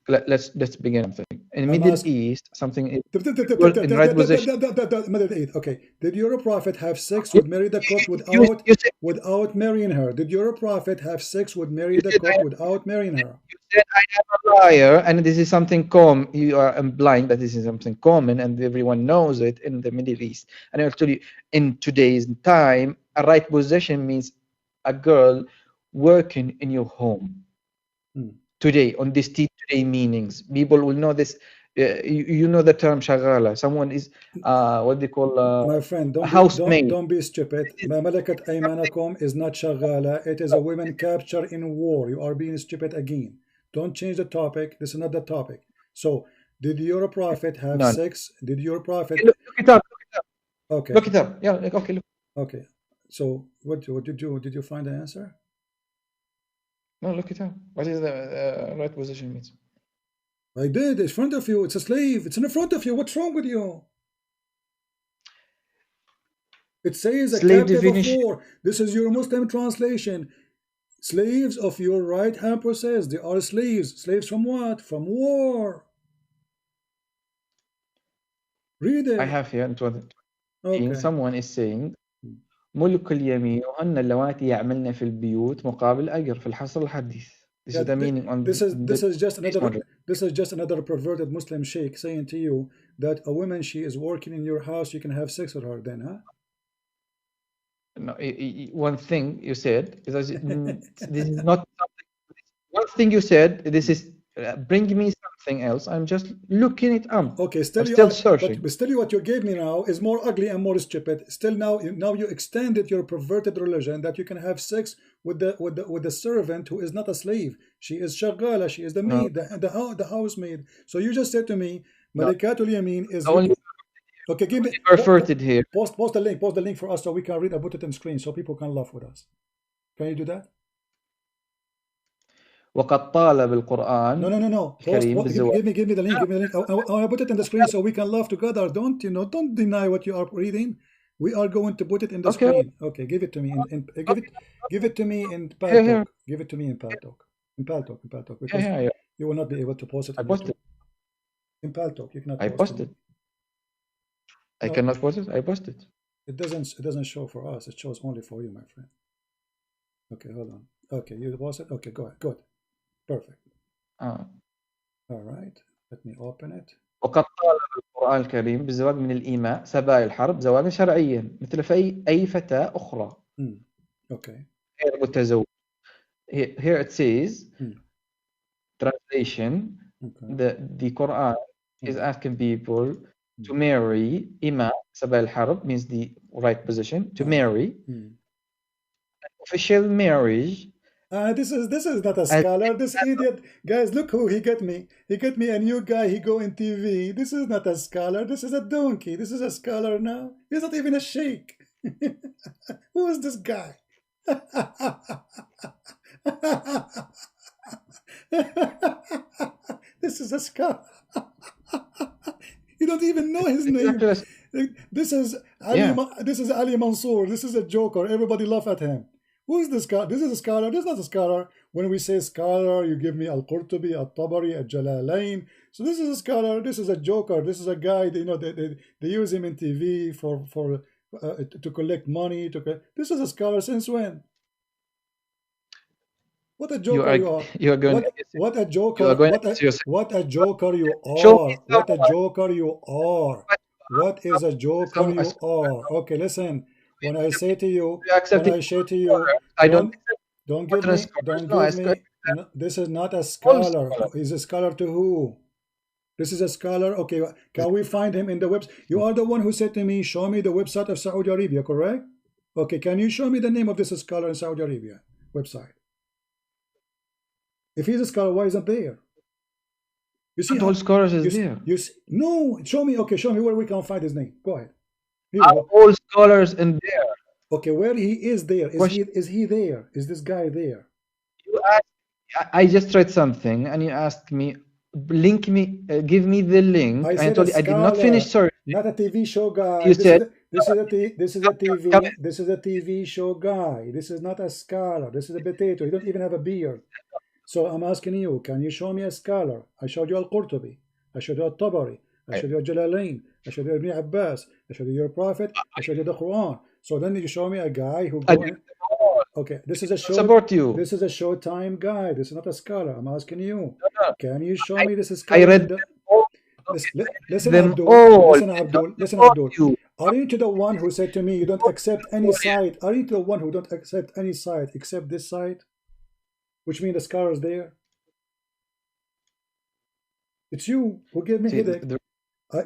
Let's begin something. In Middle East, something in right position. Middle East. Okay. Did your prophet have sex with Mary the Copt without marrying her? Did your prophet have sex with Mary the Copt without marrying her? You said I am a liar, and this is something common. You are implying that this is something common, and everyone knows it in the Middle East. And I'll tell you, in today's time, a right position means a girl working in your home. Today, on this today meanings, people will know this. You know the term shagala. Someone is what they call my friend. Don't be stupid. Ma malakat aymanakum is not shagala. It is a women captured in war. You are being stupid again. Don't change the topic. This is not the topic. So, did your prophet have sex? Did your prophet look it up? Okay. Look it up. Yeah. Okay. Look. Okay. So, what did you find the answer? No, look it up. What is the right position means? I did. It's in front of you. It's a slave. It's in front of you. What's wrong with you? It says a captive of war. This is your Muslim translation. Slaves of your right hand possess. They are slaves. Slaves from what? From war. Read it. I have here. Okay. Someone is saying ملك اليمين وهن اللواتي يعملن في البيوت مقابل أجر في الحصر الحديث. This is the meaning on this is just another perverted Muslim sheikh saying to you that a woman, she is working in your house, you can have sex with her then, huh? No, one thing you said is this is not something. One thing you said, this is bring me something else. I'm just looking it up. Okay, still I'm still searching. But still, what you gave me now is more ugly and more stupid. Still, now you extended your perverted religion that you can have sex with the servant who is not a slave. She is shagala. She is the maid, the housemaid. So you just said to me, Malikatul Yamin is. Okay, give me perverted here. Post the link. Post the link for us so we can read and put it on screen so people can laugh with us. Can you do that? وقد طال بالقرآن. No. Give me the link. Give me the link. I want to put it in the screen so we can laugh together. Don't deny what you are reading. We are going to put it in the screen. Okay, give it to me. Give it to me in Paltalk. Give it to me in Paltalk. In Paltalk. Because you will not be able to post it. I posted. In Paltalk, you cannot. I posted. I cannot post it. I posted. It doesn't show for us. It shows only for you, my friend. Okay, hold on. Okay, you post it. Okay, go ahead. Good. Perfect. All right. Let me open it. وقد طالب القرآن الكريم بالزواج من الإيماء سبايا الحرب زواجا شرعيا مثل في أي فتاة أخرى. Okay. غير متزوج. Here it says translation. The Quran is asking people to marry إماء سبايا الحرب means the right position to marry. Official marriage. This is not a scholar. This idiot, guys, look who he got me. He got me a new guy. He go in TV. This is not a scholar. This is a donkey. This is a scholar now. He's not even a sheikh. Who is this guy? This is a scholar. You don't even know his name. This is Ali Mansour. This is a joker. Everybody laugh at him. Who is this guy? This is a scholar. This is not a scholar. When we say scholar, you give me Al-Qurtubi, Al-Tabari, Al-Jalalain. So this is a scholar. This is a joker. This is a guy. They use him in TV to collect money. This is a scholar since when? What a joker you are! What a joker! What a joker you are! What a joker you are! What is a joker you are? Okay, listen. When I say to you, don't give me. This is not a scholar. He's a scholar to who? This is a scholar. Okay, can we find him in the website? You are the one who said to me, show me the website of Saudi Arabia, correct? Okay, can you show me the name of this scholar in Saudi Arabia website? If he's a scholar, why isn't there? You see, all scholars is there. No, show me. Okay, show me where we can find his name. Go ahead. All scholars in there. Okay, where he is there? Is he there? Is this guy there? You asked, I just read something, and you asked me, link me, give me the link. I told you I did not finish. Sorry, not a TV show guy. You said this is a TV show guy. This is not a scholar. This is a potato. You don't even have a beard. So I'm asking you, can you show me a scholar? I showed you Al-Qurtubi. I showed you Al-Tabari. I showed you Jalalain. I showed you Ibn Abbas. I showed you your prophet. I showed you the Quran. So then you show me a guy who. Okay, this is a show. Support you. This is a Showtime guy. This is not a scholar. I'm asking you. Can you show me this scholar? I read. Listen, Abdul. Listen, Abdul. Are you the one who said to me you don't accept any site? Are you the one who don't accept any site except this site? Which means the scholar is there. It's you who gave me headache.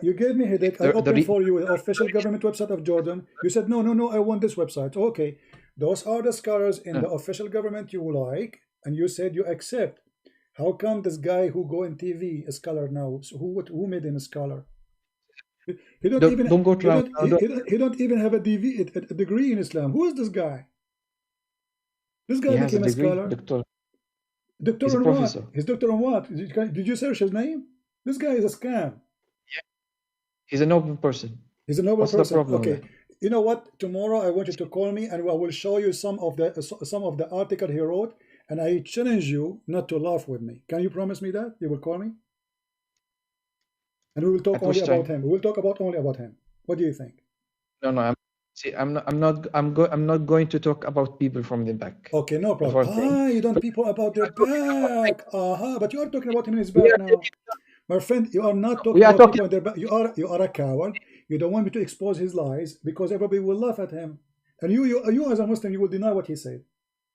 You gave me headache. I opened for you the official government website of Jordan. You said, no, I want this website. Okay, those are the scholars in the official government you like, and you said you accept. How come this guy who go in TV, a scholar now, so who made him a scholar? He don't even have a degree in Islam. Who is this guy? This guy became a scholar. Doctor on what? His doctor on what? Did you search his name? This guy is a scam. Yeah. He's a noble person. He's a noble person. The problem? Okay. You know what? Tomorrow I want you to call me and I will show you some of the article he wrote, and I challenge you not to laugh with me. Can you promise me that? You will call me? And we will talk only about him. We will talk only about him. What do you think? No. I'm not going to talk about people from the back. Okay, no problem. You don't people about their back. But you are talking about him in his back now. My friend, you are not talking about people in their back. You are a coward. You don't want me to expose his lies because everybody will laugh at him. And you as a Muslim, you will deny what he said.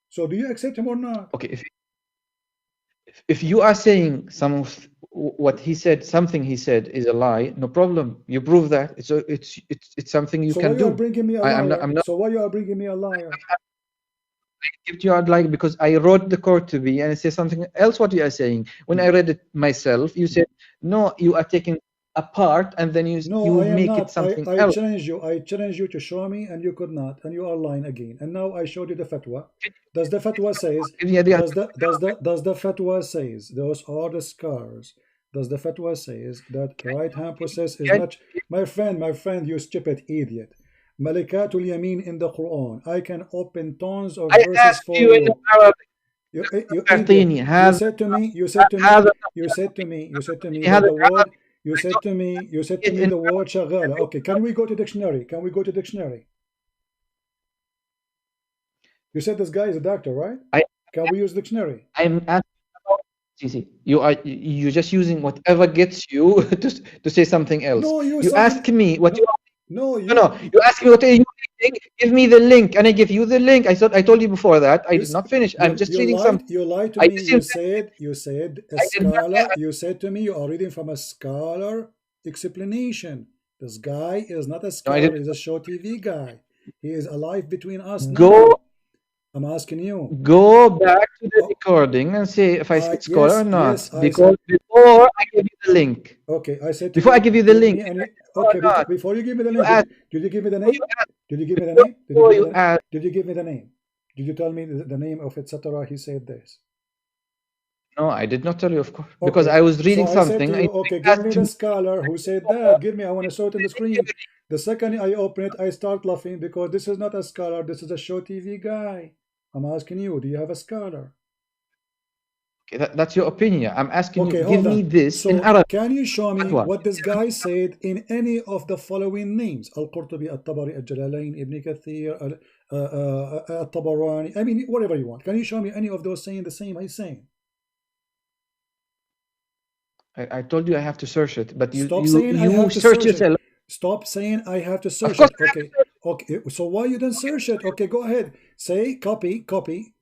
So do you accept him or not? Okay, if you are saying some of what he said, something he said is a lie, no problem. You prove that. It's something you So can why you are do. bringing me a liar? So why you are bringing me a liar? If you are like, because I wrote the court to be and it says something else what you are saying. When I read it myself, you said no, you are taking a part and then you No, I am make it not. something I else. challenge you. I challenge you to show me, and you could not, and you are lying again. And now I showed you the fatwa. Does the fatwa says? Does the fatwa says? Those are the scars. Does the fatwa says that right hand process is not? My friend, you stupid idiot. Malikatul Yamin in the Quran. I can open tons of I verses asked for you in you. Arabic. You idiot. You said to me. You said to me. You said to me. You said to me that the word. You said to me. You said to me the word shagala. Okay, can we go to dictionary? Can we go to dictionary? You said this guy is a doctor, right? Can we use dictionary? I'm asking about. See, you're just using whatever gets you to say something else. No, You ask me what you. No, you. No, you ask me what are you reading? Give me the link, and I give you the link. I told you before that I did not finish. I'm just reading something. You lied to me. You said a scholar. You said to me you are reading from a scholar explanation. This guy is not a scholar. He's a show TV guy. He is alive between us now. I'm asking you. Go back to the recording and see if I said scholar or not. Yes, because before I give you the link. Okay, I said before I give you the link. Okay, before you give me the link, did you give me the name? Did you give me the name? Did you give me the name? Did you tell me the name of etc.? He said this. No, I did not tell you, of course, because I was reading something. I said to you, okay, give me the scholar who said that. Give me, I want to show it on the screen. The second I open it, I start laughing because this is not a scholar. This is a show TV guy. I'm asking you, do you have a scholar? Okay, that's your opinion. I'm asking you, give me this in Arabic. Can you show me what this guy said in any of the following names? Al-Qurtubi, Al-Tabari, Al-Jalalain, Ibn Kathir, Al-Tabarani. I mean, whatever you want. Can you show me any of those saying the same he's saying? I told you I have to search it, but you search yourself. Stop saying I have to search it. Okay. Okay. So why you don't search it? Okay, go ahead. Say copy.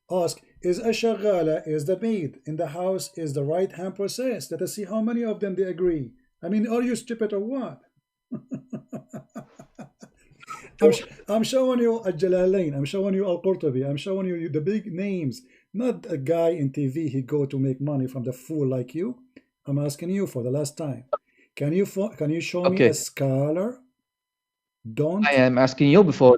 Ask, is a shagala, is the maid in the house, is the right hand process? Let us see how many of them they agree. I mean, are you stupid or what? I'm showing you Al-Jalalain, I'm showing you Al-Qurtubi, I'm showing you the big names, not a guy in TV he go to make money from the fool like you. I'm asking you for the last time. Can you show me a scholar? Don't. I am asking you before.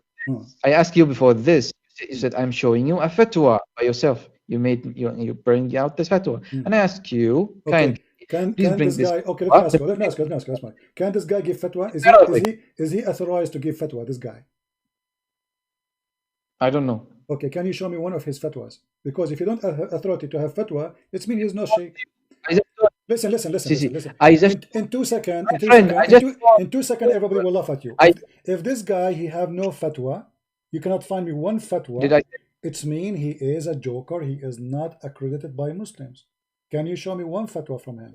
I asked you before this. You said I'm showing you a fatwa by yourself. You bring out this fatwa, and I ask you, can this guy? Okay, let me ask. Can this guy give fatwa? Is he authorized to give fatwa? This guy? I don't know. Okay, can you show me one of his fatwas? Because if you don't have authority to have fatwa, it means he's not sheikh. Listen. In 2 seconds, in 2 seconds, everybody will laugh at you. If this guy he have no fatwa, you cannot find me one fatwa. It's mean he is a joker. He is not accredited by Muslims. Can you show me one fatwa from him?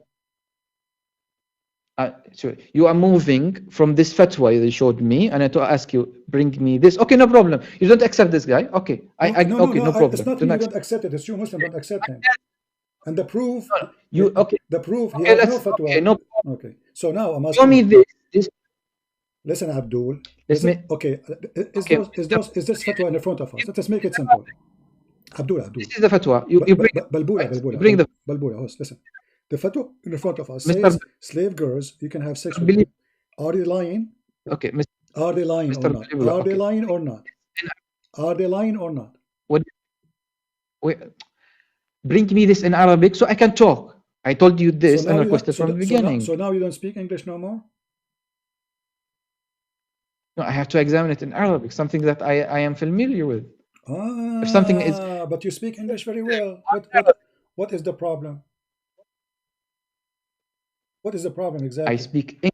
So you are moving from this fatwa you showed me, and I to ask you, bring me this. Okay, no problem. You don't accept this guy. Okay, no problem. It's not me. You don't accept it. It's you Muslim don't accept him. And the proof, the proof, he has no fatwa. Okay, no. Okay, so now I'm asking. Show me this. Listen, Abdul. Is this fatwa in the front of us? Let us make it simple. Abdul. This is the fatwa. You bring the Balbula. Host, listen. The fatwa in the front of us says slave girls you can have sex with them. Are they lying? Okay, are they lying or not? Are they lying or not? Are they lying or not? Wait. Bring me this in Arabic so I can talk. I told you this and requested from the beginning. So now you don't speak English no more? No, I have to examine it in Arabic, something that I am familiar with. If something is, but you speak English very well. What is the problem? What is the problem exactly? I speak English.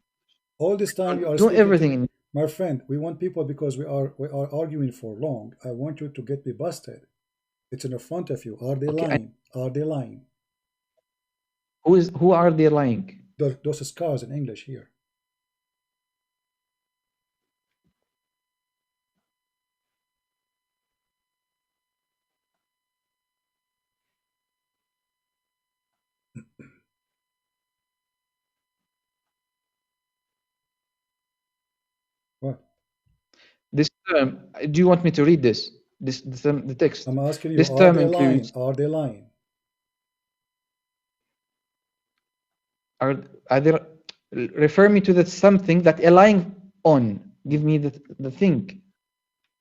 All this time you are doing everything. My friend, we want people because we are arguing for long. I want you to get me busted. It's in the front of you. Are they lying? Are they lying? Who are they lying? Those scars in English here. term, do you want me to read this? The text. I'm asking you, this are term they includes. lying? Are they lying? Are there? Refer me to the something that a lying on. Give me the thing.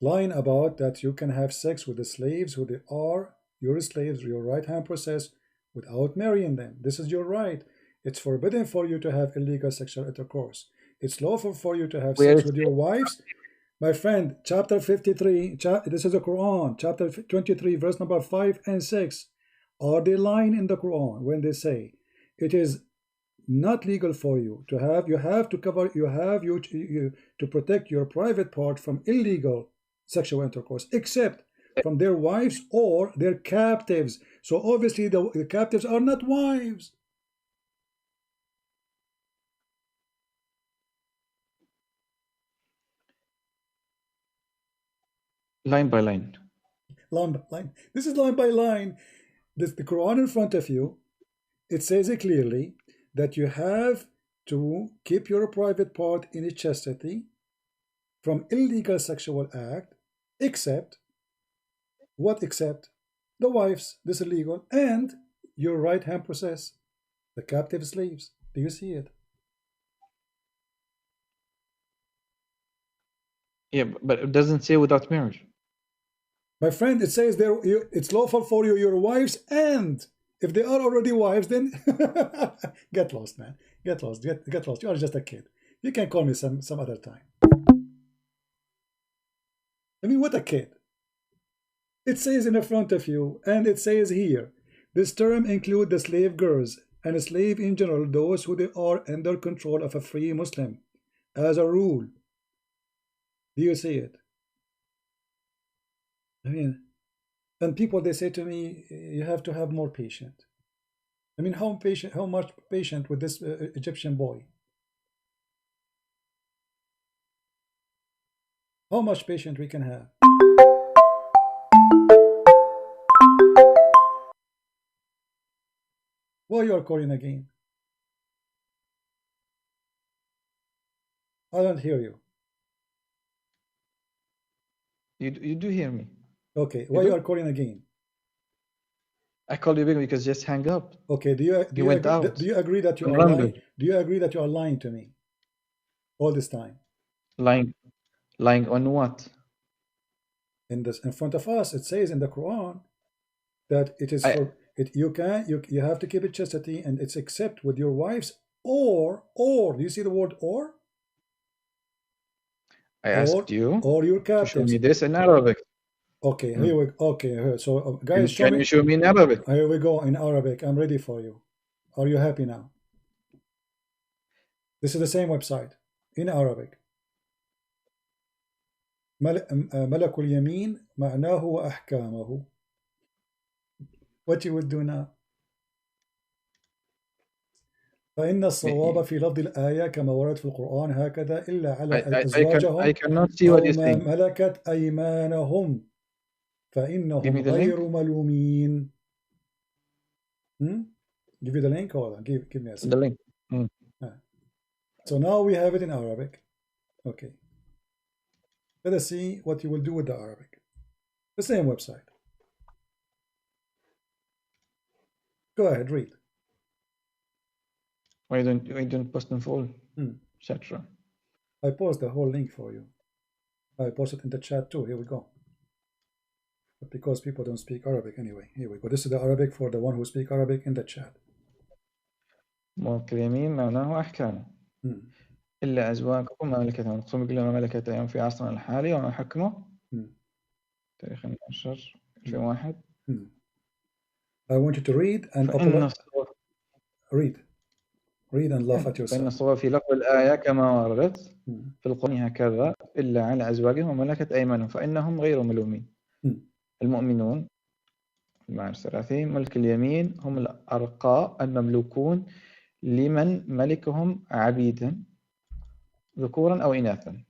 Lying about that you can have sex with the slaves who they are your slaves, your right hand process, without marrying them. This is your right. It's forbidden for you to have illegal sexual intercourse. It's lawful for you to have sex with your wives. My friend, chapter 53, this is the Quran, chapter 23, verse number 5 and 6. Are they lying in the Quran when they say it is not legal for you to have, you have to cover, you have to protect your private part from illegal sexual intercourse, except from their wives or their captives. So obviously the captives are not wives. Line by line. Line by line. This is line by line. This, the Quran in front of you, it says it clearly that you have to keep your private part in chastity from illegal sexual act, except what? Except the wives, this is illegal, and your right hand process, the captive slaves. Do you see it? Yeah, but it doesn't say without marriage. My friend, it says there it's lawful for you, your wives, and if they are already wives, then get lost, man. Get lost. Get lost. You are just a kid. You can call me some other time. I mean, what a kid. It says in the front of you, and it says here, this term includes the slave girls and a slave in general, those who they are under control of a free Muslim, as a rule. Do you see it? I mean, and people, they say to me, you have to have more patience. I mean, how much patient with this Egyptian boy? How much patience we can have? Why you are calling again? I don't hear you. You do hear me. Okay, why you are calling again? I called you back because just hang up. Okay, do you agree that you are lying? Do you agree that you are lying to me all this time? Lying on what? In front of us, it says in the Quran that it is you have to keep it chastity, and it's except with your wives or do you see the word or? I asked you or your captives. To show me this in Arabic. Okay, here we okay. So guys, can you show me in Arabic? Here we go in Arabic. I'm ready for you. Are you happy now? This is the same website in Arabic. ملك اليمين معناه وأحكامه. What you would do now? فإن الصواب في لفظ الآية كما ورد في القرآن هكذا إلا على أزواجهم أو ما ملكت أيمانهم فإنهم غير ملومين. Give you the link or give me a second. The link. So now we have it in Arabic. Okay. Let us see what you will do with the Arabic. The same website. Go ahead, read. Why don't post them full? Etc. I post the whole link for you. I post it in the chat too. Here we go. But because people don't speak Arabic anyway. Here we go. This is the Arabic for the one who speak Arabic in the chat. ملك اليمين معناه أحكامه إلا أزواجكم ما ملكت أيمانكم كل ما ملكت أيمانكم في عصرنا الحالي وما حكمه تاريخ 12 2001. I want you to read and read and laugh at yourself. فإن الصواب في لفظ الآية كما وردت في القرآن هكذا إلا على أزواجهم وملكت أيمانهم فإنهم غير ملومين. المؤمنون المعنى الثلاثي ملك اليمين هم الأرقاء المملوكون لمن ملكهم عبيدا ذكورا أو إناثا.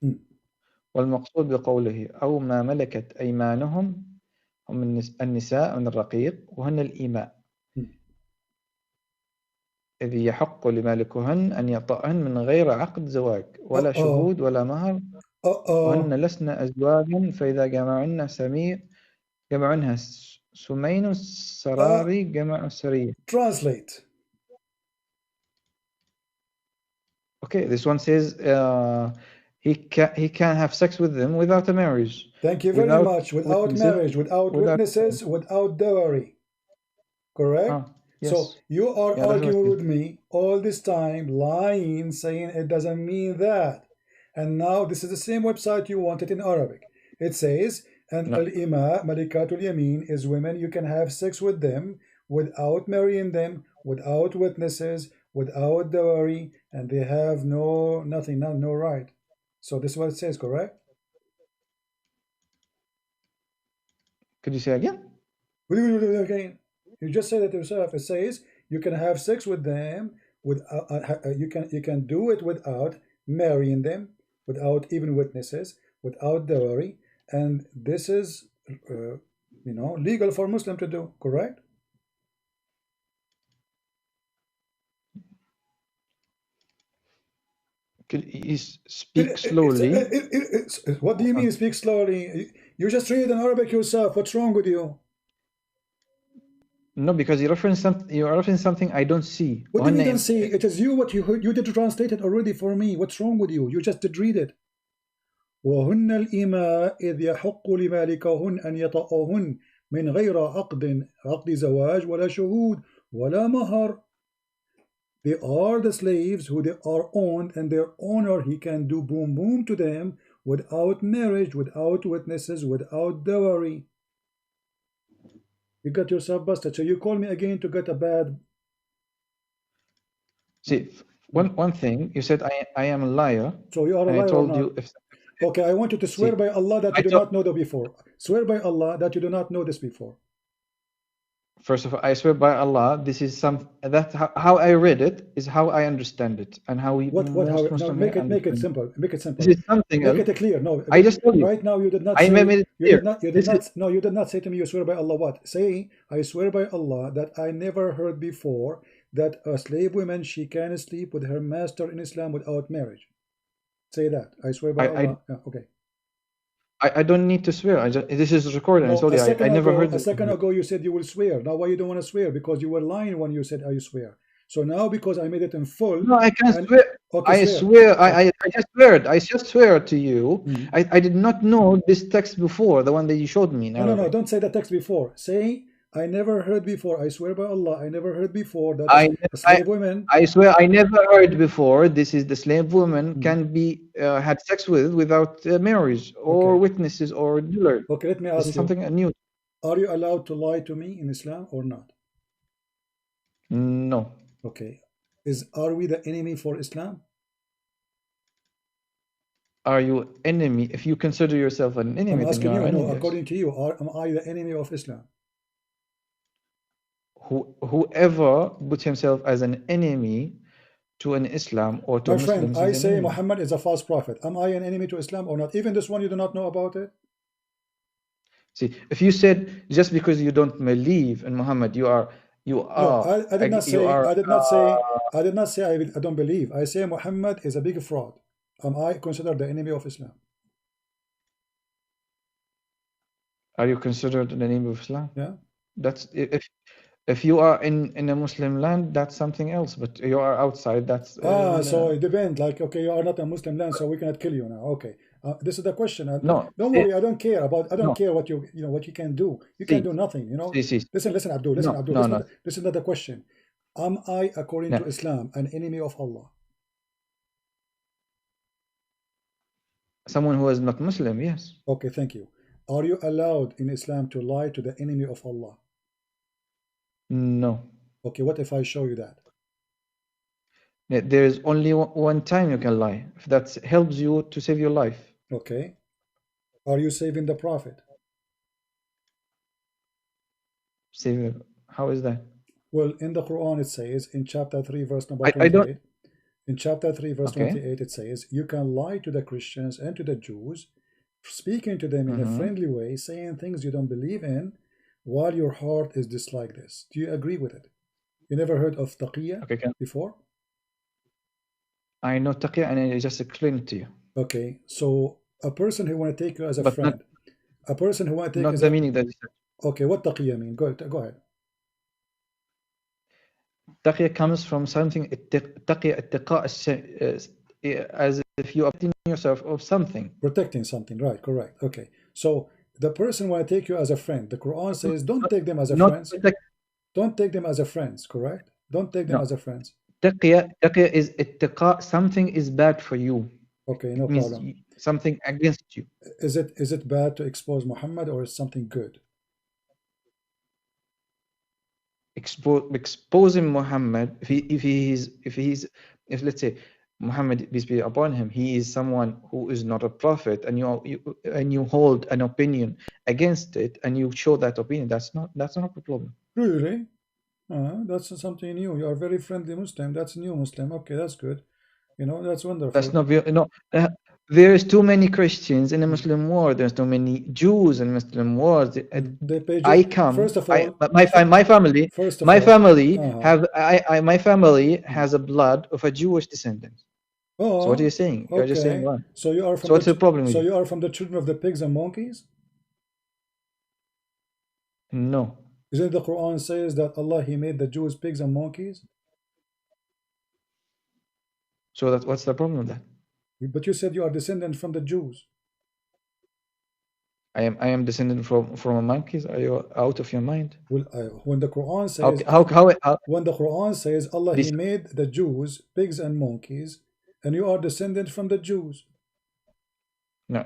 والمقصود بقوله أو ما ملكت أيمانهم هم النساء من الرقيق وهن الإماء إذ يحق لمالكهن أن يطأهن من غير عقد زواج ولا شهود ولا مهر وهن لسن أزواجا فإذا جمعن سمير جمعنها سمين السراري جمع سرية. Translate. Okay, this one says he can have sex with them without a marriage. Thank you very much. Without marriage, without witnesses, without dowry. Correct? Yes. So you are arguing with me all this time, lying, saying it doesn't mean that. And now this is the same website you wanted in Arabic. It says, and al-ima, malikatul yamin, is women, you can have sex with them without marrying them, without witnesses, without dowry, and they have nothing, no right. So this is what it says, correct? Could you say again? Again. You just said it yourself. It says you can have sex with them you can do it without marrying them, without even witnesses, without dowry, and this is legal for Muslim to do. Correct? Could you speak slowly? What do you mean speak slowly? You just read in Arabic yourself. What's wrong with you? No, because you're referencing something I don't see. What do you mean don't see? It is you you did translate it already for me. What's wrong with you? You just did read it. وهن الإماء إذ يحق لمالكهن أن يطأهن من غير عقد زواج ولا شهود ولا مهر. They are the slaves who they are owned, and their owner, he can do boom boom to them without marriage, without witnesses, without dowry. You got yourself busted. So you call me again to get a bad. See, one thing you said, I am a liar. So you are a liar. I told you. Okay, I want you to swear by Allah that you do not know that before. Swear by Allah that you do not know this before. First of all, I swear by Allah, this is how I read it is how I understand it, and how we. No, make it simple. Make it simple. This is something else. Make it clear. No, I just told you. Right now, you did not. I made it clear. You did not say to me, you swear by Allah. What? Say, I swear by Allah that I never heard before that a slave woman, she can sleep with her master in Islam without marriage. Say that. I swear by Allah. Okay. I don't need to swear. This is recorded. No, I told you I never heard. A second ago you said you will swear. Now why you don't want to swear? Because you were lying when you said I swear. So now because I made it in full. No, I can't swear. Okay, I swear. I just swear. I just swear to you. I did not know this text before, the one that you showed me. No. Don't say the text before. Say I never heard before. I swear by Allah, I never heard before that a slave woman. I swear I never heard before. This is the slave woman can be had sex without marriage or witnesses or dealer. Okay, let me ask you something new. Are you allowed to lie to me in Islam or not? No. Okay. Are we the enemy for Islam? Are you enemy? If you consider yourself an enemy, I'm asking you. No, according to you, am I the enemy of Islam? Whoever puts himself as an enemy to an Islam or to Muslims, I say Muhammad is a false prophet. Am I an enemy to Islam or not? Even this one, you do not know about it? See, if you said just because you don't believe in Muhammad, you are. No, I did not say. I did not say I don't believe. I say Muhammad is a big fraud. Am I considered the enemy of Islam? Are you considered an enemy of Islam? Yeah. That's if you are in a Muslim land, that's something else. But you are outside. That's so it depends. Like, okay, you are not a Muslim land, so we cannot kill you now. Okay, this is the question. No, don't worry. I don't care about. I don't care what what you can do. You can do nothing. Listen, Abdul. Listen, Abdul. This is not the question. Am I, according to Islam, an enemy of Allah? Someone who is not Muslim, yes. Okay, thank you. Are you allowed in Islam to lie to the enemy of Allah? No. Okay, what if I show you that? There is only one time you can lie. If that helps you to save your life. Okay. Are you saving the Prophet? Saving? How is that? Well, in the Quran it says, in chapter 3, verse number 28, in chapter 3, verse 28, it says, you can lie to the Christians and to the Jews, speaking to them in a friendly way, saying things you don't believe in, while your heart is just like this. Do you agree with it? You never heard of taqiyya before? I know taqiyya and I just explained it to you. Okay, so A person who want to take you as a friend. A person who want to take not the meaning that you said. Okay, what taqiyya mean? Go ahead. Taqiyya comes from something, taqiyya as if you are protecting yourself of something. Protecting something, right, correct. Okay. So the person want to take you as a friend. The Quran says don't take them as a friends. Don't take them as a friends, correct? Don't take them as a friends. Taqiyya is ittiqa, something is bad for you. Okay, no problem. Something against you. Is it bad to expose Muhammad, or is something good? Exposing Muhammad, if let's say Muhammad, peace be upon him, he is someone who is not a prophet, and you hold an opinion against it, and you show that opinion, that's not a problem. Really? That's something new. You are very friendly Muslim. That's new Muslim. Okay, that's good. That's wonderful. That's not there is too many Christians in the Muslim world. There's too many Jews in the Muslim world. I come. First of all, my family has a blood of a Jewish descendant. Oh, so what are you saying? Okay. You're just saying what? So you are from. So what's the problem? So you are from the children of the pigs and monkeys? No. Isn't the Quran says that Allah, He made the Jews pigs and monkeys? So what's the problem with that? But you said you are descendant from the Jews. I am descendant from monkeys. Are you out of your mind? Well, when the Quran says when the Quran says Allah, He made the Jews pigs and monkeys, and you are descendant from the Jews. No,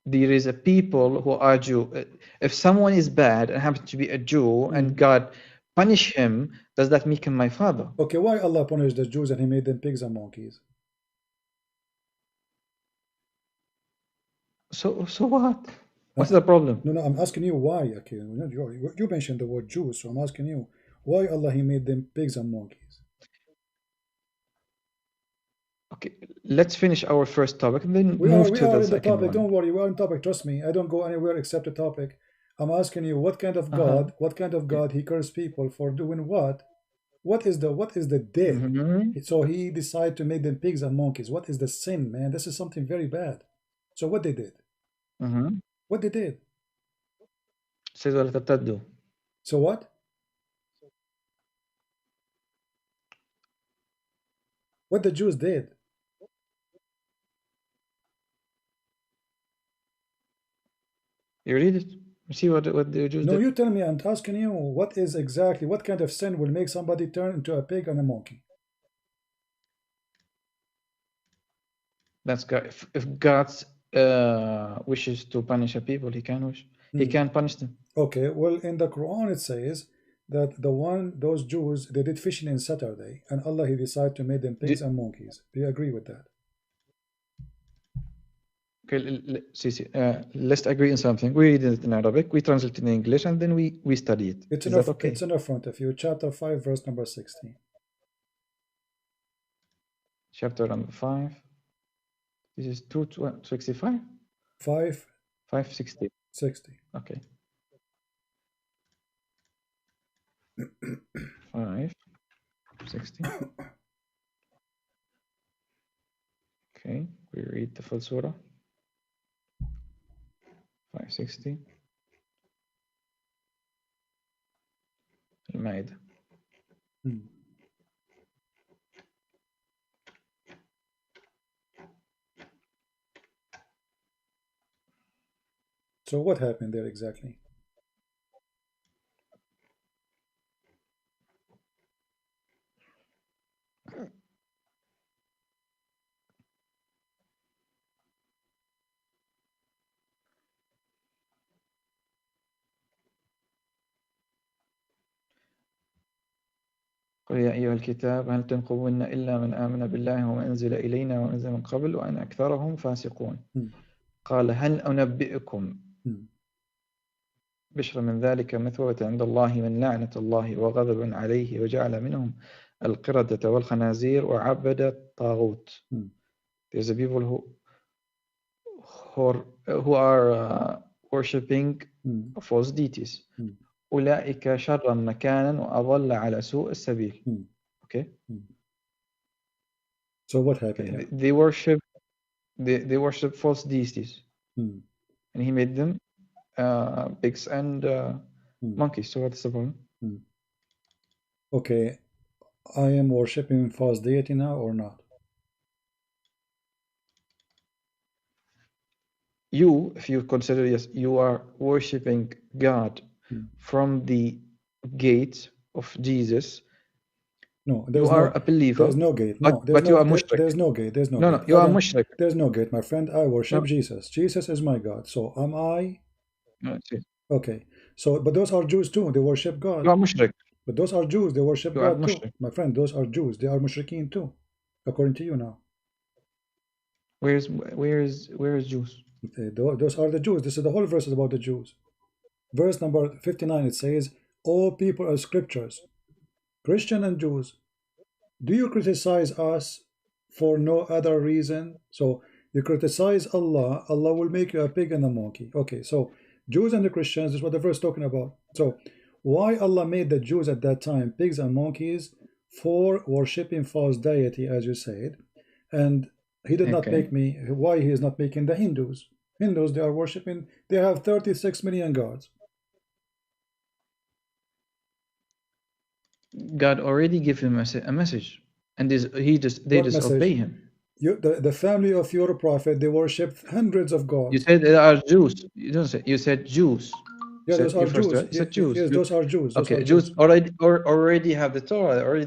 there is a people who are Jew. If someone is bad and happens to be a Jew, and God punish him, does that make him my father? Okay, why Allah punished the Jews and He made them pigs and monkeys? So what? What's the problem? No, I'm asking you why. Okay, you mentioned the word Jews, so I'm asking you why Allah, He made them pigs and monkeys. Okay, let's finish our first topic and then we move are to the in the topic. one. Don't worry, we're on topic. Trust me, I don't go anywhere except the topic. I'm asking you what kind of God? What kind of God He cursed people for doing what? What is the deed? So He decided to make them pigs and monkeys. What is the sin, man? This is something very bad. So what they did? What they did? Says ولا ترتدوا. So what? What the Jews did? You read it. You see what the Jews did. No, you tell me. I'm asking you what kind of sin will make somebody turn into a pig and a monkey? That's God. If God wishes to punish a people, He can punish them. Okay, well, in the Quran it says that those Jews, they did fishing in Saturday, and Allah, He decided to make them pigs and monkeys. Do you agree with that? Okay, let's agree on something. We read it in Arabic, we translate it in English, and then we study it. It's in the front of you, chapter 5, verse number 16. Chapter number 5. This is 265? 560. 60. Okay. 560. Okay, we read the full surah. 560. Al-Ma'idah. So what happened there exactly? قل يا أيها الكتاب هل تنقمون إلا من آمن بالله وما أنزل إلينا وما أنزل من قبل وأن أكثرهم فاسقون. قال هل أنبئكم بشر من ذلك مثوبة عند الله من لعنة الله وغضب عليه وجعل منهم القردة والخنازير وعبد الطاغوت. There's a people who are worshipping false deities. أولئك شر مكانا وأضل على سوء السبيل. Okay. So what happened? They worship false deities. Hmm. and he made them pigs and monkeys. So what's the problem? Okay, I am worshipping false deity now or not? You, if you consider, yes, you are worshipping God from the gate of Jesus. No, You there's are no, a believer. there's no gate. No, but you are mushrik. there's no gate. There's no No, gate. no, you are Adam, mushrik. there's no gate, my friend. I worship No. Jesus. Jesus is my God. So am I? No, Okay. So, but those are Jews too. They worship God. you are mushrik. But those are Jews. They worship You are God too, mushrik. my friend. Those are Jews. They are mushrikeen too, according to you now. Where is Jews? Those are the Jews. This is the whole verse is about the Jews. Verse number 59. It says, "All people are scriptures, Christian and Jews. Do you criticize us for no other reason?" So you criticize Allah, Allah will make you a pig and a monkey. Okay, so Jews and the Christians, this is what the verse is talking about. So why Allah made the Jews at that time pigs and monkeys? For worshipping false deity, as you said. And he did not make me. Why he is not making the Hindus? Hindus, they are worshipping, they have 36 million gods. God already gave him a message, and they just obey him. The family of your prophet, they worship hundreds of gods. You said there are Jews. You don't say. You said Jews. Yeah, those are Jews. Right? You said Jews. Yes, those are Jews. Okay, Jews already have the Torah.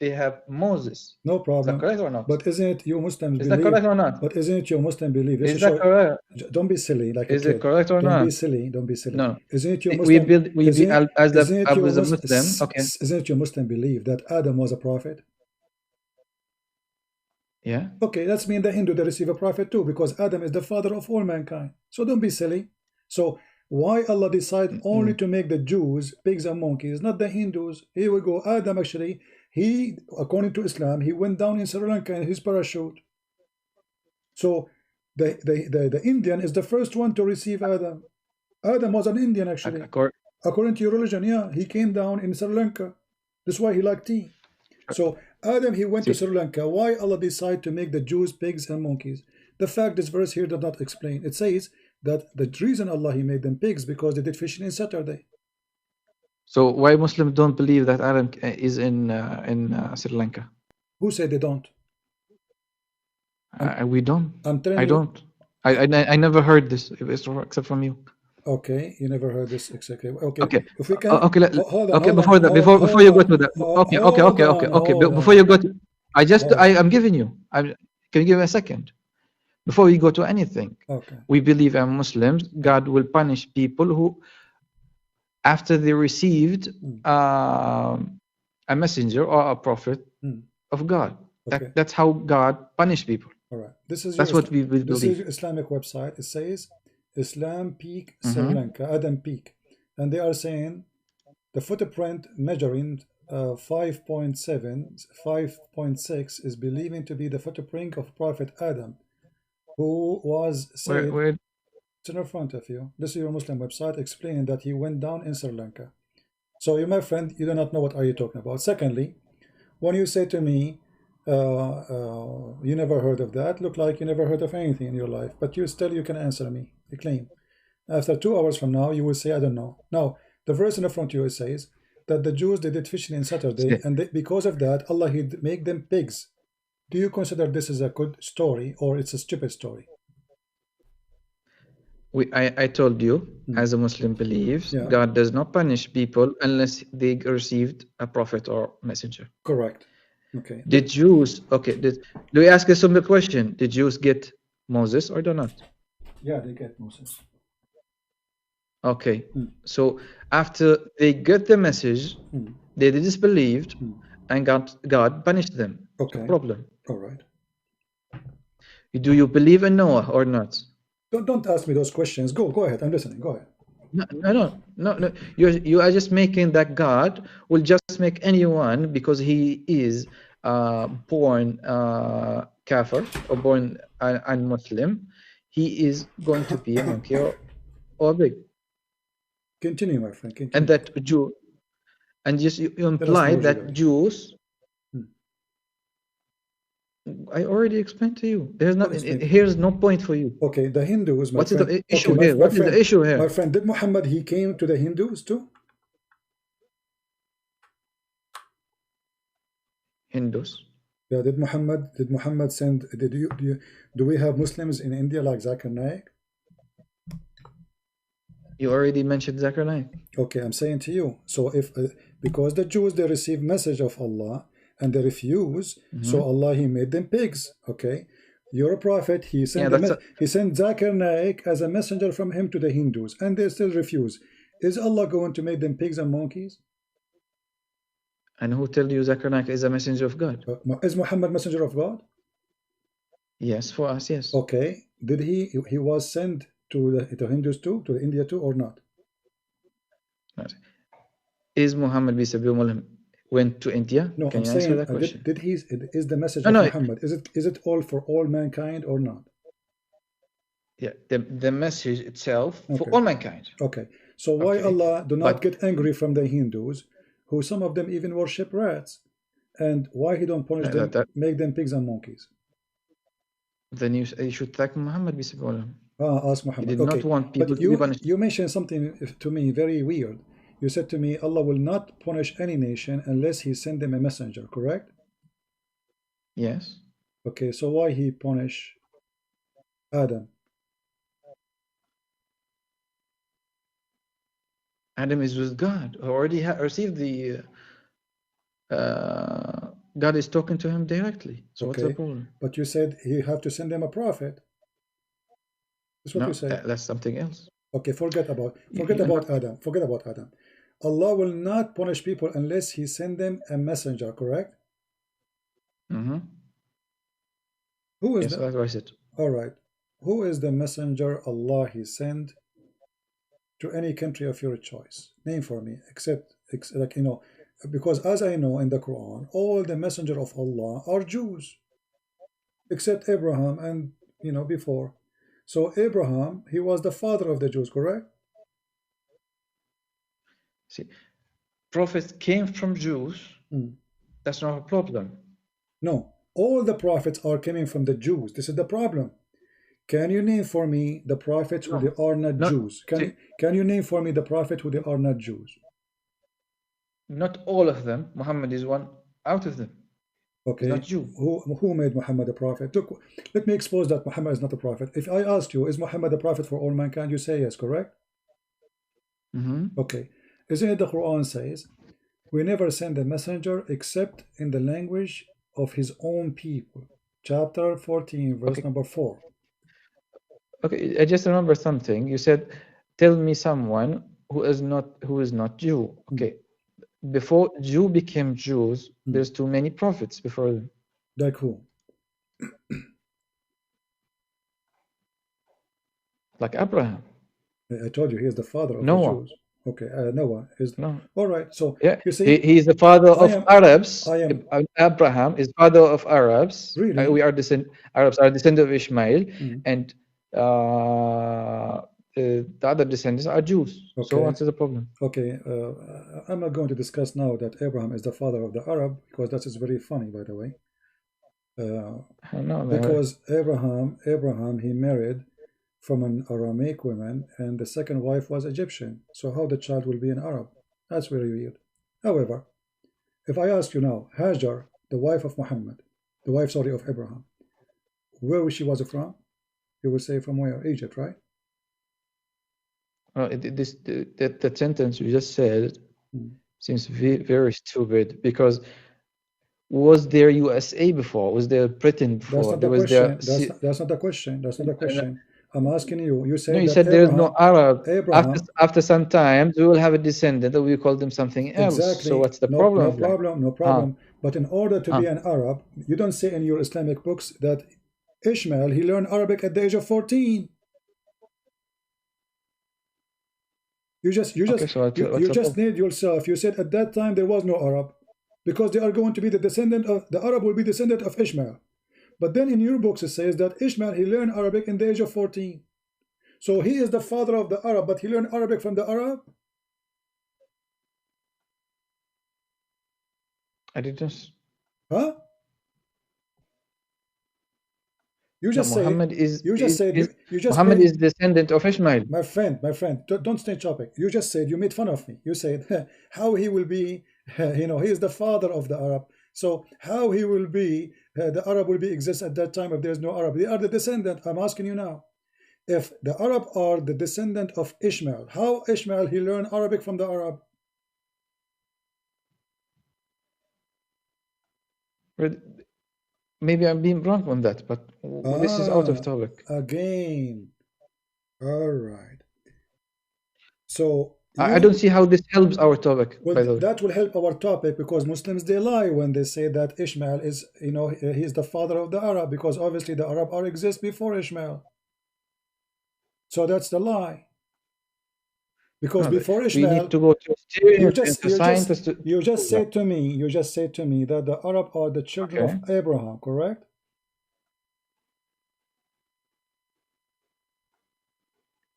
They have Moses. No problem. Is that correct or not? But isn't it you Muslims believe? Is that correct or not? But isn't it your Muslim belief? Is that correct? Don't be silly like is a kid. It correct or don't not? Be silly. Don't be silly. No. Isn't it your Muslim? As a Muslim. Okay. Isn't it your Muslim belief that Adam was a prophet? Yeah. Okay, that's mean the Hindu they receive a prophet too, because Adam is the father of all mankind. So don't be silly. So why Allah decide only to make the Jews pigs and monkeys, not the Hindus? Here we go. Adam actually, he, according to Islam, he went down in Sri Lanka in his parachute. So the Indian is the first one to receive Adam. Adam was an Indian actually. According to your religion, yeah, he came down in Sri Lanka. That's why he liked tea. So Adam, he went to Sri Lanka. Why Allah decide to make the Jews pigs and monkeys? The fact this verse here does not explain. It says that the reason Allah he made them pigs because they did fishing in Saturday. So why Muslims don't believe that Adam is in Sri Lanka? Who said they don't? We don't. I'm telling you. I never heard this except from you. Okay, you never heard this exactly. Okay. If we can. Hold on. Before you go to that. Okay. Before you go to, I'm giving you. Can you give me a second? Before we go to anything, we believe as Muslims, God will punish people who, after they received a messenger or a prophet of God. That's how God punish people. All right. That's what we believe. This is your Islamic website. It says Islam Peak Sri Lanka, Adam Peak. And they are saying the footprint measuring 5.7, 5.6 is believing to be the footprint of Prophet Adam, who was said, it's in front of you. This is your Muslim website explaining that he went down in Sri Lanka. So you, my friend, you do not know what are you talking about. Secondly, when you say to me, you never heard of that, look like you never heard of anything in your life, but you can answer me the claim. After 2 hours from now, you will say, I don't know. Now, the verse in the front of you says that the Jews, they did fishing in Saturday, and because of that, Allah, he'd make them pigs. Do you consider this is a good story or it's a stupid story? I told you, as a Muslim believes, God does not punish people unless they received a prophet or messenger. Correct. Okay. The Jews, do we ask a simple question? Did Jews get Moses or do not? Yeah, they get Moses. Okay. So after they get the message, they disbelieved, and God punished them. Okay. No problem. All right. Do you believe in Noah or not? Don't ask me those questions. Go ahead. I'm listening. Go ahead. No. You are just making that God will just make anyone because he is born kafir or born un-Muslim. He is going to be a monkey or a pig. Continue, my friend. Continue. And that Jew, and just you imply that Jews. I already explained to you. There's not. Here's no point for you. Okay, the Hindus. What's the issue here? What is the issue here? My friend, did Muhammad he came to the Hindus too? Hindus. Yeah, did Muhammad send? Do we have Muslims in India like Zakir Naik? You already mentioned Zakir Naik. Okay, I'm saying to you. So if because the Jews they receive message of Allah and they refuse, so Allah he made them pigs. Okay, you're a prophet. He sent he sent Zakir Naik as a messenger from him to the Hindus, and they still refuse. Is Allah going to make them pigs and monkeys? And who told you Zakir Naik is a messenger of God? Is Muhammad messenger of God? Yes, for us, yes. Okay, did he was sent to the Hindus too, to India too, or not? Is Muhammad went to India? No, Can I'm you saying, answer that question? Is the message of Muhammad, is it all for all mankind or not? Yeah, the message itself for all mankind. Okay, so why Allah do not get angry from the Hindus, who some of them even worship rats, and why he don't punish them, make them pigs and monkeys? Then you should thank Muhammad. Ask Muhammad. He did not want people to be punished. You mentioned something to me very weird. You said to me, Allah will not punish any nation unless he send them a messenger, correct? Yes. Okay, so why he punish Adam? Adam is with God. Already received the God is talking to him directly. So what's the problem? But you said he have to send them a prophet. That's what you said. That's something else. Okay, forget about Adam. Forget about Adam. Allah will not punish people unless he send them a messenger, correct? Mm-hmm. Who is that's what I said. All right. Who is the messenger Allah he sent to any country of your choice? Name for me, except like because as I know in the Quran, all the messenger of Allah are Jews, except Abraham and before. So Abraham, he was the father of the Jews, correct? See, prophets came from Jews. That's not a problem. No, all the prophets are coming from the Jews. This is the problem. Can you name for me the prophets who they are not Jews? Can you name for me the prophet who they are not Jews? Not all of them. Muhammad is one out of them. Okay. He's not Jew. Who made Muhammad a prophet? Look, let me expose that Muhammad is not a prophet. If I asked you, is Muhammad a prophet for all mankind? You say yes, correct? Okay. Isn't it the Quran says, we never send a messenger except in the language of his own people. Chapter 14, verse number 4. Okay, I just remember something. You said, tell me someone who is not Jew. Okay. Before Jew became Jews, there's too many prophets before them. Like who? Like Abraham. I told you he is the father of Noah. the Jews. Okay, Noah is no. All right, so yeah, you see, he is the father of Arabs. Abraham is father of Arabs. Really? We are Arabs are descendants of Ishmael, and the other descendants are Jews. Okay. So what's the problem? Okay, I'm not going to discuss now that Abraham is the father of the Arab, because that is very funny, by the way. Because Abraham he married from an Aramaic woman, and the second wife was Egyptian. So how the child will be an Arab? That's very weird. However, if I ask you now, Hajar, the wife of Muhammad, the wife, sorry, of Abraham, where she was from? You will say from where? Egypt, right? That sentence you just said seems very stupid, because was there USA before? Was there Britain before? That's not the question. That's not the question. That's not the question. I'm asking you. You said you said there is no Arab. After some time, we will have a descendant, and we call them something else. Exactly. So what's the problem? No problem. But in order to be an Arab, you don't say in your Islamic books that Ishmael he learned Arabic at the age of 14. You just named yourself. You said at that time there was no Arab, because they are going to be the descendant of the Arab will be descendant of Ishmael. But then in your books it says that Ishmael he learned Arabic in the age of 14. So he is the father of the Arab, but he learned Arabic from the Arab? I didn't. Huh? You just no, Muhammad said, is you just said, you just Muhammad made, is descendant of Ishmael. my friend, don't change topic. You just said, you made fun of me. You said how he will be, he is the father of the Arab. So how he will be, the Arab will be exist at that time if there's no Arab. They are the descendant. I'm asking you now. If the Arab are the descendant of Ishmael, how Ishmael he learned Arabic from the Arab? Maybe I'm being wrong on that, but this is out of topic. Again. All right. So I don't see how this helps our topic. Well, by the way. that will help our topic because Muslims they lie when they say that Ishmael is, he is the father of the Arab, because obviously the Arab are exist before Ishmael. So that's the lie. Because before Ishmael, we need to go to scientists. You just said to me that the Arab are the children of Abraham, correct?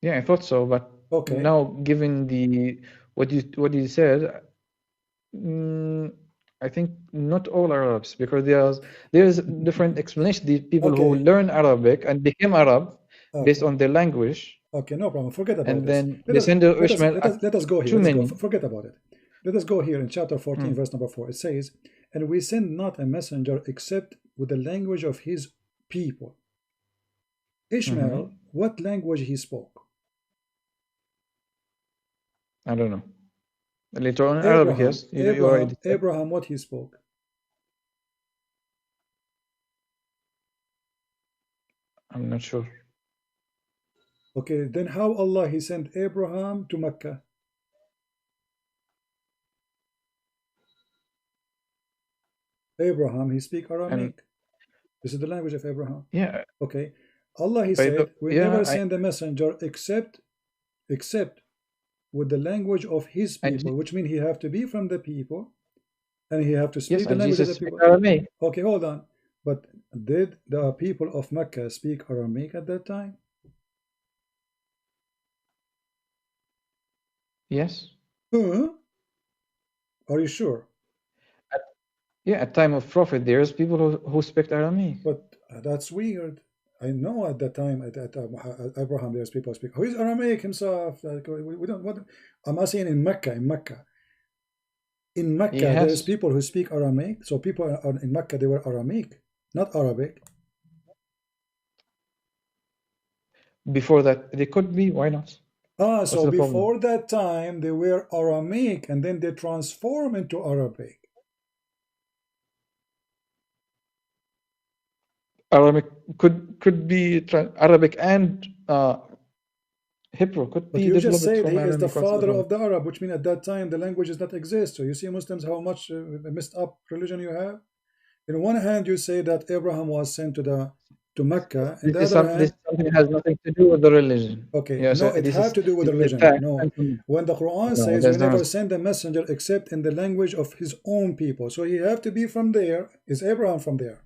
Yeah, I thought so, but now given the what you said, I think not all Arabs, because there's different explanation. The people who learn Arabic and became Arab based on their language. Okay, no problem. Forget about and this. Then let us go here. Let's go. Forget about it. Let us go here in chapter 14, verse number 4. It says, "And we send not a messenger except with the language of his people." Ishmael, what language he spoke? I don't know. Later on Arabic, yes. Abraham, what he spoke? I'm not sure. Okay, then how Allah he sent Abraham to Mecca? Abraham, he speak Aramaic. This is the language of Abraham. Yeah. Okay. Allah he said, we never send a messenger except with the language of his people, which means he have to be from the people and he have to speak the language of the people. Aramaic. Okay, hold on. But did the people of Mecca speak Aramaic at that time? Yes. Are you sure? At time of Prophet, there's people who speak Aramaic. But that's weird. I know at that time at Abraham there's people who speak. Who is Aramaic himself? We don't. What I'm asking in Mecca. In Mecca, there's people who speak Aramaic. So people in Mecca they were Aramaic, not Arabic. Before that, they could be. Why not? So before that time they were Aramaic, and then they transform into Arabic. Arabic could be Arabic and Hebrew could be. But you just said he is the father of the Arab, which means at that time the language does not exist. So you see, Muslims, how much messed up religion you have. In one hand, you say that Abraham was sent to Mecca, and the other hand, this something has nothing to do with the religion. Okay, no, it has to do with the religion. No, when the Quran says we never send a messenger except in the language of his own people, so he have to be from there. Is Abraham from there?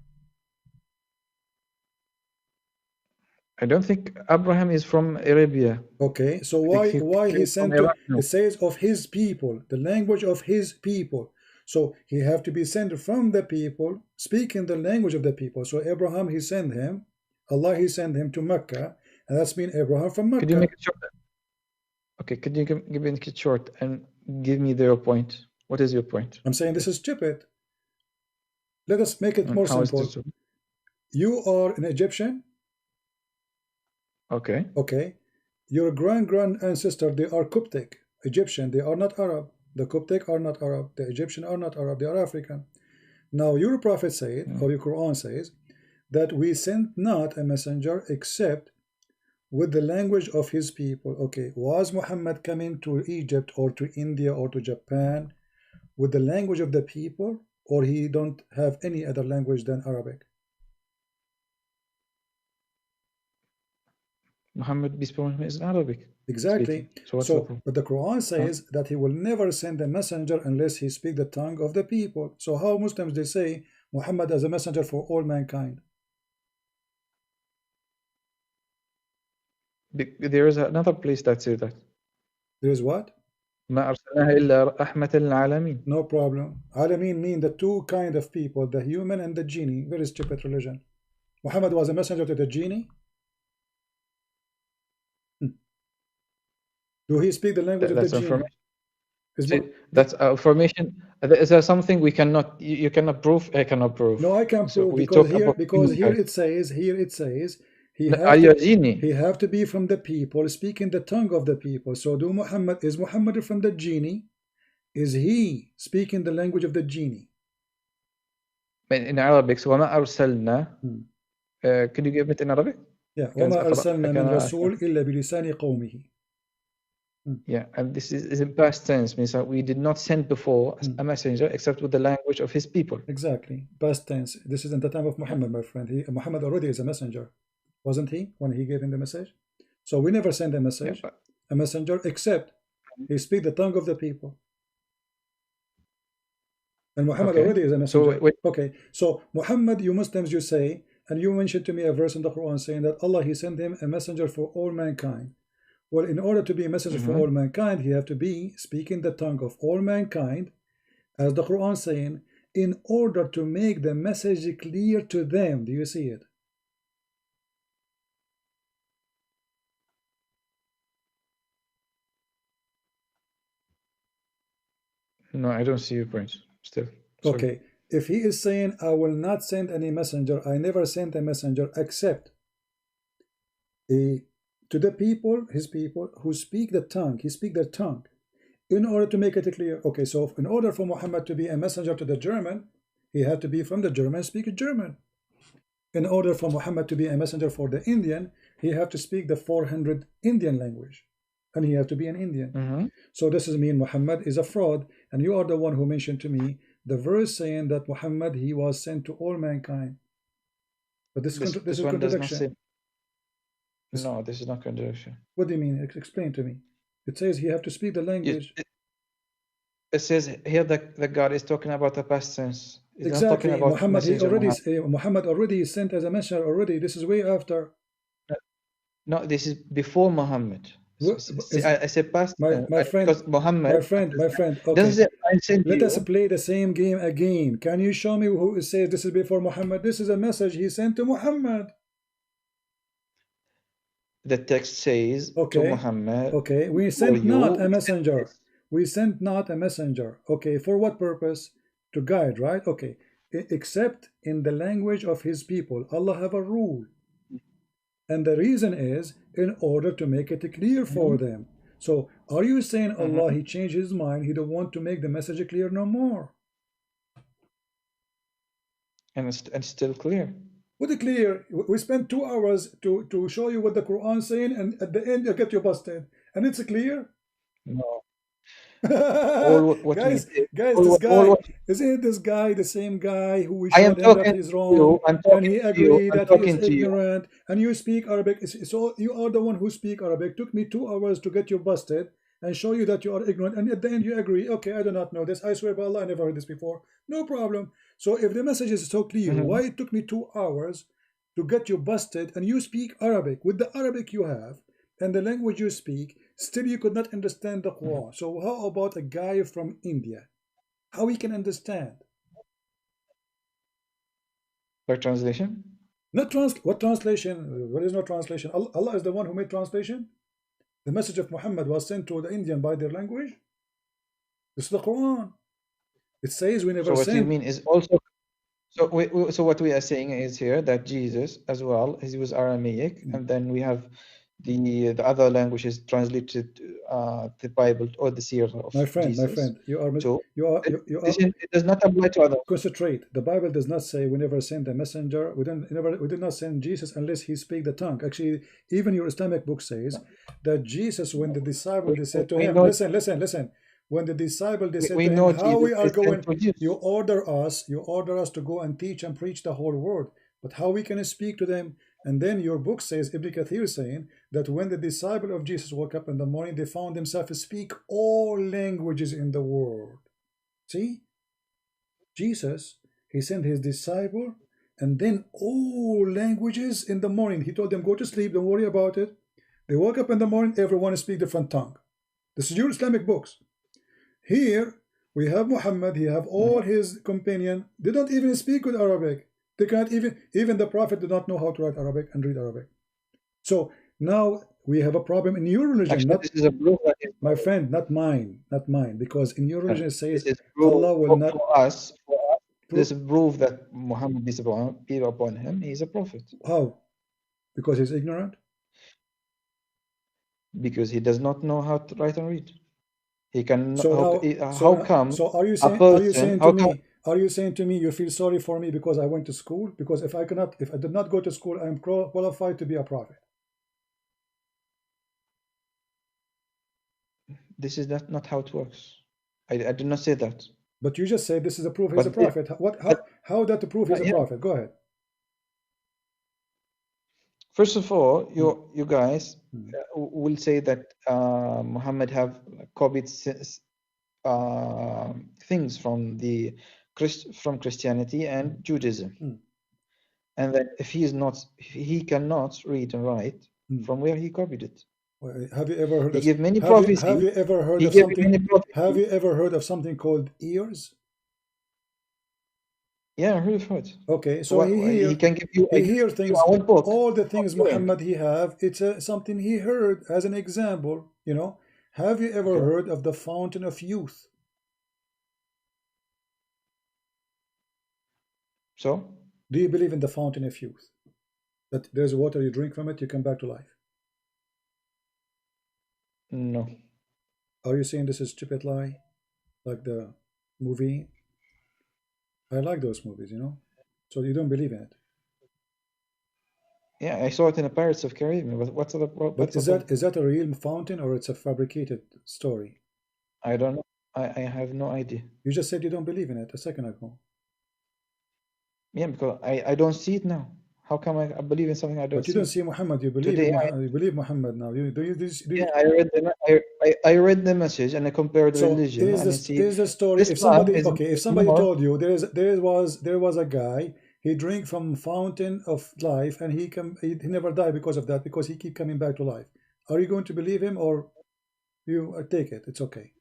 I don't think Abraham is from Arabia. Okay, so why he sent to, it says of his people, the language of his people. So he have to be sent from the people, speaking the language of the people. So Abraham, he sent him, Allah, he sent him to Mecca, and that's mean Abraham from Mecca. Could you make it short? Okay, could you give me it short and give me your point? What is your point? I'm saying this is stupid. Let us make it more simple. You are an Egyptian. Okay. Okay. Your grand ancestor, they are Coptic, Egyptian. They are not Arab. The Coptic are not Arab. The Egyptian are not Arab. They are African. Now your prophet said, or your Quran says, that we sent not a messenger except with the language of his people. Okay. Was Muhammad coming to Egypt or to India or to Japan with the language of the people, or he don't have any other language than Arabic? Muhammad be spoken is Arabic. Exactly. So but the Quran says that he will never send a messenger unless he speak the tongue of the people. So how Muslims they say Muhammad as a messenger for all mankind? There is another place that says that. There is what? ما أرسلناه إلا رحمة للعالمين. No problem. Alamin mean the two kind of people, the human and the genie. Very stupid religion. Muhammad was a messenger to the genie? Do he speak the language of the genie? That's information. Is there something we cannot? You cannot prove. I cannot prove. No, I can prove, because here it says he have to be from the people, speaking the tongue of the people. So is Muhammad from the genie? Is he speaking the language of the genie? In Arabic, so وما أرسلنا. Could you give it in Arabic? Yeah, وما أرسلنا من رسول إلا بلسان قومه. Yeah, and this is in past tense, means that we did not send before a messenger except with the language of his people. Exactly, past tense. This is in the time of Muhammad, my friend. Muhammad already is a messenger, wasn't he, when he gave him the message? So we never send a message, a messenger, except he speak the tongue of the people. And Muhammad already is a messenger. So Muhammad, you Muslims, you say, and you mentioned to me a verse in the Quran saying that Allah, he sent him a messenger for all mankind. Well, in order to be a messenger for all mankind, he have to be speaking the tongue of all mankind, as the Quran saying, in order to make the message clear to them. Do you see it? No, I don't see your point still. Sorry. Okay, if he is saying, I will not send any messenger, I never sent a messenger except to the people, his people, who speak the tongue, he speak their tongue, in order to make it clear. Okay, so in order for Muhammad to be a messenger to the German, he had to be from the German, speak German. In order for Muhammad to be a messenger for the Indian, he have to speak the 400 Indian language, and he have to be an Indian. So this is mean Muhammad is a fraud, and you are the one who mentioned to me the verse saying that Muhammad, he was sent to all mankind. But this is contradiction. No, this is not contradiction. What do you mean? Explain to me. It says he have to speak the language. It says here that God is talking about the past tense. It's exactly. Not about Muhammad already sent as a messenger already. This is way after. No, this is before Muhammad. I said past. My friend, because Muhammad. My friend. Okay. Let us play the same game again. Can you show me who says this is before Muhammad? This is a message he sent to Muhammad. The text says to Muhammad. Okay, we sent not a messenger. We sent not a messenger. Okay, for what purpose? To guide, right? Okay, except in the language of his people. Allah have a rule. And the reason is in order to make it clear for them. So are you saying Allah, he changed his mind, he don't want to make the message clear no more? And it's still clear. What is clear? We spent 2 hours to show you what the Quran is saying, and at the end you get you busted. And it's clear? No. Guys, isn't this guy the same guy who we showed him that he's wrong, and he agreed that he is ignorant, and you speak Arabic, so you are the one who speak Arabic. Took me 2 hours to get you busted and show you that you are ignorant, and at the end you agree, okay, I do not know this, I swear by Allah, I never heard this before. No problem. So if the message is so clear, why it took me 2 hours to get you busted, and you speak Arabic with the Arabic you have and the language you speak, still you could not understand the Quran. So how about a guy from India? How he can understand? By translation? Not what translation? There is no translation. Allah is the one who made translation. The message of Muhammad was sent to the Indian by their language. This is the Quran. It says we never sent. So what you mean is also. So what we are saying is here that Jesus as well, he was Aramaic, and then we have the other languages translated the Bible or the Sirah of Jesus. My friend, it does not apply to others. Concentrate. The Bible does not say we never send a messenger. We did not send Jesus unless he speak the tongue. Actually, even your Islamic book says that Jesus, when the disciples they said to him, listen. When the disciples they said to him, how we are going, you order us to go and teach and preach the whole world, but how we can speak to them? And then your book says, Ibn Kathir saying that when the disciple of Jesus woke up in the morning, they found themselves speak all languages in the world. See, Jesus, he sent his disciple, and then all languages in the morning. He told them, go to sleep, don't worry about it. They woke up in the morning, everyone speak different tongue. This is your Islamic books. Here we have Muhammad, he have all his companion, they don't even speak with Arabic. They can't even the Prophet did not know how to write Arabic and read Arabic. So now we have a problem in your religion. Actually, this is a proof that my friend, not mine, because in your religion it says Allah will not. For us, this is proof that Muhammad is upon him. He is a prophet. How? Because he's ignorant? Because he does not know how to write and read. He can. So how come? So are you saying to me you feel sorry for me because I went to school? Because if I did not go to school, I am qualified to be a prophet. This is not how it works. I did not say that. But you just said this is a proof he's a prophet. How that to prove he's a prophet? Go ahead. First of all, you guys will say that Muhammad have copied things from Christianity and Judaism, and that if he cannot read and write, from where he copied it. Have you ever heard? He gave many prophecies. Have you ever heard of something? Have you ever heard of something called ears? Yeah, I heard of it. Okay, so he can give you. He hears things. All the things Muhammad he have. It's something he heard as an example. You know. Have you ever heard of the fountain of youth? So, do you believe in the fountain of youth? That there's water you drink from it, you come back to life. No. Are you saying this is stupid lie, like the movie? I like those movies, you know. So you don't believe in it? Yeah, I saw it in the Pirates of Caribbean. What's the problem? But is that a real fountain or it's a fabricated story? I don't know. I have no idea. You just said you don't believe in it a second ago. Yeah, because I don't see it now. How come I believe in something I don't see? But you don't see Muhammad. You believe you believe Muhammad now. Yeah, I read the message and I compared religion. There's a story. If somebody told you there was a guy, he drank from fountain of life and he never died because of that, because he keep coming back to life. Are you going to believe him or you take it? It's okay.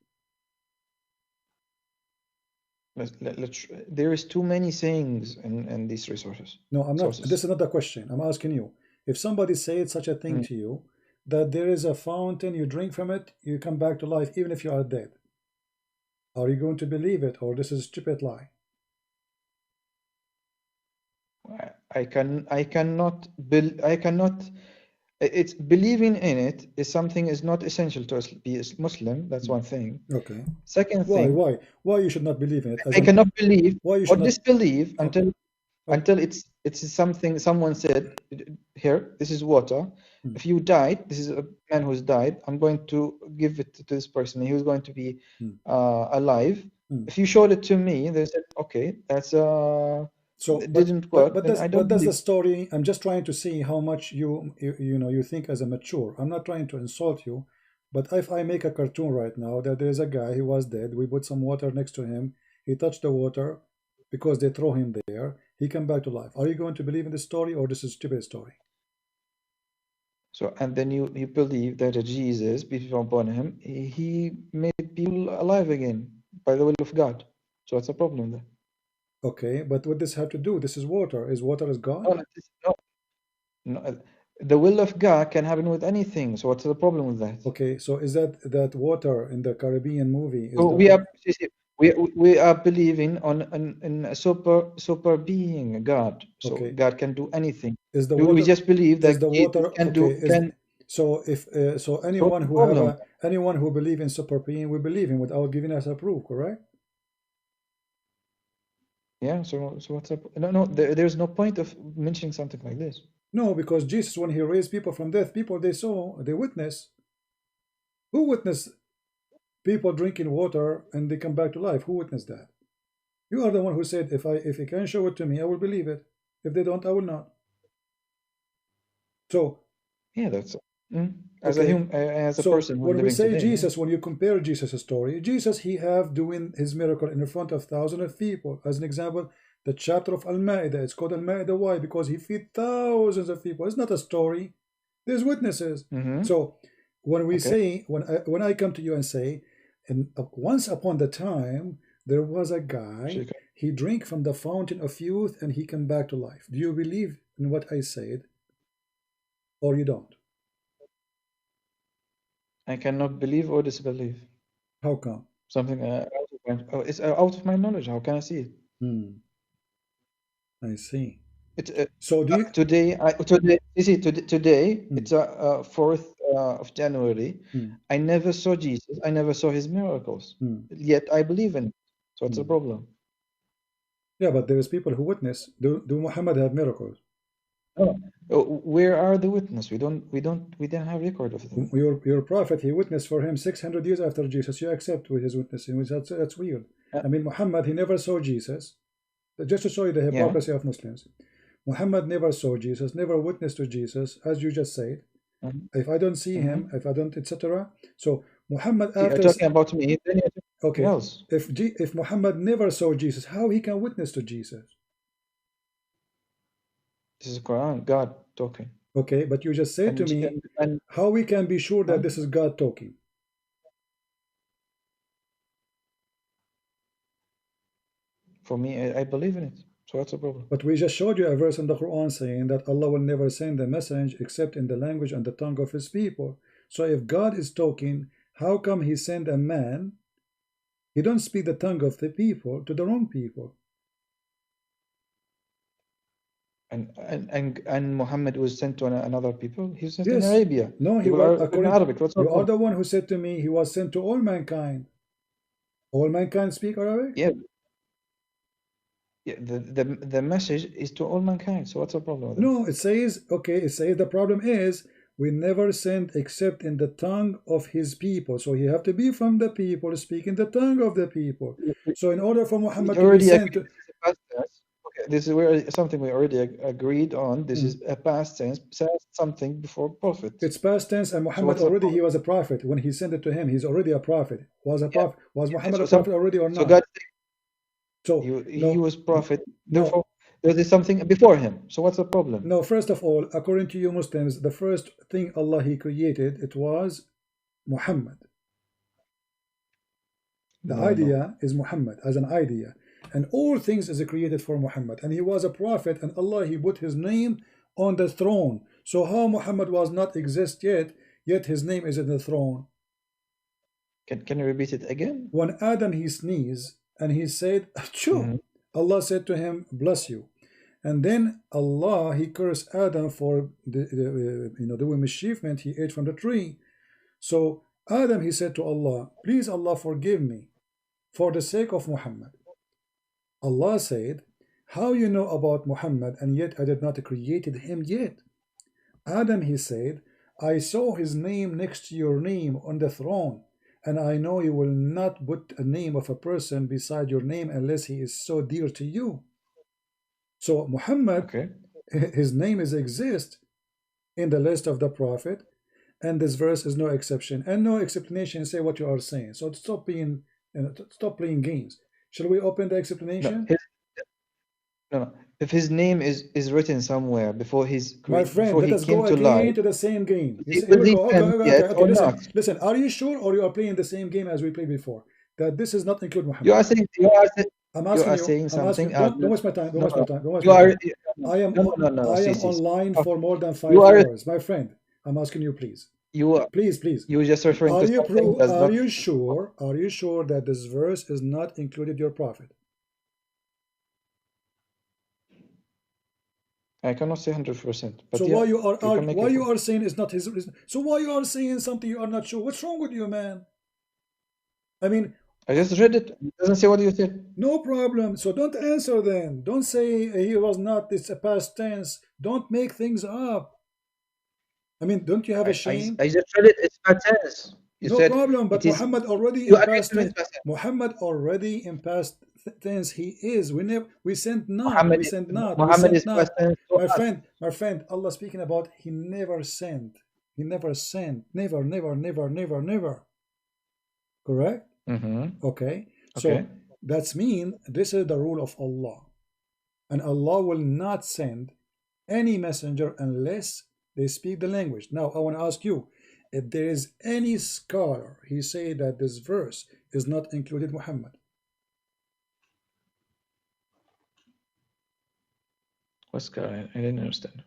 There is too many sayings in these resources. No, I'm not. Sources. This is not the question. I'm asking you. If somebody said such a thing to you, that there is a fountain, you drink from it, you come back to life, even if you are dead, are you going to believe it, or this is a stupid lie? I cannot. It's believing in it is something is not essential to be a Muslim. That's one thing. Okay. Second thing. Why you should not believe in it? I cannot believe or disbelieve until it's something someone said. Here, this is water. If you died, this is a man who's died. I'm going to give it to this person. He was going to be alive. If you showed it to me, they said, okay, that's So it didn't work. But that's the story. I'm just trying to see how much you think as a mature. I'm not trying to insult you, but if I make a cartoon right now that there's a guy, he was dead, we put some water next to him, he touched the water because they throw him there, he come back to life. Are you going to believe in this story, or this is a stupid story? So, and then you believe that Jesus, peace be upon him, he made people alive again by the will of God. So what's the problem there? Okay, but what does this have to do? This is water. Is water as God? No, the will of God can happen with anything. So what's the problem with that? Okay, so is that water in the Caribbean movie? So we are believing in a super being, God. So God can do anything. Is the water, we just believe that the water can do? So if anyone who believe in super being, we believe in without giving us a proof, correct? Yeah, so what's up? No, there's no point of mentioning something like this. No, because Jesus, when he raised people from death, people they witness. Who witnessed people drinking water and they come back to life? Who witnessed that? You are the one who said, if you can show it to me, I will believe it. If they don't, I will not. So yeah, that's as a person. When we say Jesus, when you compare Jesus' story, Jesus, he have doing his miracle in front of thousands of people. As an example, the chapter of Al-Ma'idah, it's called Al-Ma'idah. Why? Because he feed thousands of people. It's not a story. There's witnesses. So when we say, when I come to you and say, and once upon the time, there was a guy, he drank from the fountain of youth and he came back to life. Do you believe in what I said, or you don't? I cannot believe or disbelieve. How come? Something it's out of my knowledge. How can I see it? I see. It's so do you today? You see, today it's 4th of January. I never saw Jesus. I never saw his miracles. Yet I believe in it. So it's a problem. Yeah, but there is people who witness. Do Muhammad have miracles? Oh, where are the witnesses? We didn't have record of them. Your prophet, he witnessed for him 600 years after Jesus. You accept with his witnessing. That's weird. I mean, Muhammad, he never saw Jesus. Just to show you the hypocrisy of Muslims. Muhammad never saw Jesus, never witnessed to Jesus, as you just said. If I don't see him, if I don't, etc. So Muhammad, after you're talking about me, okay. Else. If Muhammad never saw Jesus, how he can witness to Jesus? This is Quran, God talking. Okay, but you just said to me, how we can be sure that this is God talking? For me, I believe in it. So what's the problem? But we just showed you a verse in the Quran saying that Allah will never send a message except in the language and the tongue of his people. So if God is talking, how come he sent a man? He don't speak the tongue of the people to the wrong people. And Muhammad was sent to another people. He was sent in Arabia. No, he was according in Arabic. You are the one who said to me he was sent to all mankind. All mankind speak Arabic? Yeah. Yeah, the message is to all mankind. So what's the problem with that? No, it says, okay, it says the problem is we never sent except in the tongue of his people. So he have to be from the people, speaking the tongue of the people. So in order for Muhammad to be sent to... Okay, this is something we already agreed on. This is a past tense, says something before prophet. It's past tense, and Muhammad already, he was a prophet. When he sent it to him, he's already a prophet. Was Muhammad a prophet already or not? So God, so he was prophet. Therefore, there is something before him. So what's the problem? No, first of all, according to you Muslims, the first thing Allah he created, it was Muhammad. The idea is Muhammad as an idea. And all things is created for Muhammad. And he was a prophet, and Allah, he put his name on the throne. So how Muhammad was not exist yet his name is in the throne? Can you repeat it again? When Adam, he sneezed, and he said, achoo, Allah said to him, bless you. And then Allah, he cursed Adam for doing mischievement. He ate from the tree. So Adam, he said to Allah, please Allah, forgive me for the sake of Muhammad. Allah said, how you know about Muhammad and yet I did not created him yet? Adam, he said, I saw his name next to your name on the throne, and I know you will not put a name of a person beside your name unless he is so dear to you. So Muhammad, his name exists in the list of the prophet, and this verse is no exception and no explanation. Say what you are saying. So stop playing games. Shall we open the explanation? No. If his name is written somewhere before his my friend, let us go again to the same game. Okay. Listen, are you sure, or you are playing the same game as we played before? That this is not include Muhammad. You are saying I'm asking you. Saying something. Don't waste my time. Don't waste my time. I am online for more than 5 hours, my friend. I'm asking you, please. Please. You were just referring to something. Are you sure? Are you sure that this verse is not included your prophet? I cannot say 100%. So why you are saying it's not his reason? So why you are saying something you are not sure? What's wrong with you, man? I mean, I just read it. It doesn't say what you said. No problem. So don't answer then. Don't say he was not. It's a past tense. Don't make things up. I mean, don't you have a shame? I just read it. It's past tense. No problem. But Muhammad already in past tense. Muhammad already in past tense. He is. We sent not. We sent not. Muhammad is past tense. My friend. Allah speaking about he never sent. He never sent. Never. Correct? Okay. So that's mean this is the rule of Allah. And Allah will not send any messenger unless they speak the language. Now I want to ask you, if there is any scholar, he say that this verse is not included Muhammad. What's going? I didn't understand.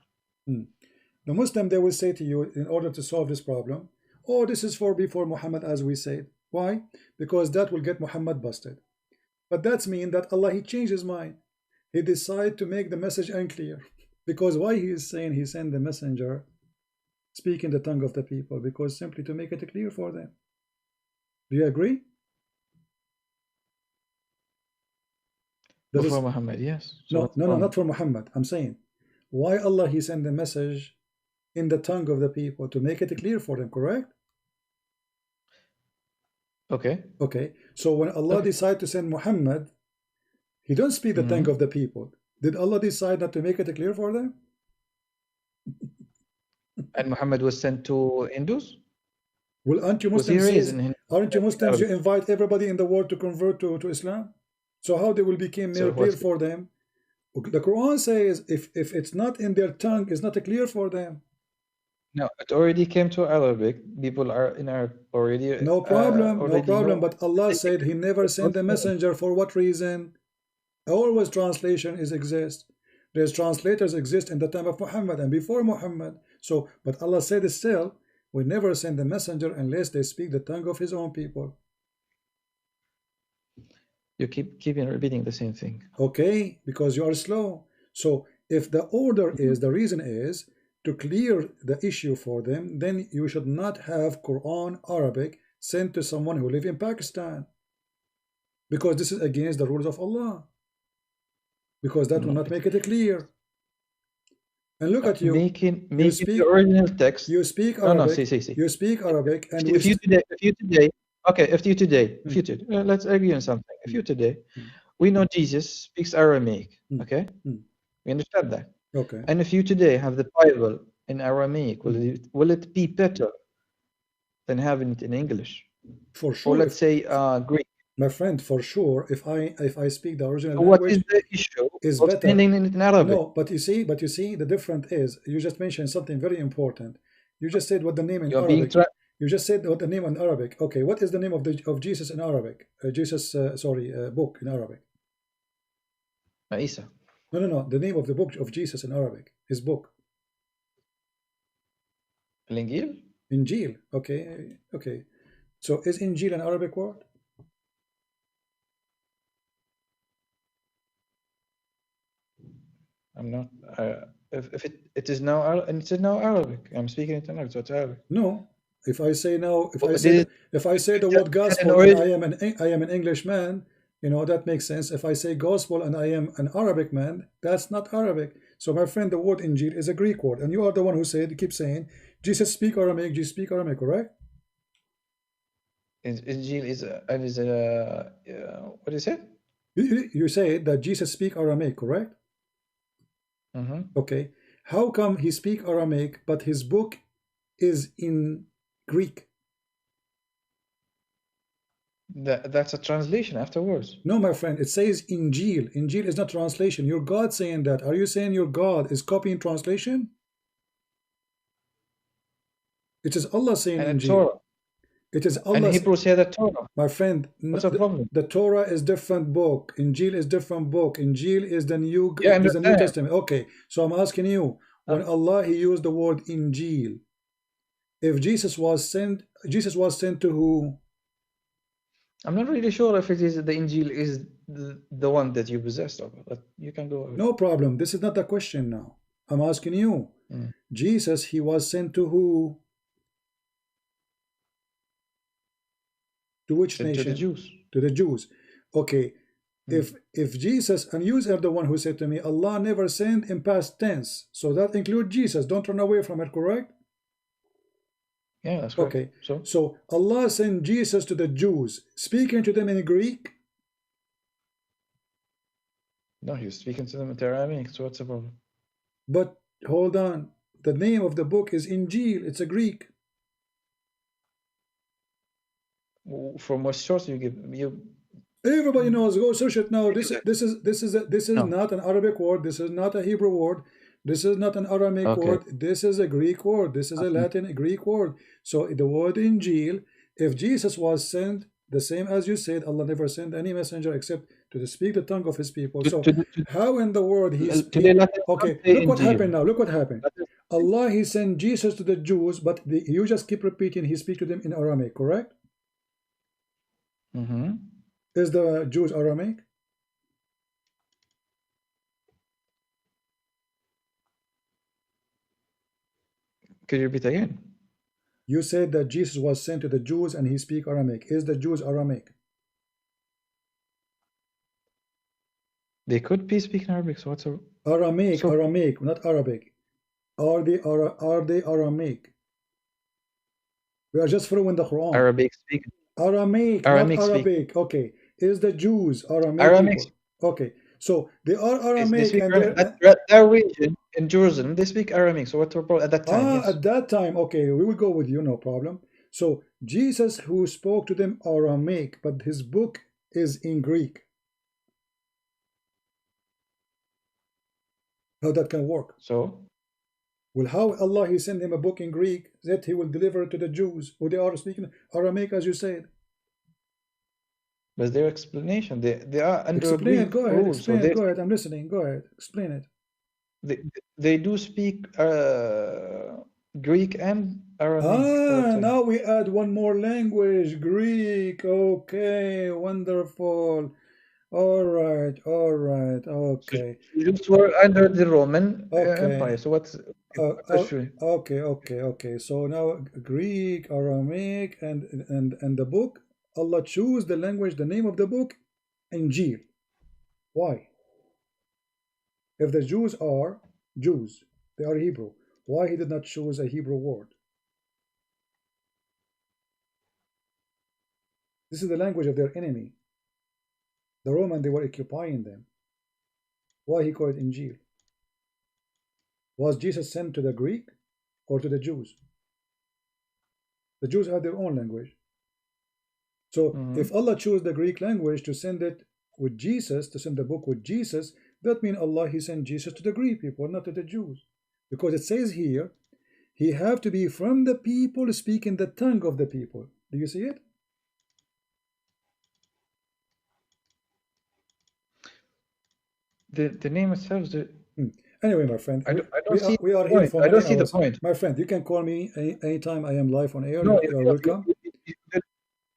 The Muslim, they will say to you, in order to solve this problem, oh, this is for before Muhammad, as we said. Why? Because that will get Muhammad busted. But that's mean that Allah, he changed his mind. He decided to make the message unclear. Because why he is saying he sent the messenger speaking the tongue of the people? Because simply to make it clear for them. Do you agree? For Muhammad, yes. So no, not for Muhammad. I'm saying, why Allah he sent the message in the tongue of the people to make it clear for them, correct? Okay. Okay. So when Allah decided to send Muhammad, he don't speak the tongue of the people. Did Allah decide not to make it clear for them? And Muhammad was sent to Hindus? Well, aren't you Muslims? Aren't you Muslims? You invite everybody in the world to convert to Islam. So how they will become more clear for them? The Quran says if it's not in their tongue, it's not clear for them. No, it already came to Arabic. People are in Arab already. No problem, no problem. But Allah said He never sent a messenger. For what reason? Always translation exists. There's translators exist in the time of Muhammad and before Muhammad. So, but Allah said still, we never send a messenger unless they speak the tongue of His own people. You keep repeating the same thing. Okay, because you are slow. So if the order is, the reason is to clear the issue for them, then you should not have Quran Arabic sent to someone who live in Pakistan, because this is against the rules of Allah, because that will not make it clear. And look at you, making the original text. You speak Arabic. See. You speak Arabic, and if you today, let's agree on something. If you today, we know Jesus speaks Aramaic. Okay, we understand that. Okay. And if you today have the Bible in Aramaic, will it be better than having it in English? For sure. Or let's say Greek. My friend, for sure, if I speak the original language, what is the issue is of better. Spending it in Arabic? No, but you see, the difference is you just mentioned something very important. You just said what the name in Arabic. You just said what the name in Arabic. Okay, what is the name of Jesus in Arabic? Book in Arabic. Isa. No. The name of the book of Jesus in Arabic. His book. Injil. Injil. Okay. So is Injil an Arabic word? I'm not. If it is now Arabic. I'm speaking it in Arabic, so it's Arabic. No. If I say now, if I say the word gospel, and I am an Englishman, that makes sense. If I say gospel and I am an Arabic man, that's not Arabic. So my friend, the word Injil is a Greek word, and you are the one who keep saying Jesus speak Aramaic. Jesus speak Aramaic, correct? Injil is what is it? You say that Jesus speak Aramaic, correct? Okay. How come he speak Aramaic, but his book is in Greek? That's a translation afterwards. No, my friend, it says Injil. Injil is not translation. Your God saying that. Are you saying your God is copying translation? It is Allah saying and Injil. Torah. It is Allah. And Hebrew say the Torah. My friend, what's the problem? The Torah is different book. Injil is different book. Injil is the New Testament. Okay, so I'm asking you, when Allah he used the word Injil, if Jesus was sent to who? I'm not really sure if it is the Injil is the one that you possessed of, but you can go ahead. No problem. This is not the question now. I'm asking you. Jesus, he was sent to who? To which nation? To the Jews. To the Jews. Okay. If Jesus, and you are the one who said to me, Allah never sent in past tense. So that includes Jesus. Don't run away from it, correct? Yeah, that's correct. Okay. So Allah sent Jesus to the Jews, speaking to them in Greek? No, he was speaking to them in Aramaic, so what's the problem? But hold on. The name of the book is Injil. It's a Greek. From what source you give you? Everybody knows. Go search it now. This is not an Arabic word. This is not a Hebrew word. This is not an Aramaic word. This is a Greek word. This is a Latin Greek word. So the word Injil, if Jesus was sent, the same as you said, Allah never sent any messenger except to speak the tongue of his people. So how in the world he okay, look what happened now. Look what happened. Allah, he sent Jesus to the Jews, but you just keep repeating he speak to them in Aramaic, correct? Is the Jews Aramaic? Could you repeat again? You said that Jesus was sent to the Jews and he speak Aramaic. Is the Jews Aramaic? They could be speaking Arabic, so what's a... Aramaic, Aramaic, not Arabic. Are they Aramaic? We are just following the Quran. Arabic speaking. Aramaic, not Arabic. Okay. Is the Jews Aramaic people? Okay. So they are Aramaic, and that region in Jerusalem, they speak Aramaic. So what's the problem at that time? Yes. At that time, okay, we will go with you, no problem. So Jesus, who spoke to them Aramaic, but his book is in Greek. How that can work? So, well, how Allah he sent him a book in Greek that he will deliver to the Jews who they are speaking Aramaic, as you said. But their explanation, they are under explain Greek it. Go ahead. rules, Explain so it. Go ahead. I'm listening. Go ahead. Explain it. They do speak Greek and Aramaic. Now we add one more language, Greek. Okay, wonderful. All right. Okay. Jews were under the Roman Empire. So what's okay. So now Greek, Aramaic, and the book. Allah choose the language, the name of the book, Injil. Why? If the Jews are Jews, they are Hebrew. Why he did not choose a Hebrew word? This is the language of their enemy. The Roman, they were occupying them. Why he called it Injil? Was Jesus sent to the Greek or to the Jews? The Jews had their own language. So if Allah chose the Greek language to send it with Jesus, to send the book with Jesus, that means Allah he sent Jesus to the Greek people, not to the Jews. Because it says here, he have to be from the people speaking the tongue of the people. Do you see it? The name itself. Anyway, my friend, we are here for I don't see the point. My friend, you can call me anytime I am live on air. No, you are welcome.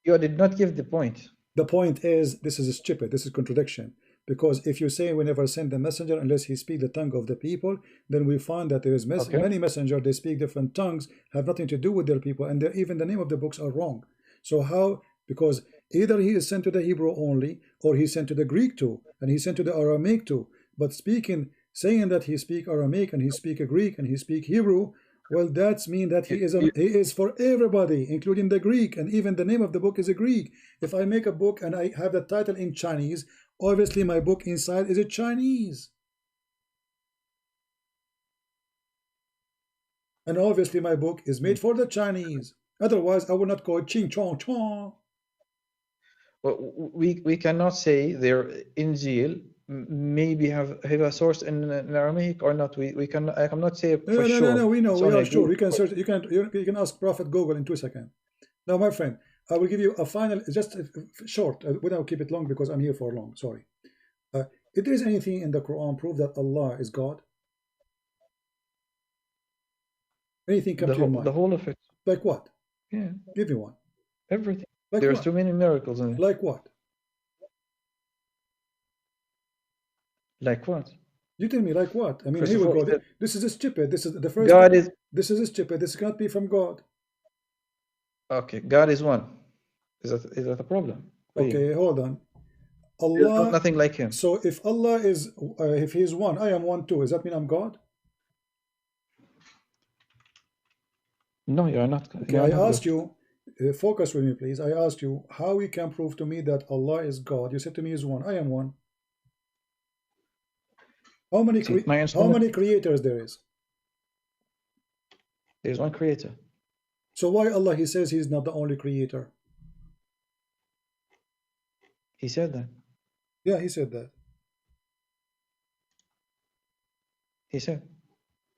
You did not give the point. The point is, this is stupid. This is contradiction. Because if you say we never send the messenger unless he speak the tongue of the people, then we find that there is many messengers, they speak different tongues, have nothing to do with their people, and even the name of the books are wrong. So how? Because either he is sent to the Hebrew only, or he sent to the Greek too, and he sent to the Aramaic too. But saying that he speak Aramaic and he speak Greek and he speak Hebrew, well, that's mean that he is for everybody, including the Greek, and even the name of the book is a Greek. If I make a book and I have the title in Chinese, obviously my book inside is a Chinese. And obviously my book is made for the Chinese. Otherwise, I would not call it Ching Chong Chong. Well, we cannot say their Injil maybe have a source in Aramaic or not. We can. I cannot say for sure. No, we know. We are sure. We can search. You can ask Prophet Google in 2 seconds. Now, my friend, I will give you a final, just short. We don't keep it long because I'm here for long. Sorry. If there is anything in the Quran prove that Allah is God, anything come to your mind? The whole of it. Like what? Yeah. Give me one. Everything. Like There's what? too many miracles in it. Like what? Like what? You tell me, like what? I mean, here we go. This is stupid. This is the first. God is. This is stupid. This cannot be from God. Okay, God is one. Is that a problem? Okay, hold on. Allah. Nothing like Him. So if Allah is, if He is one, I am one too. Does that mean I'm God? No, you are not. Okay, I asked you. Focus with me, please. I asked you how you can prove to me that Allah is God. You said to me is one. I am one. How many creators there is? There's one creator. So why Allah he says he's not the only creator? He said that. Yeah, he said that. He said.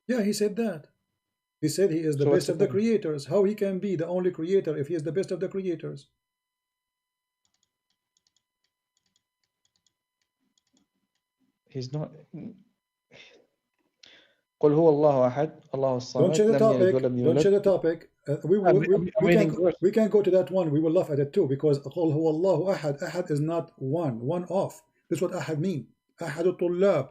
Yeah, he said that. He said he is the best of the creators. How he can be the only creator if he is the best of the creators? He's not. قل هو الله أحد الله الصمد Don't share the لم يلد topic. ولم Don't share يولد. the topic. We can go to that one. We will laugh at it too, because قل هو الله أحد. أحد is not one off. This is what أحد mean. أحد الطلاب,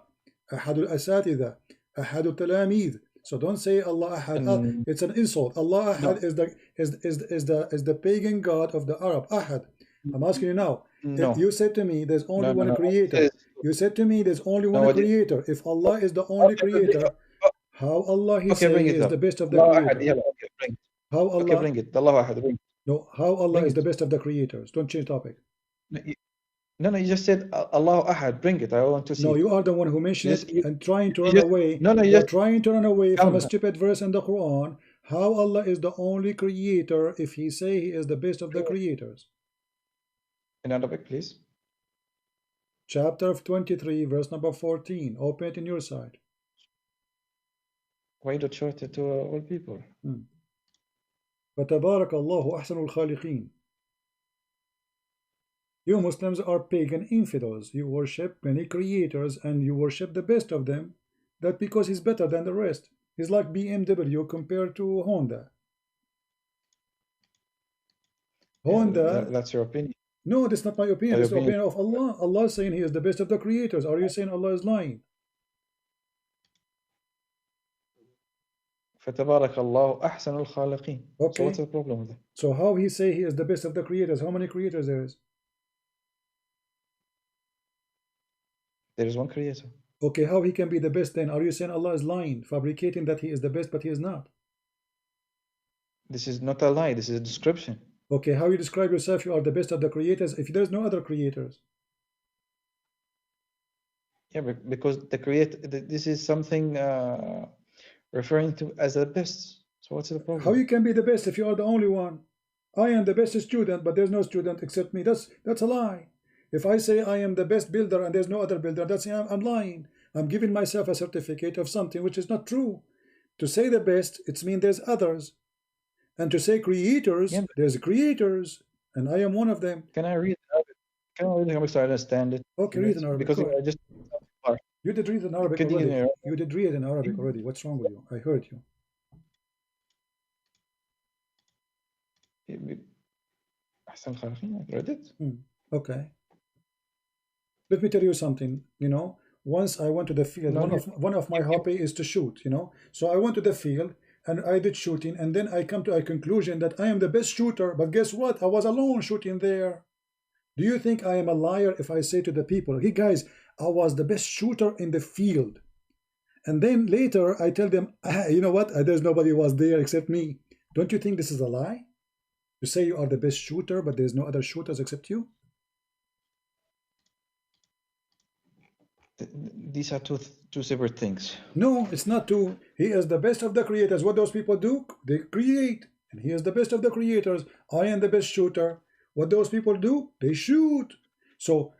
أحد الأساتذة, أحد التلاميذ. So don't say Allah Ahad. It's an insult. Allah Ahad is the pagan god of the Arab. Ahad. I'm asking you now. No. You said to me there's only one creator. You said to me there's only one creator. If Allah is the only creator, how Allah he say is the best of the creators? How Allah? Okay, bring it. Allah Ahad. Bring it. No, how Allah is the best of the creators? Don't change topic. No, you just said Allah Ahad. Bring it. I want to see. No, you are the one who mentioned it and trying to run away. No, you're trying to run away from a stupid verse in the Quran. How Allah is the only creator if he say he is the best of the creators? In Arabic, please. Chapter 23, verse number 14. Open it in your side. Why don't show it to all people? فَتَبَارَكَ اللَّهُ أَحْسَنُ الْخَالِقِينَ. You Muslims are pagan infidels. You worship many creators and you worship the best of them. That because he's better than the rest. He's like BMW compared to Honda. Honda. That's your opinion. No, that's not my opinion. It's the opinion of Allah. Allah is saying he is the best of the creators. Are you saying Allah is lying? فَتَبَارَكَ اللَّهُ أَحْسَنُ الْخَالِقِينَ. Okay. So what's the problem with that? So how he say he is the best of the creators? How many creators there is? There is one creator. Okay, how he can be the best then? Are you saying Allah is lying, fabricating that he is the best, but he is not? This is not a lie. This is a description. Okay, how you describe yourself, you are the best of the creators, if there is no other creators? Yeah, because this is something referring to as the best. So what's the problem? How you can be the best if you are the only one? I am the best student, but there's no student except me. That's a lie. If I say I am the best builder and there's no other builder, that's I'm lying. I'm giving myself a certificate of something which is not true. To say the best, it means there's others. And to say creators, yeah, there's creators, and I am one of them. Can I read Arabic? Can I read in Arabic so I understand it? Okay, read in Arabic. Because I just... You did read in Arabic already. You did read in Arabic already. What's wrong with you? I heard you. I read it. Okay. Let me tell you something. You know, once I went to the field, one of my hobby is to shoot, you know. So I went to the field and I did shooting, and then I come to a conclusion that I am the best shooter, but guess what? I was alone shooting there. Do you think I am a liar if I say to the people, hey guys, I was the best shooter in the field? And then later I tell them, you know what? There's nobody was there except me. Don't you think this is a lie? You say you are the best shooter, but there's no other shooters except you? These are two separate things. No, it's not two. He is the best of the creators. What those people do, they create. And he is the best of the creators. I am the best shooter. What those people do, they shoot. So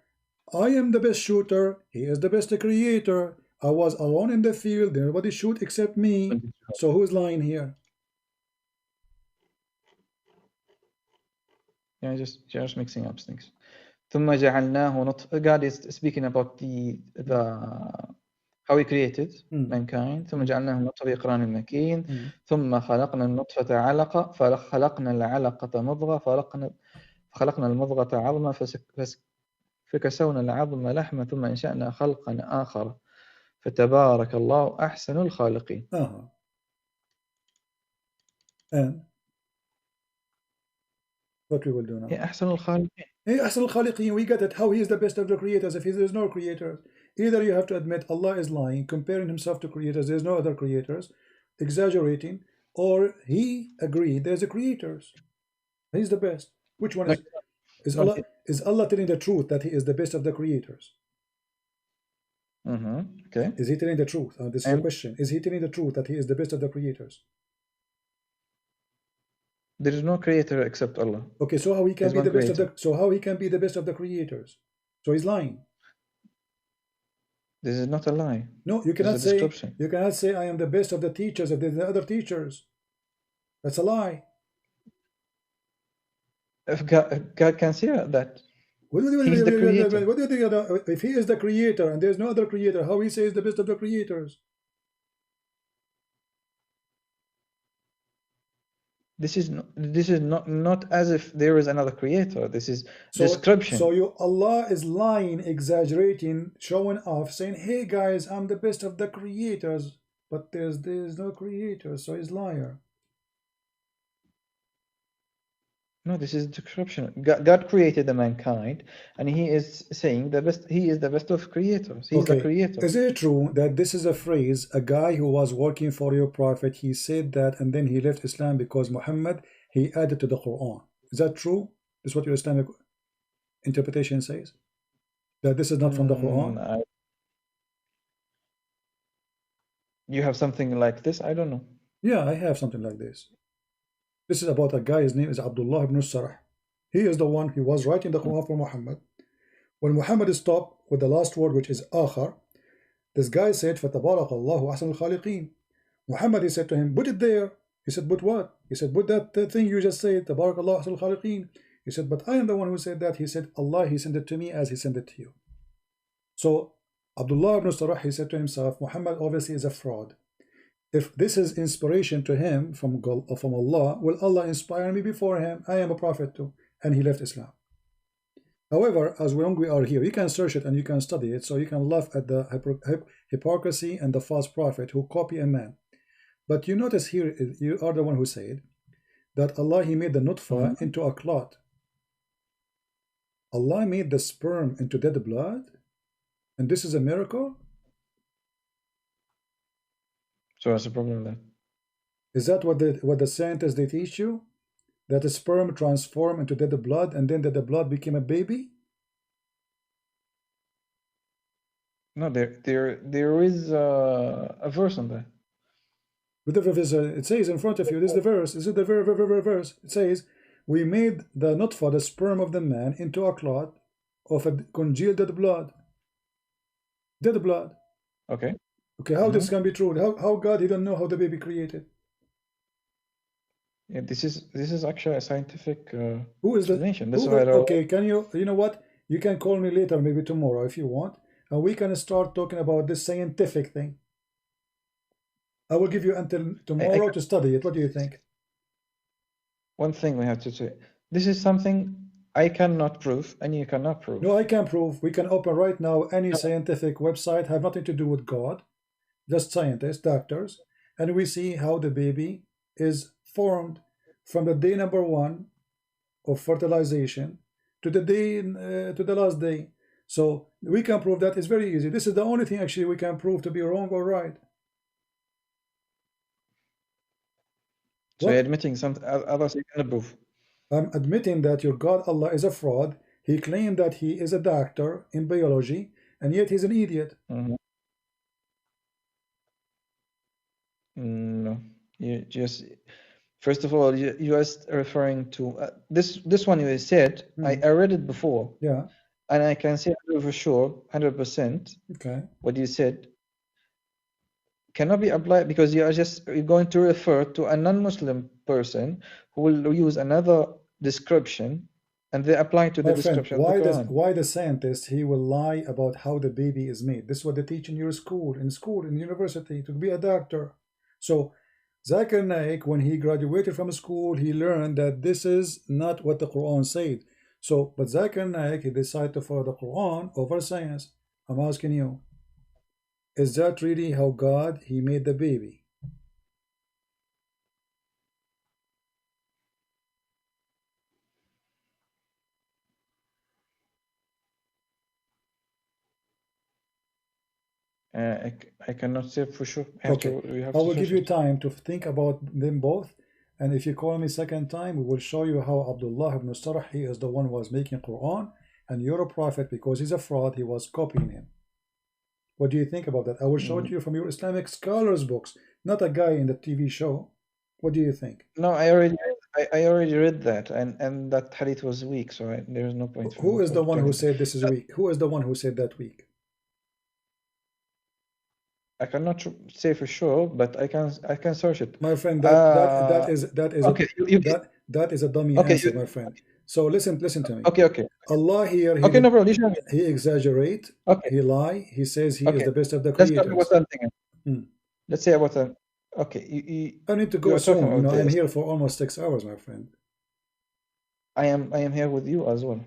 I am the best shooter. He is the best creator. I was alone in the field. Nobody shoot except me. So who's lying here? Yeah, just mixing up things. ثم جعلناه نطفة. God is speaking about the how he created mankind. ثم جعلناه نطفة في قرار مكين. ثم خلقنا النطفة علقة فخلقنا العلقة مضغة فخلقنا المضغة عظما فكسونا العظم لحما ثم أنشأنا خلقا آخر فتبارك الله أحسن الخالقين. And what we will do now? أحسن الخالقين. أحسن الخالقين. We get it. How he is the best of the creators if there is no creators. Either you have to admit Allah is lying, comparing himself to creators, there's no other creators, exaggerating, or he agreed there's a creators. He's the best. Which one is Allah telling the truth that he is the best of the creators? Okay. Is he telling the truth? This is the question. Is he telling the truth that he is the best of the creators? There is no creator except Allah. Okay, so how he can be the best of the how he can be the best of the creators? So he's lying. This is not a lie. No, you cannot say I am the best of the teachers if there's other teachers. That's a lie. If God can say that. He's the creator. What do you think? If he is the creator and there's no other creator, how he says the best of the creators? This is not as if there is another creator. This is description. So Allah is lying, exaggerating, showing off, saying, "Hey guys, I'm the best of the creators," but there's no creator, so he's liar. No, this is description. God created the mankind, and He is saying the best. He is the best of creators. He's the creator. Is it true that this is a phrase? A guy who was working for your prophet, he said that, and then he left Islam because Muhammad he added to the Quran. Is that true? Is what your Islamic interpretation says? That this is not from the Quran? You have something like this? I don't know. Yeah, I have something like this. This is about a guy, his name is Abdullah ibn Sarah. He is the one who was writing the Quran for Muhammad. When Muhammad stopped with the last word, which is Akhar, this guy said, فَتَبَارَكَ اللَّهُ أَحْسَنُ الْخَالِقِينَ. Muhammad, he said to him, put it there. He said, put what? He said, put that thing you just said, تَبَارَكَ اللَّهُ أَحْسَنُ الْخَالِقِينَ. He said, but I am the one who said that. He said, Allah, he sent it to me as he sent it to you. So Abdullah ibn Sarah, he said to himself, Muhammad obviously is a fraud. If this is inspiration to him from Allah, will Allah inspire me before him? I am a prophet too. And he left Islam. However, as long we are here, you can search it and you can study it, so you can laugh at the hypocrisy and the false prophet who copy a man. But you notice here, you are the one who said that Allah, he made the nutfa into a clot. Allah made the sperm into dead blood? And this is a miracle? So what's the problem then? Is that what the scientists they teach you? That the sperm transformed into dead blood and then the blood became a baby? No, there is a verse on that. It says in front of you, this is the verse. Is it the verse? It says, we made the nutfa, the sperm of the man, into a clot of a congealed dead blood. Dead blood. Okay. Okay, how this can be true? How God, he don't know how the baby created? Yeah, this is actually a scientific who is explanation. Okay, can you know what? You can call me later, maybe tomorrow if you want, and we can start talking about this scientific thing. I will give you until tomorrow to study it. What do you think? One thing we have to say. This is something I cannot prove and you cannot prove. No, I can prove. We can open right now any scientific website, have nothing to do with God, just scientists, doctors, and we see how the baby is formed from the day number 1 of fertilization to the day to the last day. So we can prove that. It's very easy. This is the only thing actually we can prove to be wrong or right. So you're admitting something others you cannot prove. I'm admitting that your God Allah is a fraud. He claimed that he is a doctor in biology, and yet he's an idiot. No, you just first of all you just referring to this one you said. I read it before. Yeah, and I can say for sure 100%. Okay, what you said cannot be applied because you're going to refer to a non-Muslim person who will use another description and they apply to the description. Why the scientist he will lie about how the baby is made? This is what they teach in your school, in university, to be a doctor. So Zakir Naik, when he graduated from school, he learned that this is not what the Quran said. So, but Zakir Naik, he decided to follow the Quran over science. I'm asking you, is that really how God, he made the baby? I cannot say for sure. I will give you time to think about them both. And if you call me second time, we will show you how Abdullah ibn Sarah, he is the one who was making Quran, and you're a prophet because he's a fraud, he was copying him. What do you think about that? I will show it to you from your Islamic scholars books, not a guy in the TV show. What do you think? No, I already read that, and that hadith was weak, so there's no point. Who is the one who said this is weak? Who is the one who said that weak? I cannot say for sure, but I can search it. My friend, that is okay, that is a dummy answer, my friend. So listen to me. Okay. Allah here, Okay, no problem. he exaggerate, okay. he lie, he says he is the best of the Let's creators. talk about something. Let's say about that. Okay, I need to go soon. You know, I'm here for almost 6 hours, my friend. I am here with you as well.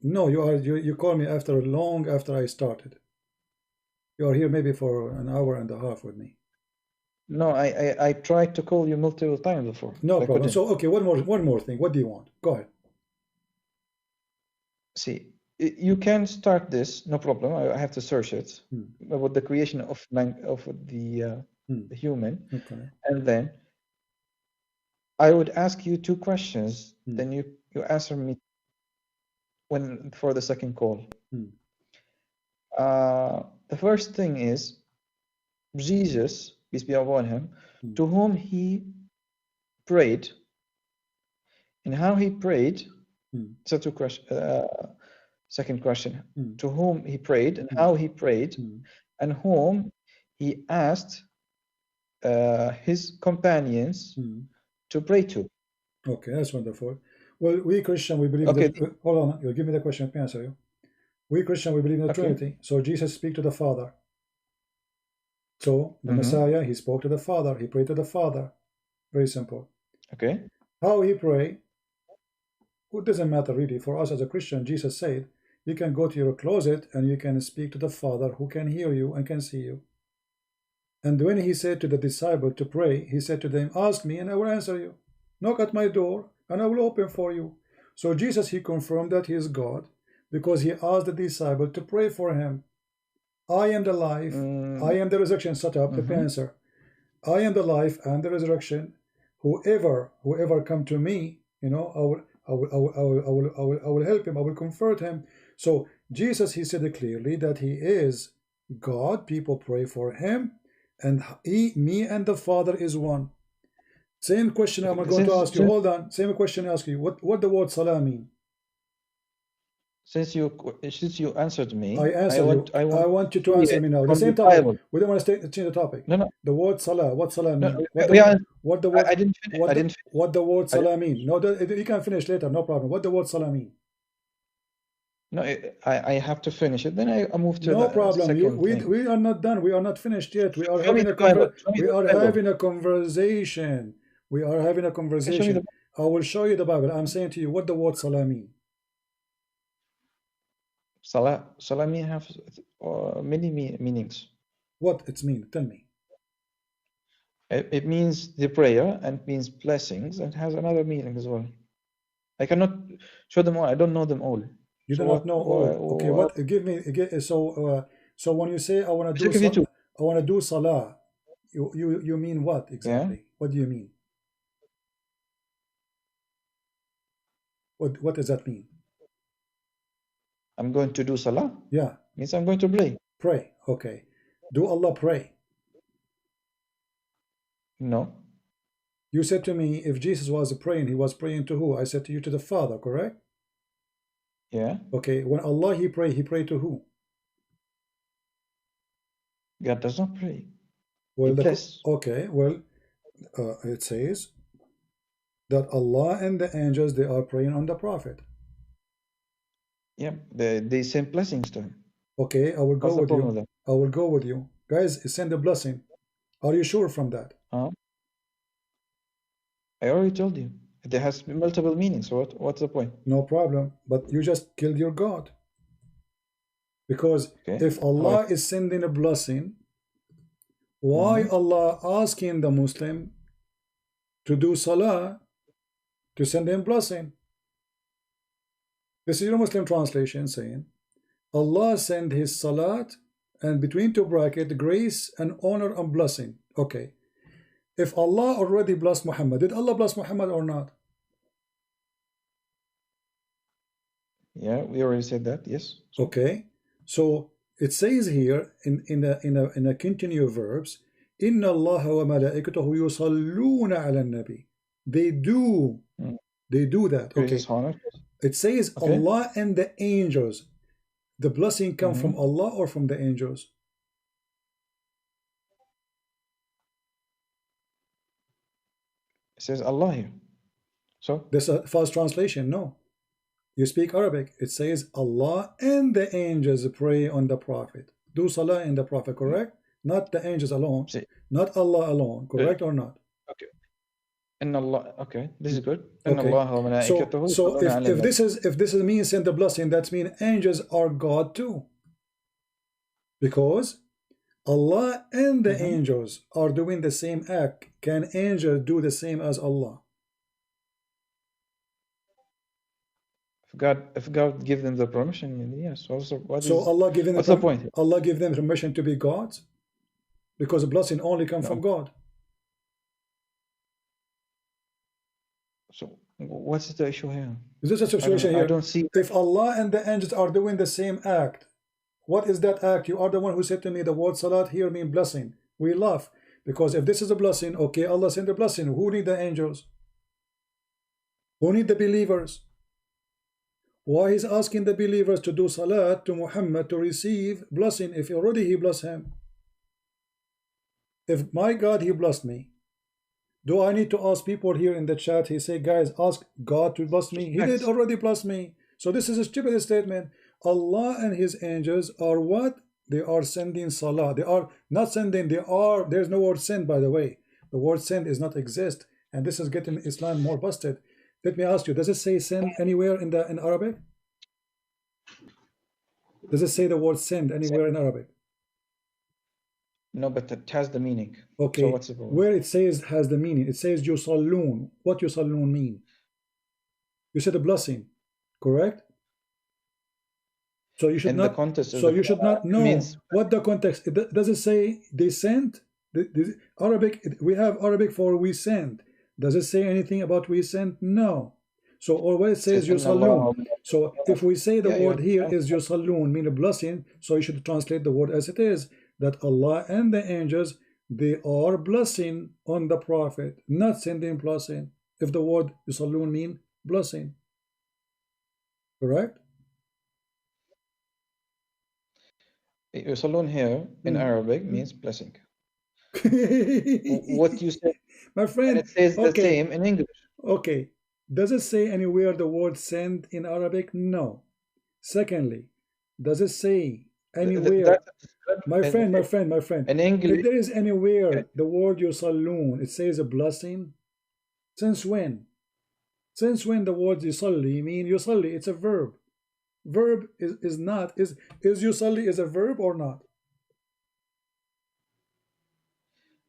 No, you call me long after I started. You are here maybe for an hour and a half with me. No, I tried to call you multiple times before. No problem. So okay, one more thing. What do you want? Go ahead. See, you can start this, no problem. I have to search it about the creation of the human, and then I would ask you 2 questions. Then you answer me for the second call. The first thing is Jesus, peace be upon him, to whom he prayed, and how he prayed. So 2 questions. Second question, to whom he prayed and how he prayed, and whom he asked his companions to pray to. Okay, that's wonderful. Well, we Christian, we believe that, hold on, you'll give me the question, I answer you. We Christian, we believe in the Trinity. So Jesus speak to the Father. So the Messiah, he spoke to the Father. He prayed to the Father. Very simple. Okay. How he pray, it doesn't matter really. For us as a Christian, Jesus said, you can go to your closet and you can speak to the Father who can hear you and can see you. And when he said to the disciple to pray, he said to them, ask me and I will answer you. Knock at my door and I will open for you. So Jesus, he confirmed that he is God because he asked the disciple to pray for him. I am the life, I am the resurrection. Shut up, let me answer. I am the life and the resurrection. Whoever come to me, you know, I will help him, I will comfort him. So Jesus, he said clearly that he is God. People pray for him, and me and the Father is one. Same question I'm going to ask you. Hold on. Same question I ask you. What the word salah mean? Since you answered me, I answered you. I want you to answer me now. The same topic. We don't want to change the topic. No. The word salah. What salah mean? What the word salah mean? No, you can finish later. No problem. What the word salah mean? No, I have to finish it. Then I move to no problem. We are not done. We are not finished yet. We are having a conversation. We are having a conversation. I will show you the Bible. I'm saying to you what the word salah mean. Salah mean have many meanings. What it mean? Tell me. It means the prayer and means blessings and has another meaning as well. I cannot show them all. I don't know them all. You do not know all. Okay, what? Give me. So when you say I want to do salah, you mean what exactly? Yeah. What do you mean? What does that mean? I'm going to do salah. Yeah. Means I'm going to pray. Pray. Okay. Do Allah pray? No. You said to me, if Jesus was praying, he was praying to who? I said to you, to the Father, correct? Yeah. Okay. When Allah he prayed to who? God does not pray. Well, okay. Well, it says that Allah and the angels, they are praying on the Prophet. Yeah, they send blessings to him. Okay, I will go with you. I will go with you. Guys, send a blessing. Are you sure from that? I already told you. It has multiple meanings. So what's the point? No problem. But you just killed your God. Because if Allah is sending a blessing, why Allah asking the Muslim to do salah to send him blessing? This is your Muslim translation saying Allah send his salat and between 2 brackets grace and honor and blessing. Okay. If Allah already blessed Muhammad, did Allah bless Muhammad or not? Yeah, we already said that. Yes. Okay. So it says here in a continuous verbs, Inna Allah wa malaikatahu yusalluna ala nabi. They do that. Okay. It says Allah and the angels. The blessing come from Allah or from the angels? It says Allah here. So there's a false translation. No. You speak Arabic. It says Allah and the angels pray on the Prophet. Do salah in the Prophet, correct? Not the angels alone. Not Allah alone, correct or not? Okay. Inna Allah. Okay, this is good. Okay. So if this means send the blessing, that means angels are God too. Because Allah and the angels are doing the same act. Can angels do the same as Allah? If God give them the permission, yes. Also, Allah give them what's the point? Allah give them permission to be gods, because the blessing only comes from God. So what's the issue here? Is this a situation here? I don't see. If Allah and the angels are doing the same act, what is that act? You are the one who said to me the word salat here means blessing. We laugh because if this is a blessing, okay, Allah sent the blessing. Who need the angels? Who need the believers? Why he's asking the believers to do salat to Muhammad to receive blessing if already he blessed him? If my God, he blessed me, do I need to ask people here in the chat? He say, guys, ask God to bless me. He did already bless me. So this is a stupid statement. Allah and his angels are what? They are sending salah. They are not sending, they are, there's no word send, by the way. The word send is not exist. And this is getting Islam more busted. Let me ask you, does it say send anywhere in Arabic? Does it say the word send anywhere in Arabic? No, but it has the meaning. Okay, so what's the problem? Where it says has the meaning, it says yusallun. What yusallun mean? You said a blessing, correct? So you should not. So you should not know what the context. Does it say they sent? The Arabic. We have Arabic for we sent. Does it say anything about we sent? No. So always says yusallun. So if we say the word here is yusallun, mean a blessing, so you should translate the word as it is. That Allah and the angels, they are blessing on the Prophet, not sending blessing. If the word yusallun mean blessing, correct? Yusallun here in Arabic means blessing. What you say, my friend, it says the same in English. Okay, does it say anywhere the word send in Arabic? No. Secondly, does it say anywhere? My friend. In English, if there is anywhere the word yusallun, it says a blessing. Since when? Since when the word yusalli mean yusalli? It's a verb. Verb is not. Is yusalli is a verb or not?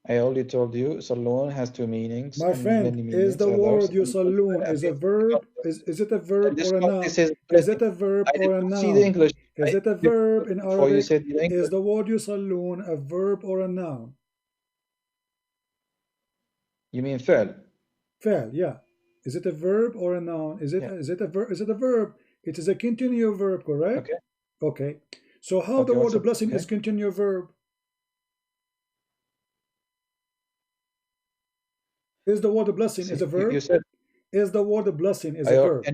I already told you, salon has two meanings. My friend, is the word yusallun is a verb? Is it a verb or a noun? Is it a verb or a noun? See the English. Is it a verb in Arabic? Is the word yusallun a verb or a noun? You mean فعل? فعل, yeah. Is it a verb or a noun? Is it a verb? Is it a verb? It is a continuous verb, correct? Okay. So how the word blessing is continuous verb? Is the word blessing is a verb? You said, is the word blessing is a verb?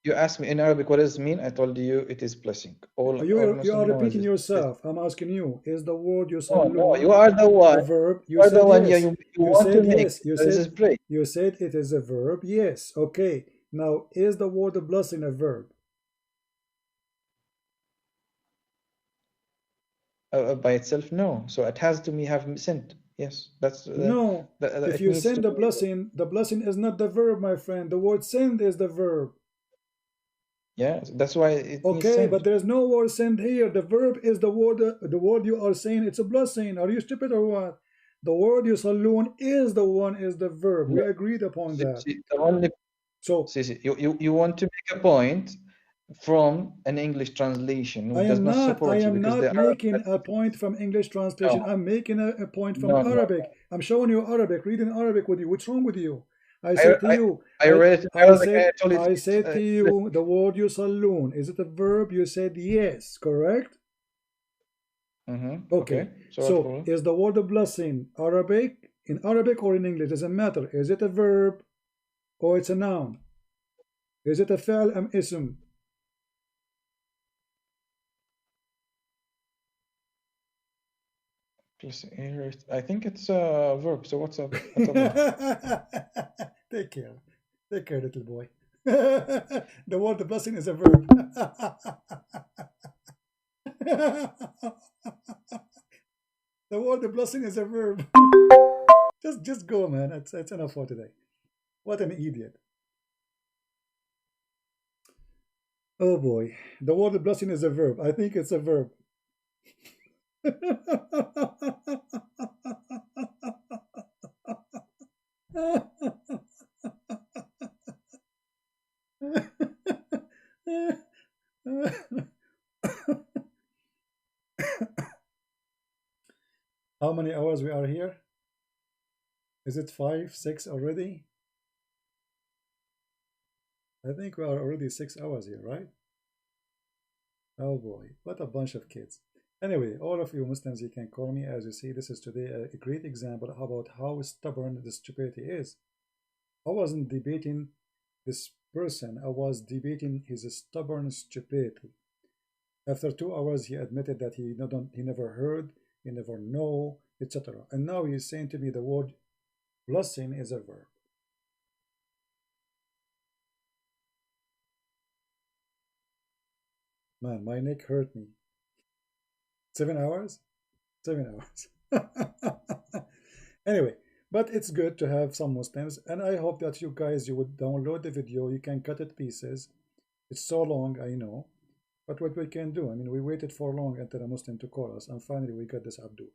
You asked me in Arabic what does it mean. I told you it is blessing. You are repeating yourself. I'm asking you. Is the word yusallun? No, you are the one. A verb. You are the one. Yes. You said yes. You said it is a verb. Yes. Okay. Now, is the word blessing a verb? By itself, no. So it has to have sent. Yes, that's no. If you send the blessing is not the verb, my friend. The word send is the verb. Yeah, that's why it okay, but there's no word send here. The verb is the word you are saying it's a blessing. Are you stupid or what? The word yusallun is the verb. We agreed upon that. So you want to make a point from an English translation. I am not making a point from English translation. No. I'm making a point from Arabic. I'm showing you Arabic, reading Arabic with you. What's wrong with you? I said to you, I said to you, the word yusallun, is it a verb? You said yes, correct? Okay. So is the word blessing Arabic, in Arabic or in English? Doesn't matter. Is it a verb or it's a noun? Is it a fi'l am ism? I think it's a verb. So what's up? Take care, little boy. The word blessing is a verb. The word blessing is a verb. Just go, man. It's enough for today. What an idiot. Oh boy. The word blessing is a verb. I think it's a verb. How many hours we are here? Is it 5, 6 already? I think we are already 6 hours here, right? Oh boy, what a bunch of kids. Anyway, all of you Muslims, you can call me. As you see, this is today a great example about how stubborn the stupidity is. I wasn't debating this person, I was debating his stubborn stupidity. After 2 hours, he admitted that he never heard, he never know, etc. And now he's saying to me the word blessing is a verb. Man, my neck hurt me. 7 hours? 7 hours. Anyway, but it's good to have some Muslims, and I hope that you guys, you would download the video. You can cut it pieces. It's so long, I know, but what we can do, I mean, we waited for long until a Muslim to call us, and finally we got this Abdul.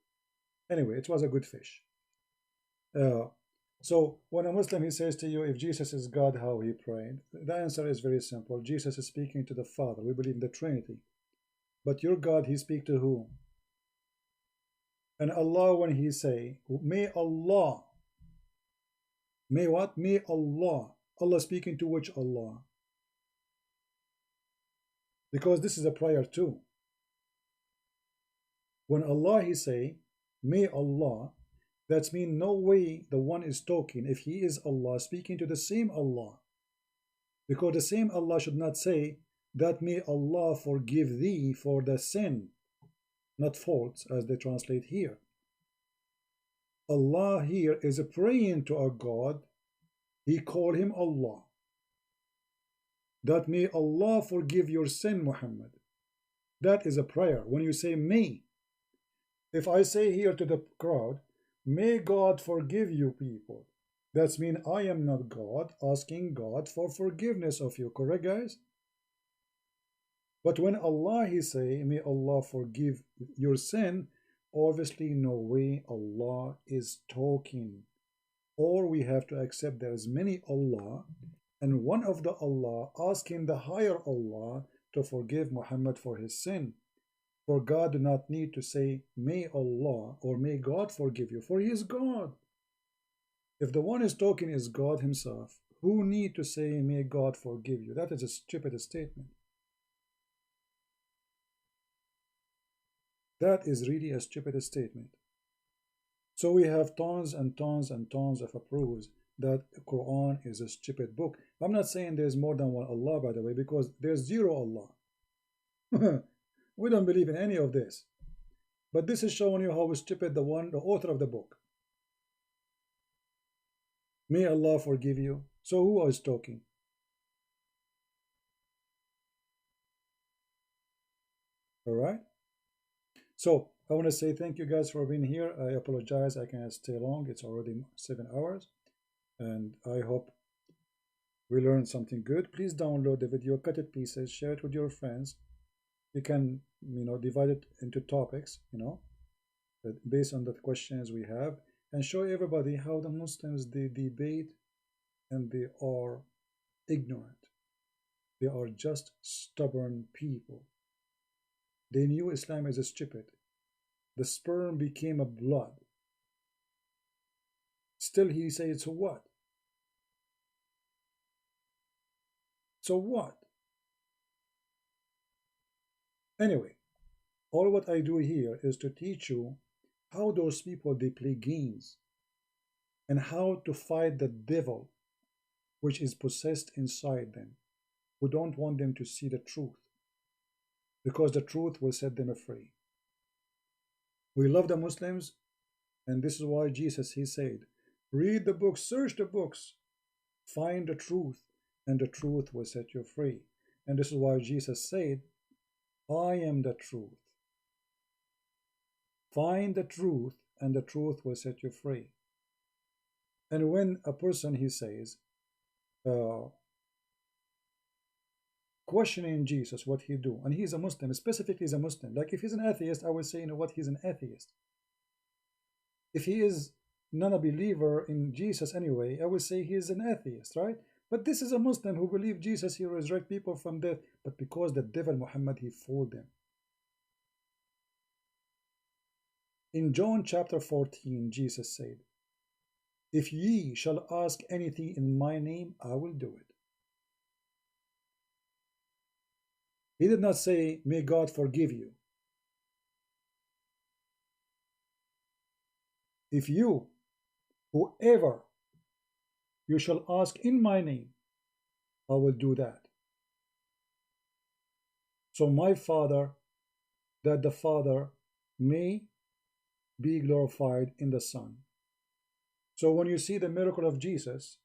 Anyway, it was a good fish. So when a Muslim, he says to you, if Jesus is God, how he prayed? The answer is very simple. Jesus is speaking to the Father. We believe in the Trinity. But your God, he speak to who? And Allah, when he say, may Allah, may what? May Allah. Allah speaking to which Allah? Because this is a prayer too. When Allah, he say, may Allah, that means no way the one is talking, if he is Allah, speaking to the same Allah. Because the same Allah should not say, that may Allah forgive thee for the sin, not faults, as they translate here. Allah here is praying to a God. He called him Allah. That may Allah forgive your sin, Muhammad. That is a prayer. When you say may, if I say here to the crowd, may God forgive you people, that means I am not God asking God for forgiveness of you, correct guys? But when Allah he say, may Allah forgive your sin, obviously no way Allah is talking. Or we have to accept there is many Allah, and one of the Allah asking the higher Allah to forgive Muhammad for his sin. For God do not need to say, may Allah or may God forgive you, for he is God. If the one is talking is God himself, who need to say, may God forgive you? That is a stupid statement. That is really a stupid statement. So we have tons and tons and tons of proofs that the Quran is a stupid book. I'm not saying there's more than one Allah, by the way, because there's zero Allah. We don't believe in any of this. But this is showing you how stupid the author of the book. May Allah forgive you. So who is talking? All right. So I want to say thank you guys for being here. I apologize I cannot stay long. It's already 7 hours. And I hope we learned something good. Please download the video, cut it pieces, share it with your friends. You can, divide it into topics, based on the questions we have, and show everybody how the Muslims, they debate and they are ignorant. They are just stubborn people. They knew Islam is stupid. The sperm became a blood. Still he says, so what? So what? Anyway, all what I do here is to teach you how those people, they play games and how to fight the devil which is possessed inside them, who don't want them to see the truth, because the truth will set them free. We love the Muslims, and this is why Jesus, he said, read the books, search the books, find the truth, and the truth will set you free. And this is why Jesus said, I am the truth. Find the truth, and the truth will set you free. And when a person, he says, questioning Jesus, what he do, and he's a Muslim, specifically he's a Muslim. Like if he's an atheist, I would say, you know what, he's an atheist. If he is not a believer in Jesus anyway, I would say he's an atheist, right? But this is a Muslim who believes Jesus, he resurrect people from death, but because the devil Muhammad, he fooled them. In John chapter 14, Jesus said, if ye shall ask anything in my name, I will do it. He did not say, may God forgive you. If you, whoever you shall ask in my name, I will do that. So my Father, that the Father may be glorified in the Son. So when you see the miracle of Jesus,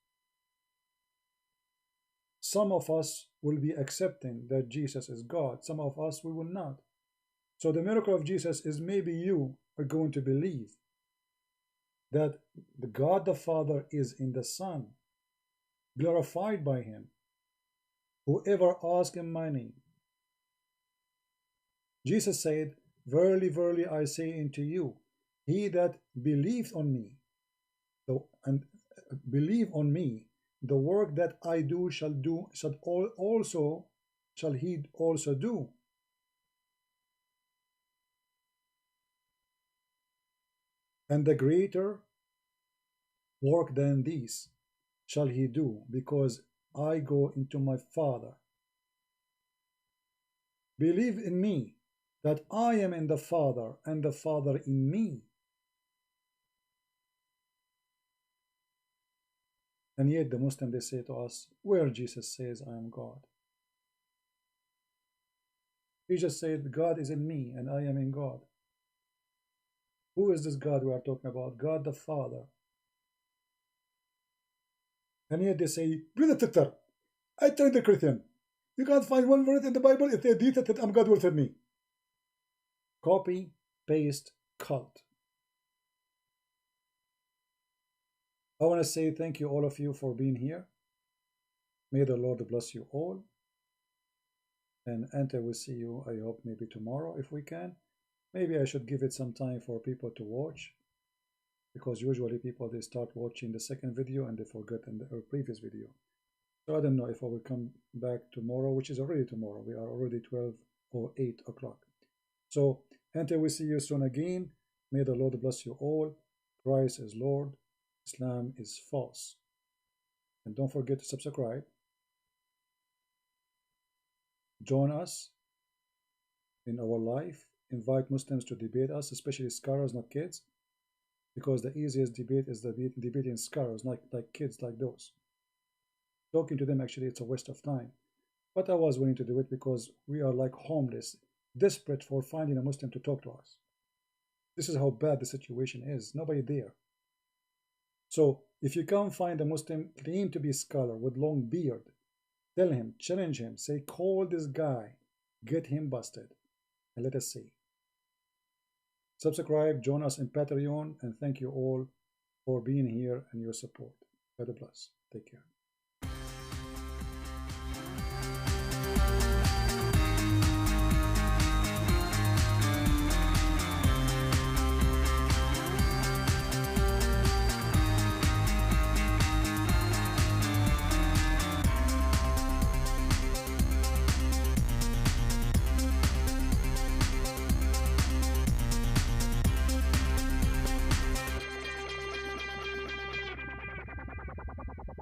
some of us will be accepting that Jesus is God. Some of us, we will not. So the miracle of Jesus is maybe you are going to believe that the God the Father is in the Son, glorified by him. Whoever asks in my name. Jesus said, verily, verily, I say unto you, he that believes on me, and believe on me, the work that I do shall he also do. And the greater work than these shall he do, because I go into my Father. Believe in me, that I am in the Father, and the Father in me. And yet the Muslim, they say to us, where Jesus says, I am God. He just said, God is in me, and I am in God. Who is this God we are talking about? God the Father. And yet they say, brother Titter, I tried the Christian. You can't find one word in the Bible. If they did it, I'm God will tell me. Copy, paste, cult. I want to say thank you, all of you, for being here. May the Lord bless you all. And Ante will see you, I hope, maybe tomorrow if we can. Maybe I should give it some time for people to watch, because usually people, they start watching the second video and they forget in the previous video. So I don't know if I will come back tomorrow, which is already tomorrow. We are already 12 or 8 o'clock. So until we see you soon again, may the Lord bless you all. Christ is Lord. Islam is false. And don't forget to subscribe. Join us in our life. Invite Muslims to debate us, especially scholars, not kids. Because the easiest debate is debating scholars, like kids like those. Talking to them, actually, it's a waste of time. But I was willing to do it because we are like homeless, desperate for finding a Muslim to talk to us. This is how bad the situation is. Nobody there. So if you can't find a Muslim claim to be a scholar with long beard, tell him, challenge him, say, call this guy, get him busted, and let us see. Subscribe, join us in Patreon, and thank you all for being here and your support. God bless. Take care.